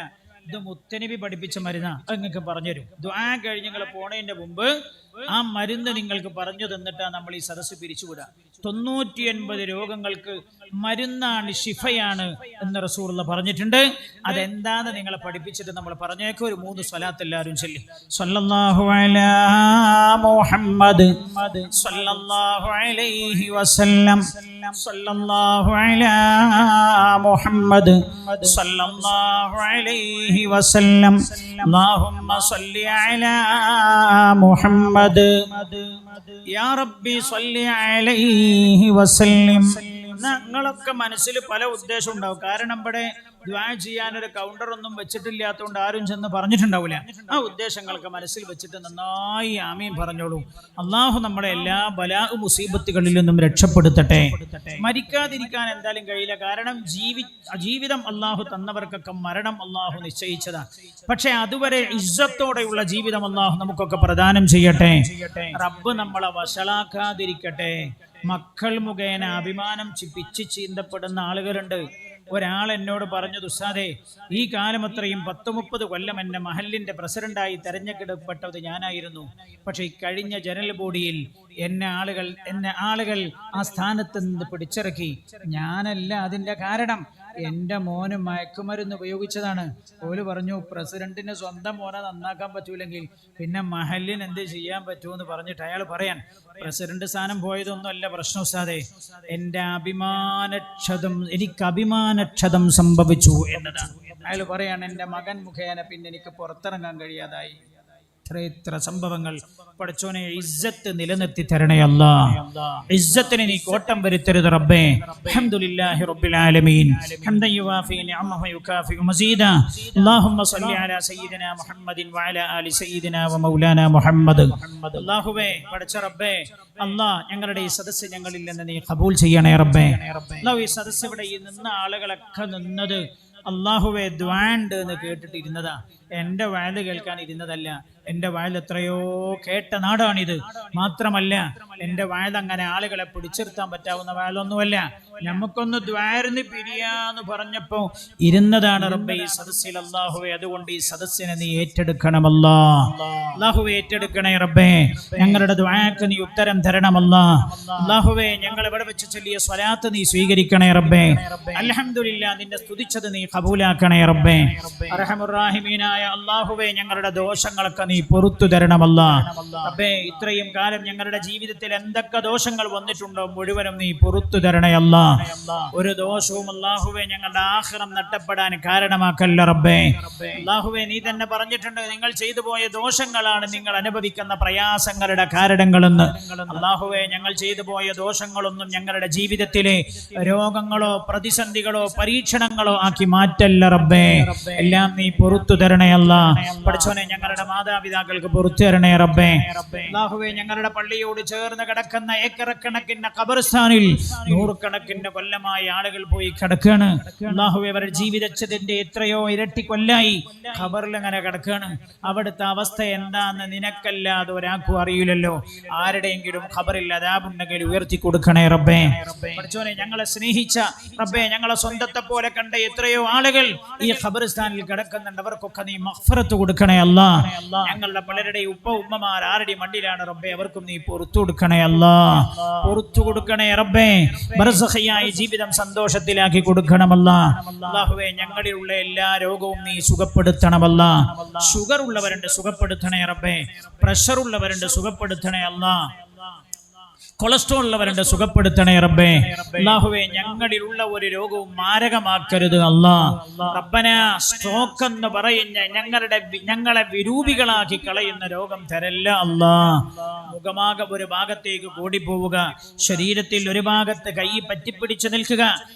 ഇത് മുത്തനബി പഠിപ്പിച്ച മരുന്നാ, അത് നിങ്ങൾക്ക് പറഞ്ഞുതരും. ദുആ കഴിഞ്ഞ് നിങ്ങൾ പോണതിന്റെ മുമ്പ് ആ മരുന്ന് നിങ്ങൾക്ക് പറഞ്ഞു തന്നിട്ടാ നമ്മൾ ഈ സദസ്സ് പിരിച്ചുവിടുക. 950 രോഗങ്ങൾക്ക് മരുന്നാണ്, ശിഫയാണ് എന്ന് റസൂലുള്ളാഹി പറഞ്ഞിട്ടുണ്ട്. അതെന്താന്ന് നിങ്ങളെ പഠിപ്പിച്ചിട്ട് നമ്മൾ പറഞ്ഞേക്കും. ഒരു 3 സ്വലാത്ത് എല്ലാവരും ചൊല്ലി. സ്വല്ലല്ലാഹു അലാ മുഹമ്മദ് സ്വല്ലല്ലാഹു അലൈഹി വസല്ലം സ്വല്ലല്ലാഹു അലാ മുഹമ്മദ് സ്വല്ലല്ലാഹു അലൈഹി വസല്ലം അല്ലാഹുമ്മ സ്വല്ലി അലാ മുഹമ്മദ് യാ റബ്ബി സ്വല്ലി അലൈഹി വസല്ലം. ഞങ്ങളൊക്കെ മനസ്സിൽ പല ഉദ്ദേശം ഉണ്ടാവും. കാരണം ഇവിടെ ദുആ ചെയ്യാനൊരു കൗണ്ടറൊന്നും വെച്ചിട്ടില്ലാത്തതുകൊണ്ട് ആരും ചെന്ന് പറഞ്ഞിട്ടുണ്ടാവില്ല. ആ ഉദ്ദേശങ്ങൾക്ക് മനസ്സിൽ വെച്ചിട്ട് നന്നായി ആമീൻ പറഞ്ഞോളൂ. അള്ളാഹു നമ്മളെ എല്ലാ ബലാ മുസീബത്തുകളിൽ നിന്നും രക്ഷപ്പെടുത്തട്ടെ. മരിക്കാതിരിക്കാൻ എന്തായാലും കഴിയില്ല. കാരണം ജീവിതം അള്ളാഹു തന്നവർക്കൊക്കെ മരണം അള്ളാഹു നിശ്ചയിച്ചതാണ്. പക്ഷെ അതുവരെ ഇസ്സത്തോടെയുള്ള ജീവിതം അള്ളാഹു നമുക്കൊക്കെ പ്രദാനം ചെയ്യട്ടെ. റബ്ബ് നമ്മളെ വഷളാക്കാതിരിക്കട്ടെ. മക്കൾ മുഖേന അഭിമാനം പിച്ച് ചീന്തപ്പെടുന്ന ആളുകളുണ്ട്. ഒരാൾ എന്നോട് പറഞ്ഞു, ഉസ്താദേ, ഈ കാലം അത്രയും 10-30 കൊല്ലം എന്നെ മഹല്ലിന്റെ പ്രസിഡന്റായി തെരഞ്ഞെടുക്കപ്പെട്ടത് ഞാനായിരുന്നു. പക്ഷെ ഈ കഴിഞ്ഞ ജനറൽ ബോഡിയിൽ എന്നെ ആളുകൾ ആ സ്ഥാനത്ത് നിന്ന് പിടിച്ചിറക്കി. ഞാനല്ല അതിന്റെ കാരണം. എൻ്റെ മോന് മയക്കുമരുന്ന് ഉപയോഗിച്ചതാണ്. ഓല് പറഞ്ഞു, പ്രസിഡന്റിന് സ്വന്തം മോനെ നന്നാക്കാൻ പറ്റൂലെങ്കിൽ പിന്നെ മഹല്ലിന് എന്ത് ചെയ്യാൻ പറ്റുമെന്ന് പറഞ്ഞിട്ട് അയാൾ പറയാൻ, പ്രസിഡന്റ് സ്ഥാനം പോയതൊന്നും അല്ല പ്രശ്നം ഉസ്താദേ, എനിക്ക് അഭിമാനക്ഷതം സംഭവിച്ചു എന്നതാണ്. അയാൾ പറയാണ്, എൻ്റെ മകൻ മുഖേന പിന്നെ എനിക്ക് പുറത്തിറങ്ങാൻ കഴിയാതായി. ഇത്ര സംഭവങ്ങൾ. പഠിച്ചോനെ, ഇസ്സത്ത് നിലനിർത്തി തരണേ അല്ലാഹ്. ഇസ്സത്തിന് നീ കോട്ടം വരുത്തരുത് റബ്ബേ. അൽഹംദുലില്ലാഹി റബ്ബിൽ ആലമീൻ. ഹംദൻ യുവാഫി നിഅമഹു യുകാഫി മസീദ. അല്ലാഹുമ്മ സ്വല്ലി അലാ സയ്യിദിനാ മുഹമ്മദിൻ വഅലാ ആലി സയ്യിദിനാ വമൗലാനാ മുഹമ്മദ്. അല്ലാഹുവേ, പഠിച്ച റബ്ബേ, അല്ലാഹ് ഞങ്ങളുടെ ഈ സദസ്സ് ഞങ്ങളിൽ നിന്ന് നീ ഖബൂൽ ചെയ്യണേ റബ്ബേ. അല്ലാഹു ഈ സദസ്സ് ഇവിടെ ഈ നിന്ന ആളുകളൊക്കെ നിന്നത് അല്ലാഹുവേ ദ്വാണ്ട് എന്ന് കേട്ടിട്ട് ഇരുന്നതാ. എൻ്റെ വയല് കേൾക്കാൻ ഇരുന്നതല്ല. എൻ്റെ വയൽ എത്രയോ കേട്ട നാടാണിത്. മാത്രമല്ല, എൻ്റെ വയൽ അങ്ങനെ ആളുകളെ പിടിച്ചിർത്താൻ പറ്റാവുന്ന വയലൊന്നുമല്ല. നമുക്കൊന്ന് ദ്വാരന്ന് പിരിയാന്ന് പറഞ്ഞപ്പോ ഇരുന്നതാണ് റബ്ബേ ഈ സദസ്സിൽ. അല്ലാഹുവേ, അതുകൊണ്ട് ഈ സദസ്സിനെ നീ ഏറ്റെടുക്കണമല്ലാ. അല്ലാഹുവേ, ഏറ്റെടുക്കണേ റബ്ബേ. ഞങ്ങളുടെ ദുആക്ക് നീ ഉത്തരം തരണമല്ലാ. അല്ലാഹുവേ, ഞങ്ങൾ ഇവിടെ വെച്ച് ചൊല്ലിയ സ്വലാത്ത് നീ സ്വീകരിക്കണേ റബ്ബേ. അൽഹംദുലില്ലാ, നിന്നെ സ്തുതിച്ചത് നീ ഖബൂലാക്കണേ റബ്ബേ. അർഹമുർ റഹീമീനായ അല്ലാഹുവേ, ഞങ്ങളുടെ ദോഷങ്ങളൊക്കെ നീ പൊറുത്തു തരണമല്ലാ. റബ്ബേ, ഇത്രയും കാലം ഞങ്ങളുടെ ജീവിതത്തിൽ എന്തൊക്കെ ദോഷങ്ങൾ വന്നിട്ടുണ്ടോ മുഴുവനും നീ പൊറുത്തു തരണേ അല്ലാ. ഒരു ദോഷവും അല്ലാഹുവേ ഞങ്ങളുടെ ആഖിറം നഷ്ടപ്പെടാൻ കാരണമാക്കല്ല റബ്ബേ. അല്ലാഹുവേ, നീ തന്നെ പറഞ്ഞിട്ടുണ്ട്, നിങ്ങൾ ചെയ്തു പോയ ദോഷങ്ങളാണ് നിങ്ങൾ അനുഭവിക്കുന്ന പ്രയാസങ്ങളുടെ കാരണങ്ങളെന്ന്. അല്ലാഹുവേ, ഞങ്ങൾ ചെയ്തു പോയ ദോഷങ്ങളൊന്നും ഞങ്ങളുടെ ജീവിതത്തിലെ രോഗങ്ങളോ പ്രതിസന്ധികളോ പരീക്ഷണങ്ങളോ ആക്കി മാറ്റല്ല റബ്ബേ. എല്ലാം നീ പൊറുത്തു തരണേ അല്ലാ. പഠിച്ചോനെ, ഞങ്ങളുടെ മാതാപിതാക്കൾക്ക് പൊറുത്തു തരണേ റബ്ബേ. അല്ലാഹുവേ, ഞങ്ങളുടെ പള്ളിയോട് ചേർന്ന് കിടക്കുന്ന ഏക്കറക്കണക്കിന് ഖബർസ്ഥാനിൽ നൂറുകണക്കിന് കൊല്ലമായി ആളുകൾ പോയി കിടക്കുകയാണ്. അല്ലാഹുവേ, അവരുടെ ജീവിതത്തിന്റെ എത്രയോ ഇരട്ടി കൊല്ലായി ഖബറിൽ അങ്ങനെ കിടക്കുകയാണ്. അവിടുത്തെ അവസ്ഥ എന്താന്ന് നിനക്കല്ലാതെ ഒരാൾക്കും അറിയില്ലല്ലോ. ആരുടെയെങ്കിലും ഖബറിൽ അദാബുണ്ടെങ്കിൽ ഉയർത്തി കൊടുക്കണേ റബ്ബേ. പഠിച്ചോനെ, ഞങ്ങളെ സ്നേഹിച്ച റബ്ബേ, ഞങ്ങളെ സ്വന്തത്തെ പോലെ കണ്ട എത്രയോ ആളുകൾ ഈ ഖബർസ്ഥാനിൽ കിടക്കുന്നുണ്ട്. അവർക്കൊക്കെ നീ മഗ്ഫിറത്ത് കൊടുക്കണേ അല്ലാ. ഞങ്ങളുടെ പലരുടെ ഉമ്മമാർ ആരുടെ മണ്ണിലാണ് റബ്ബേ, അവർക്കും നീ പുറത്തു കൊടുക്കണേ അല്ലാ. പുറത്തു കൊടുക്കണേ റബ്ബേ. ബർസഖിയായ ജീവിതം സന്തോഷത്തിലാക്കി കൊടുക്കണമല്ലാ. അല്ലാഹുവേ, ഞങ്ങളിലുള്ള എല്ലാ രോഗവും നീ സുഖപ്പെടുത്തണമല്ലാ. ഷുഗർ ഉള്ളവരുണ്ട്, സുഖപ്പെടുത്തണേ റബ്ബേ. പ്രഷർ ഉള്ളവരുണ്ട്, സുഖപ്പെടുത്തണേ അല്ലാ. കൊളസ്ട്രോൾ ഉള്ളവരുണ്ട്, സുഖപ്പെടുത്തണേ റബ്ബേ. അല്ലാഹുവേ, ഞങ്ങളിലുള്ള ഒരു രോഗവും മാരകമാക്കരുത് അല്ലാ. റബ്ബന, സ്ട്രോക്ക് എന്ന് പറയുന്ന ഞങ്ങളെ വിരൂപികളാക്കി കളയുന്ന രോഗം തരല്ല അല്ലാ. മുഖമാകെ ഒരു ഭാഗത്തേക്ക് കൂടിപ്പോവുക, ശരീരത്തിൽ ഒരു ഭാഗത്ത് കൈ പറ്റിപ്പിടിച്ചു നിൽക്കുക.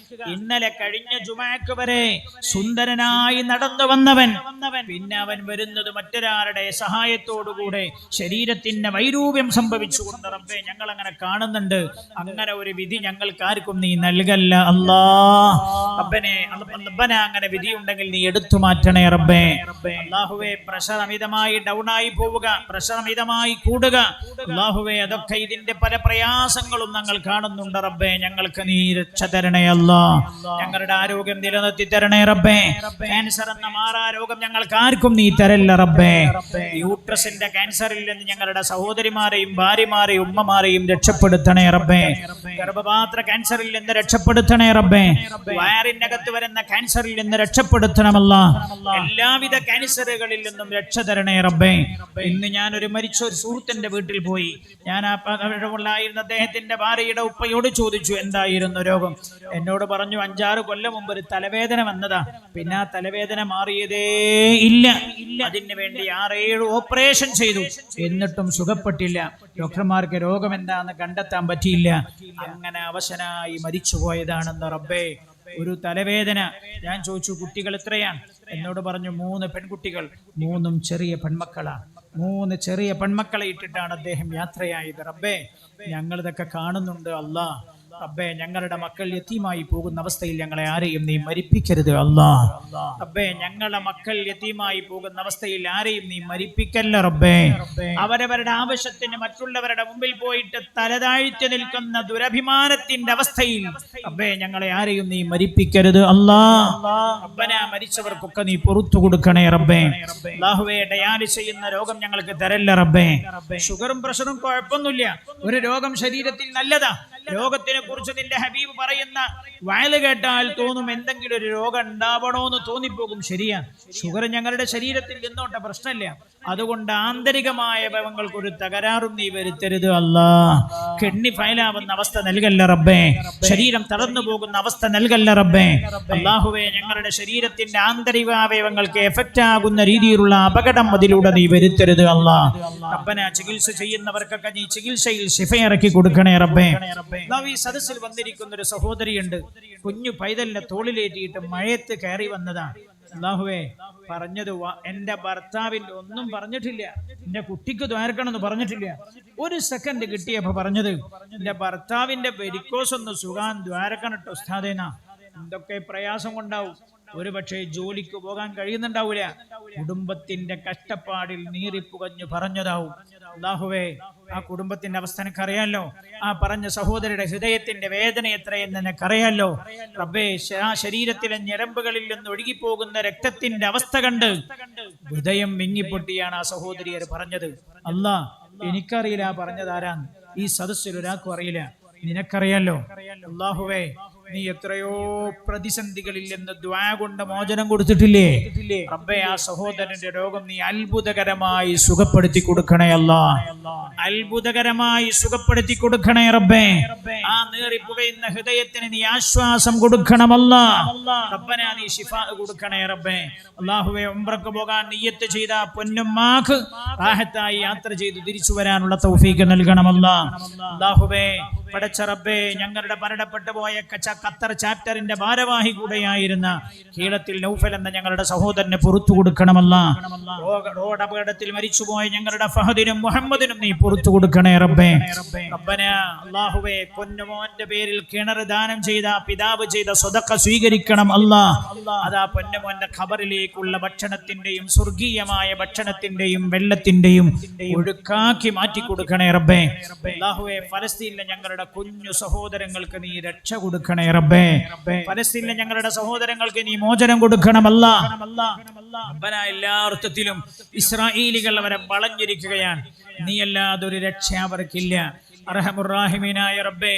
ഇന്നലെ കഴിഞ്ഞ ജുമാക്ക് വരെ സുന്ദരനായി നടന്നു വന്നവൻ പിന്നെ അവൻ വരുന്നത് മറ്റൊരാളുടെ സഹായത്തോടുകൂടെ ശരീരത്തിന്റെ വൈരൂപ്യം സംഭവിച്ചുകൊണ്ട് റബ്ബേ ഞങ്ങൾ അങ്ങനെ കാണുന്നുണ്ട്. അങ്ങനെ ഒരു വിധി ഞങ്ങൾക്കാർക്കും നീ നൽകല്ല അല്ലാ. റബ്ബനെ, അങ്ങനെ വിധി ഉണ്ടെങ്കിൽ നീ എടുത്തു മാറ്റണേ റബ്ബേ. അല്ലാഹുവേ, പ്രഷർ അമിതമായി ഡൗൺ ആയി പോവുക, പ്രഷർ അമിതമായി കൂടുക, അല്ലാഹുവേ, അതൊക്കെ ഇതിന്റെ പല പ്രയാസങ്ങളും ഞങ്ങൾ കാണുന്നുണ്ട് റബ്ബേ. ഞങ്ങൾക്ക് നീ രക്ഷ തരണേ അല്ലാ. ഞങ്ങളുടെ ആരോഗ്യം നിലനിർത്തി തരണേ റബ്ബേ. ക്യാൻസർ എന്ന മാറാരോഗം ഞങ്ങൾക്ക് ആർക്കും നീ തരല്ല റബ്ബേ. യൂട്രസിന്റെ ക്യാൻസറിൽ നിന്ന് ഞങ്ങളുടെ സഹോദരിമാരെയും ഭാര്യമാരെയും ഉമ്മമാരെയും രക്ഷപ്പെടുത്തണേ റബ്ബേ. ഗർഭപാത്ര ക്യാൻസറിൽ നിന്ന് രക്ഷപ്പെടുത്തണേ റബ്ബേ. വയറിനകത്ത് വരുന്ന ക്യാൻസറിൽ നിന്ന് രക്ഷപ്പെടുത്തണമല്ലാ. എല്ലാവിധ ക്യാൻസറുകളിൽ നിന്നും രക്ഷ തരണേ റബ്ബേ. ഇന്ന് ഞാൻ മരിച്ച ഒരു സുഹൃത്തിന്റെ വീട്ടിൽ പോയി. ഞാൻ ഉണ്ടായിരുന്ന അദ്ദേഹത്തിന്റെ ഭാര്യയുടെ ഉപ്പയോട് ചോദിച്ചു, എന്തായിരുന്നു രോഗം? എന്നോട് പറഞ്ഞു, 5-6 കൊല്ലം മുമ്പ് ഒരു തലവേദന വന്നതാ. പിന്നെ ആ തലവേദന മാറിയതേ ഇല്ല. അതിന് വേണ്ടി 6-7 ഓപ്പറേഷൻ ചെയ്തു, എന്നിട്ടും സുഖപ്പെട്ടില്ല. ഡോക്ടർമാർക്ക് രോഗം എന്താന്ന് കണ്ടെത്താൻ പറ്റിയില്ല. അങ്ങനെ അവശനായി മരിച്ചുപോയതാണെന്ന് റബ്ബേ. ഒരു തലവേദന. ഞാൻ ചോദിച്ചു കുട്ടികൾ എത്രയാണ്? എന്നോട് പറഞ്ഞു 3 പെൺകുട്ടികൾ, 3 ചെറിയ പെൺമക്കളാണ്. 3 ചെറിയ പെൺമക്കളെ ഇട്ടിട്ടാണ് അദ്ദേഹം യാത്രയായത്. റബ്ബേ, ഞങ്ങളിതൊക്കെ കാണുന്നുണ്ട് അല്ലാ. റബ്ബേ, ഞങ്ങളുടെ മക്കൾ യതീമായി പോകുന്ന അവസ്ഥയിൽ ഞങ്ങളെ ആരെയും നീ മരിപ്പിക്കരുത് അല്ലാ. റബ്ബേ, ഞങ്ങളുടെ മക്കൾ യതീമായി പോകുന്ന അവസ്ഥയിൽ ആരെയും നീ മരിപ്പിക്കല്ല റബ്ബേ. അവരവരുടെ ആവശ്യത്തിന് മറ്റുള്ളവരുടെ മുമ്പിൽ പോയിട്ട് തലതാഴ്ത്തി നിൽക്കുന്ന ദുരഭിമാനത്തിന്റെ അവസ്ഥയിൽ റബ്ബേ ഞങ്ങളെ ആരെയും നീ മരിപ്പിക്കരുത് അല്ലാ. റബ്ബനാ, മരിച്ചവർക്കൊക്കെ നീ പുറത്തു കൊടുക്കണേ റബ്ബേ. അല്ലാഹുവേ, ഡയാലിസ് ചെയ്യുന്ന രോഗം ഞങ്ങൾക്ക് തരല്ല റബ്ബേ. ഷുഗറും പ്രഷറും കുഴപ്പമൊന്നുമില്ല, ഒരു രോഗം ശരീരത്തിൽ നല്ലതാ. രോഗത്തിനെ കുറിച്ച് നിന്റെ ഹബീബ് പറയുന്ന വയല് കേട്ടാൽ തോന്നും എന്തെങ്കിലും ഒരു രോഗം ഉണ്ടാവണോന്ന് തോന്നിപ്പോകും. ശരിയാ, ഷുഗർ ഞങ്ങളുടെ ശരീരത്തിൽ നിന്നോട്ട പ്രശ്നമില്ല. അതുകൊണ്ട് ആന്തരികമായ ഭവങ്ങൾക്ക് ഒരു തകരാറും നീ വരുത്തരുത് അല്ലാ. കിഡ്നി ഫയലാവുന്ന അവസ്ഥ നൽകല്ല റബ്ബേ. ശരീരം തളർന്നു പോകുന്ന അവസ്ഥ നൽകല്ല റബ്ബേ. അല്ലാഹുവേ, ഞങ്ങളുടെ ശരീരത്തിന്റെ ആന്തരിക അവയവങ്ങൾക്ക് എഫക്റ്റ് ആകുന്ന രീതിയിലുള്ള അപകടം അതിലൂടെ നീ വരുത്തരുത് അല്ലാ. റബ്ബന, ചികിത്സ ചെയ്യുന്നവർക്കൊക്കെ നീ ചികിത്സയിൽ ശിഫ ഇറക്കി കൊടുക്കണേ റബ്ബേ. ഈ സദസ്സിൽ വന്നിരിക്കുന്ന ഒരു സഹോദരിയുണ്ട്, കുഞ്ഞു പൈതലിനെ തോളിലേറ്റിയിട്ട് മഴയത്ത് കയറി വന്നതാണ്. അല്ലാഹുവേ, പറഞ്ഞത് എന്റെ ഭർത്താവിന്റെ ഒന്നും പറഞ്ഞിട്ടില്ല, എന്റെ കുട്ടിക്ക് ദ്വാരക്കണമെന്ന് പറഞ്ഞിട്ടില്ല. 1 സെക്കൻഡ് കിട്ടിയപ്പോ പറഞ്ഞത് എന്റെ ഭർത്താവിന്റെ വെരിക്കോസ് ഒന്ന് സുഖാൻ ദ്വാരക്കണട്ടോ ഉസ്താദേനാ. എന്തൊക്കെ പ്രയാസം കൊണ്ടാവും, ഒരു പക്ഷേ ജോലിക്ക് പോകാൻ കഴിയുന്നുണ്ടാവൂല, കുടുംബത്തിന്റെ കഷ്ടപ്പാടിൽ നീറിപ്പുകഞ്ഞു പറഞ്ഞതാവും. അല്ലാഹുവേ, ആ കുടുംബത്തിന്റെ അവസ്ഥ എനിക്കറിയാലോ. ആ പറഞ്ഞ സഹോദരിയുടെ ഹൃദയത്തിന്റെ വേദന എത്രയെന്ന് എനിക്കറിയാലോ. റബ്ബേ, ആ ശരീരത്തിലെ ഞരമ്പുകളിൽ നിന്ന് ഒഴുകിപ്പോകുന്ന രക്തത്തിന്റെ അവസ്ഥ കണ്ട് ഹൃദയം വിങ്ങിപ്പൊട്ടിയാണ് ആ സഹോദരി പറഞ്ഞത്. അല്ലാ, എനിക്കറിയില്ല പറഞ്ഞതാരാന്ന്, ഈ സദസ്സിൽ ഒരാൾക്കും അറിയില്ല, നിനക്കറിയാലോ. അല്ലാഹുവേ, നീ എത്രയോ പ്രതിസന്ധികളിൽ നിന്ന് ദുആ കൊണ്ട് മോചനം കൊടുത്തിട്ടില്ലേ റബ്ബേ. ആ സഹോദരന്റെ രോഗം നീ അത്ഭുതകരമായി സുഖപ്പെടുത്തി കൊടുക്കണേ അല്ലാ. അത്ഭുതകരമായി സുഖപ്പെടുത്തി കൊടുക്കണേ റബ്ബേ. ആ നീറിപ്പുകയുന്ന ഹൃദയത്തിന് നീ ആശ്വാസം കൊടുക്കണമല്ലാ. റബ്ബനാ, നീ ശിഫാ കൊടുക്കണേ റബ്ബേ. അല്ലാഹുവേ, ഉംറക്ക് പോകാൻ നിയ്യത്ത് ചെയ്ത പൊന്നുമ്മാക്ക് റാഹത്തായി യാത്ര ചെയ്ത് തിരിച്ചു വരാനുള്ള തൗഫീഖ് നൽകണമല്ലാ. അല്ലാഹുവേ, പടച്ച റബ്ബേ, ഞങ്ങളുടെ മരണപ്പെട്ടു പോയ ഖത്തർ ചാപ്റ്ററിന്റെ ഭാരവാഹി കൂടെയായിരുന്ന കീഴത്തിൽ നൗഫൽ എന്ന ഞങ്ങളുടെ സഹോദരനെ പുറത്തു കൊടുക്കണമല്ല. റോഡ് അപകടത്തിൽ മരിച്ചുപോയ ഞങ്ങളുടെ ഫഹദിനും മുഹമ്മദിനും നീ പുറത്തു കൊടുക്കണേ റബ്ബേ. റബ്ബന, അല്ലാഹുവേ, പൊന്നുമോന്റെ പേരിൽ കിണർ ദാനം ചെയ്ത പിതാവ് ചെയ്ത സ്വതക്ക സ്വീകരിക്കണം അല്ലാ. അതാ പൊന്നുമോന്റെ ഖബറിലേക്കുള്ള ഭക്ഷണത്തിന്റെയും സ്വർഗീയമായ ഭക്ഷണത്തിന്റെയും വെള്ളത്തിന്റെയും ഒഴുക്കാക്കി മാറ്റി കൊടുക്കണേ റബ്ബേ. അല്ലാഹുവേ, ഫലസ്തീനിലെ ഞങ്ങളുടെ കുഞ്ഞു സഹോദരങ്ങൾക്ക് നീ രക്ഷ കൊടുക്കണേ റബ്ബേ. ഫലസ്തീനിലെ ഞങ്ങളുടെ സഹോദരങ്ങൾക്ക് നീ മോചനം കൊടുക്കണമല്ലാ. എല്ലാ അർത്ഥത്തിലും ഇസ്രായേലികൾ അവരെ വളഞ്ഞിരിക്കുകയാണ്, നീ അല്ലാതെ ഒരു രക്ഷ അവർക്കില്ല. അർഹമുർ-റാഹിമീനായ റബ്ബേ,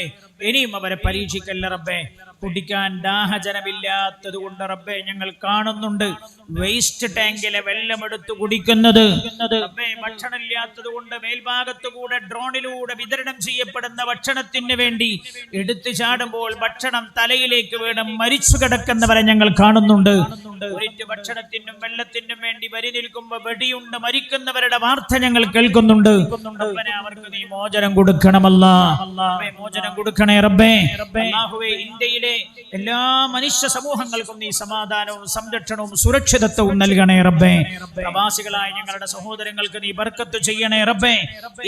ഇനിയും അവരെ പരീക്ഷിക്കല്ല റബ്ബേ. കുടിക്കാൻ ദാഹജനമില്ലാത്തത് കൊണ്ട് റബ്ബേ ഞങ്ങൾ കാണുന്നുണ്ട് വേസ്റ്റ് ടാങ്കിലെ വെള്ളമെടുത്ത് കുടിക്കുന്നത്. ഭക്ഷണമില്ലാത്തത് കൊണ്ട് മേൽഭാഗത്ത് കൂടെ ഡ്രോണിലൂടെ വിതരണം ചെയ്യപ്പെടുന്ന ഭക്ഷണത്തിന് വേണ്ടി എടുത്തു ചാടുമ്പോൾ ഭക്ഷണം തലയിലേക്ക് വീണ് മരിച്ചു കിടക്കുന്നവരെ ഞങ്ങൾ കാണുന്നുണ്ട്. ഒരിറ്റ് ഭക്ഷണത്തിനും വെള്ളത്തിനും വേണ്ടി വരി നിൽക്കുമ്പോൾ വെടിയുണ്ട് മരിക്കുന്നവരുടെ വാർത്ത ഞങ്ങൾ കേൾക്കുന്നുണ്ട്. അവർക്ക് നീ മോചനം കൊടുക്കണമല്ലാ. മോചനം കൊടുക്കണേ റബ്ബേ. അല്ലാഹുവേ, ഇന്ത്യയിലെ എല്ലാ മനുഷ്യ സമൂഹങ്ങൾക്കും നീ സമാധാനവും സംരക്ഷണവും സുരക്ഷിതത്വവും നൽകണേ റബ്ബേ. പ്രവാസികളായ ഞങ്ങളുടെ സഹോദരങ്ങൾക്ക് നീ ബർക്കത്ത് ചെയ്യണേ റബ്ബേ.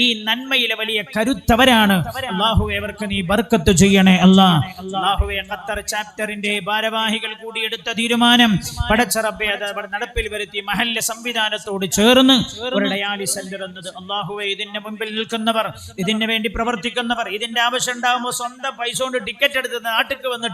ഈ നന്മയിലെ വലിയ കരുത്തവരാണ് അല്ലാഹുവേ, അവർക്ക് നീ ബർക്കത്ത് ചെയ്യണേ അല്ലാ. അല്ലാഹുവേ, ഖത്തർ ചാപ്റ്ററിന്റെ ഭാരവാഹികൾ കൂടി എടുത്ത തീരുമാനം പടച്ച റബ്ബേ അത് നടപ്പിൽ വരുത്തി മഹല്ല സംവിധാനത്തോട് ചേർന്ന് ഒരു ഡയാലിസ് സെന്റർ എന്നത് അല്ലാഹുവേ, ഇതിന്റെ മുൻപിൽ നിൽക്കുന്നവർ, ഇതിനു വേണ്ടി പ്രവർത്തിക്കുന്നവർ, ഇതിന്റെ ആവശ്യം ഉണ്ടാകുമ്പോൾ സ്വന്തം പൈസ കൊണ്ട് ടിക്കറ്റ് എടുത്ത് നാട്ടിക്ക് വന്നിട്ട്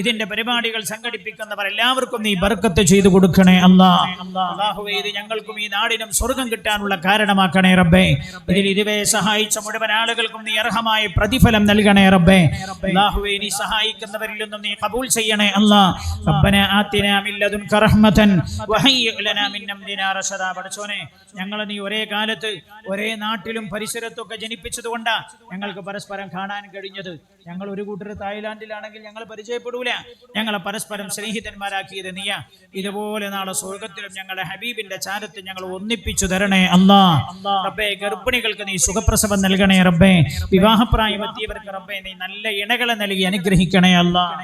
ഇതിന്റെ പരിപാടികൾ സംഘടിപ്പിക്കുന്നവർ എല്ലാവർക്കും നീ ബർക്കത്ത് ചെയ്തു കൊടുക്കണേ അല്ലാ. അല്ലാഹുവേ, ഇത് ഞങ്ങൾക്കും ഈ നാടിനും സ്വർഗം കിട്ടാനുള്ള കാരണമാക്കണേ റബ്ബേ. ഇതിൽ ഇതുവരെ സഹായിച്ച മുഴുവൻ ആളുകൾക്കും നീ അർഹമായ പ്രതിഫലം നൽകണേ റബ്ബേ. അല്ലാഹുവേ, നീ സഹായിക്കുന്നവരിൽ നിന്നും നീ ഖബൂൽ ചെയ്യണേ അല്ലാ. റബ്ബനാ ആതിനാ മിൻ ലദുൻക റഹ്മതൻ വഹയ്യി ലനാ മിൻ അംരിനാ റശദാ. പഠിച്ചോനെ, ഞങ്ങൾ നീ ഒരേ കാലത്ത് ഒരേ നാട്ടിലും പരിസരത്തൊക്കെ ജനിപ്പിച്ചതുകൊണ്ടാ ഞങ്ങൾക്ക് പരസ്പരം കാണാൻ കഴിഞ്ഞത്. ഞങ്ങൾ ഒരു കൂട്ടർ തായ്ലാന്റിലാണെങ്കിൽ ഞങ്ങൾ പരിചയപ്പെടൂല, ഞങ്ങളെ പരസ്പരം സ്നേഹിതന്മാരാക്കിയത് നീയാ. ഇതുപോലെ നാളെ സ്വർഗത്തിലും ഞങ്ങളുടെ ഹബീബിന്റെ ചാരത്ത് ഞങ്ങൾ ഒന്നിപ്പിച്ചു തരണേ അല്ലാ. റബ്ബേ ഗർഭിണികൾക്ക് നീ സുഖപ്രസവം നൽകണേ റബ്ബേ. വിവാഹപ്രായമെത്തിയവർക്ക് റബ്ബേ നീ നല്ല ഇണകളെ നൽകി അനുഗ്രഹിക്കണേ അല്ലാഹ്.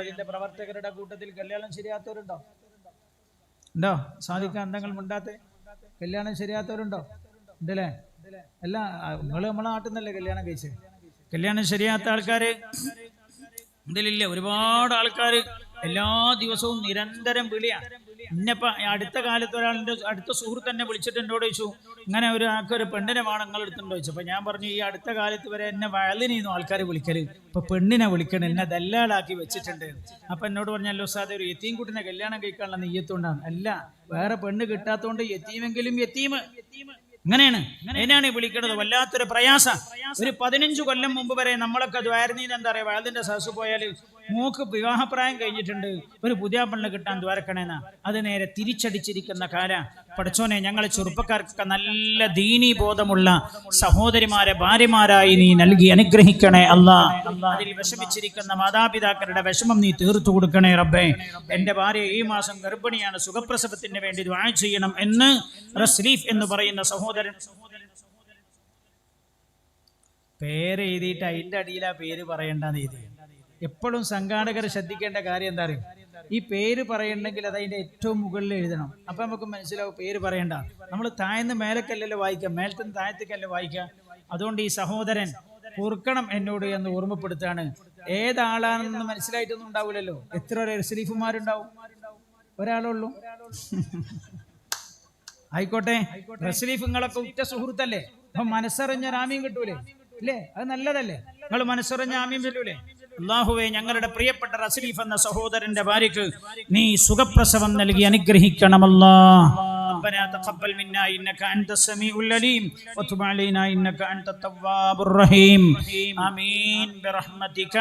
ഇതിന്റെ പ്രവർത്തകരുടെ കൂട്ടത്തിൽ കല്യാണം ശരിയാത്തവരുണ്ടോ? ഉണ്ടോ? സാധിക്കാൻ എന്തെങ്കിലും ഉണ്ടാത്തെ കല്യാണം ശരിയാത്തവരുണ്ടോ? ഉണ്ടല്ലേ? അല്ല, നമ്മളെ നാട്ടിൽ നിന്നല്ലേ കല്യാണം കഴിച്ചത്? കല്യാണം ശരിയാത്ത ആൾക്കാര് ഇതിലില്ലേ? ഒരുപാട് ആൾക്കാർ എല്ലാ ദിവസവും നിരന്തരം വിളിയാണ്. ഇന്നിപ്പോ അടുത്ത കാലത്ത് ഒരാളിന്റെ അടുത്ത സുഹൃത്ത് തന്നെ വിളിച്ചിട്ട് എന്നോട് ചോദിച്ചു, ഇങ്ങനെ ആൾക്കൊരു പെണ്ണിനെ വേണം നിങ്ങൾ എടുത്തുണ്ടോ ചോദിച്ചു. അപ്പൊ ഞാൻ പറഞ്ഞു, ഈ അടുത്ത കാലത്ത് വരെ എന്നെ വയലിനെയൊന്നും ആൾക്കാർ വിളിക്കല്, ഇപ്പൊ പെണ്ണിനെ വിളിക്കണം, എന്നെ ദല്ലാളാക്കി വെച്ചിട്ടുണ്ട്. അപ്പൊ എന്നോട് പറഞ്ഞല്ലോ ഉസ്താദേ, ഒരു യതീം കുട്ടിനെ കല്യാണം കഴിക്കാനുള്ള നെയ്യത്തുകൊണ്ടാണ്. അല്ല, വേറെ പെണ്ണ് കിട്ടാത്തോണ്ട് യതീമെങ്കിലും യതീം അങ്ങനെയാണ് വിളിക്കുന്നത്. വല്ലാത്തൊരു പ്രയാസ. ഒരു 15 കൊല്ലം മുമ്പ് വരെ നമ്മളൊക്കെ ദ്വാരനീന്ന് എന്താ പറയാ, വയലിന്റെ സദസ് പോയാൽ മൂക്ക് വിവാഹപ്രായം കഴിഞ്ഞിട്ടുണ്ട്, ഒരു പുതിയ പെണ്ണ് കിട്ടാൻ ദ്വാരക്കണേന്നാ. അത് നേരെ തിരിച്ചടിച്ചിരിക്കുന്ന കാല. പഠിച്ചോനെ, ഞങ്ങളെ ചെറുപ്പക്കാർക്കൊക്കെ നല്ല ദീനീ ബോധമുള്ള സഹോദരിമാരെ ഭാര്യമാരായി നീ നൽകി അനുഗ്രഹിക്കണേ അല്ലാഹ്. അതിൽ വിഷമിച്ചിരിക്കുന്ന മാതാപിതാക്കളുടെ വിഷമം നീ തീർത്തു കൊടുക്കണേ റബ്ബേ. എന്റെ ഭാര്യ ഈ മാസം ഗർഭിണിയാണ്, സുഖപ്രസവത്തിന് വേണ്ടി ദുആ ചെയ്യണം എന്ന് റസ്ലീഫ് എന്ന് പറയുന്ന സഹോദരൻ പേര് എഴുതിയിട്ട് അതിന്റെ അടിയിലാ പേര് പറയേണ്ടെന്ന് എഴുതി. എപ്പോഴും സംഘാടകർ ശ്രദ്ധിക്കേണ്ട കാര്യം എന്താ അറിയും? ഈ പേര് പറയണമെങ്കിൽ അത് അതിന്റെ ഏറ്റവും മുകളിൽ എഴുതണം. അപ്പൊ നമുക്ക് മനസ്സിലാവും പേര് പറയണ്ട. നമ്മൾ താഴ്ന്ന് മേലക്കല്ലല്ലോ വായിക്കാം, മേലത്തുനിന്ന് താഴത്തേക്കല്ലേ വായിക്കാം. അതുകൊണ്ട് ഈ സഹോദരൻ പൊറുക്കണം എന്നോട് എന്ന് ഓർമ്മപ്പെടുത്താണ്. ഏതാളാണെന്ന് മനസ്സിലായിട്ടൊന്നും ഉണ്ടാവില്ലല്ലോ. എത്ര റസ്ലീഫുമാരുണ്ടാവും? ഒരാളുള്ളൂ. ആയിക്കോട്ടെ, റസ്ലീഫുങ്ങളൊക്കെ ഉറ്റ സുഹൃത്തല്ലേ? അപ്പൊ മനസ്സറിഞ്ഞ ആമീൻ കിട്ടൂലേ? ഇല്ലേ? അത് നല്ലതല്ലേ? നിങ്ങൾ മനസ്സറിഞ്ഞ ആമീൻ ചൊല്ലൂലേ? അല്ലാഹുവേ, ഞങ്ങളുടെ പ്രിയപ്പെട്ട റസ്ലീഫ് എന്ന സഹോദരന്റെ ഭാര്യക്ക് നീ സുഖപ്രസവം നൽകി അനുഗ്രഹിക്കണമല്ലാ. ربنا تقبل منا إنك أنت السميع العليم وتب علينا إنك أنت التواب الرحيم آمين برحمتك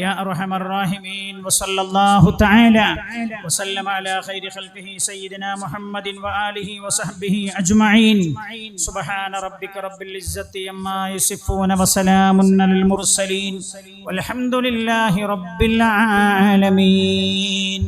يا أرحم الراحمين. وصلى الله تعالى وسلم على خير خلقه سيدنا محمد وآله وصحبه أجمعين. سبحان ربك رب العزة عما يصفون وسلام على المرسلين والحمد لله رب العالمين.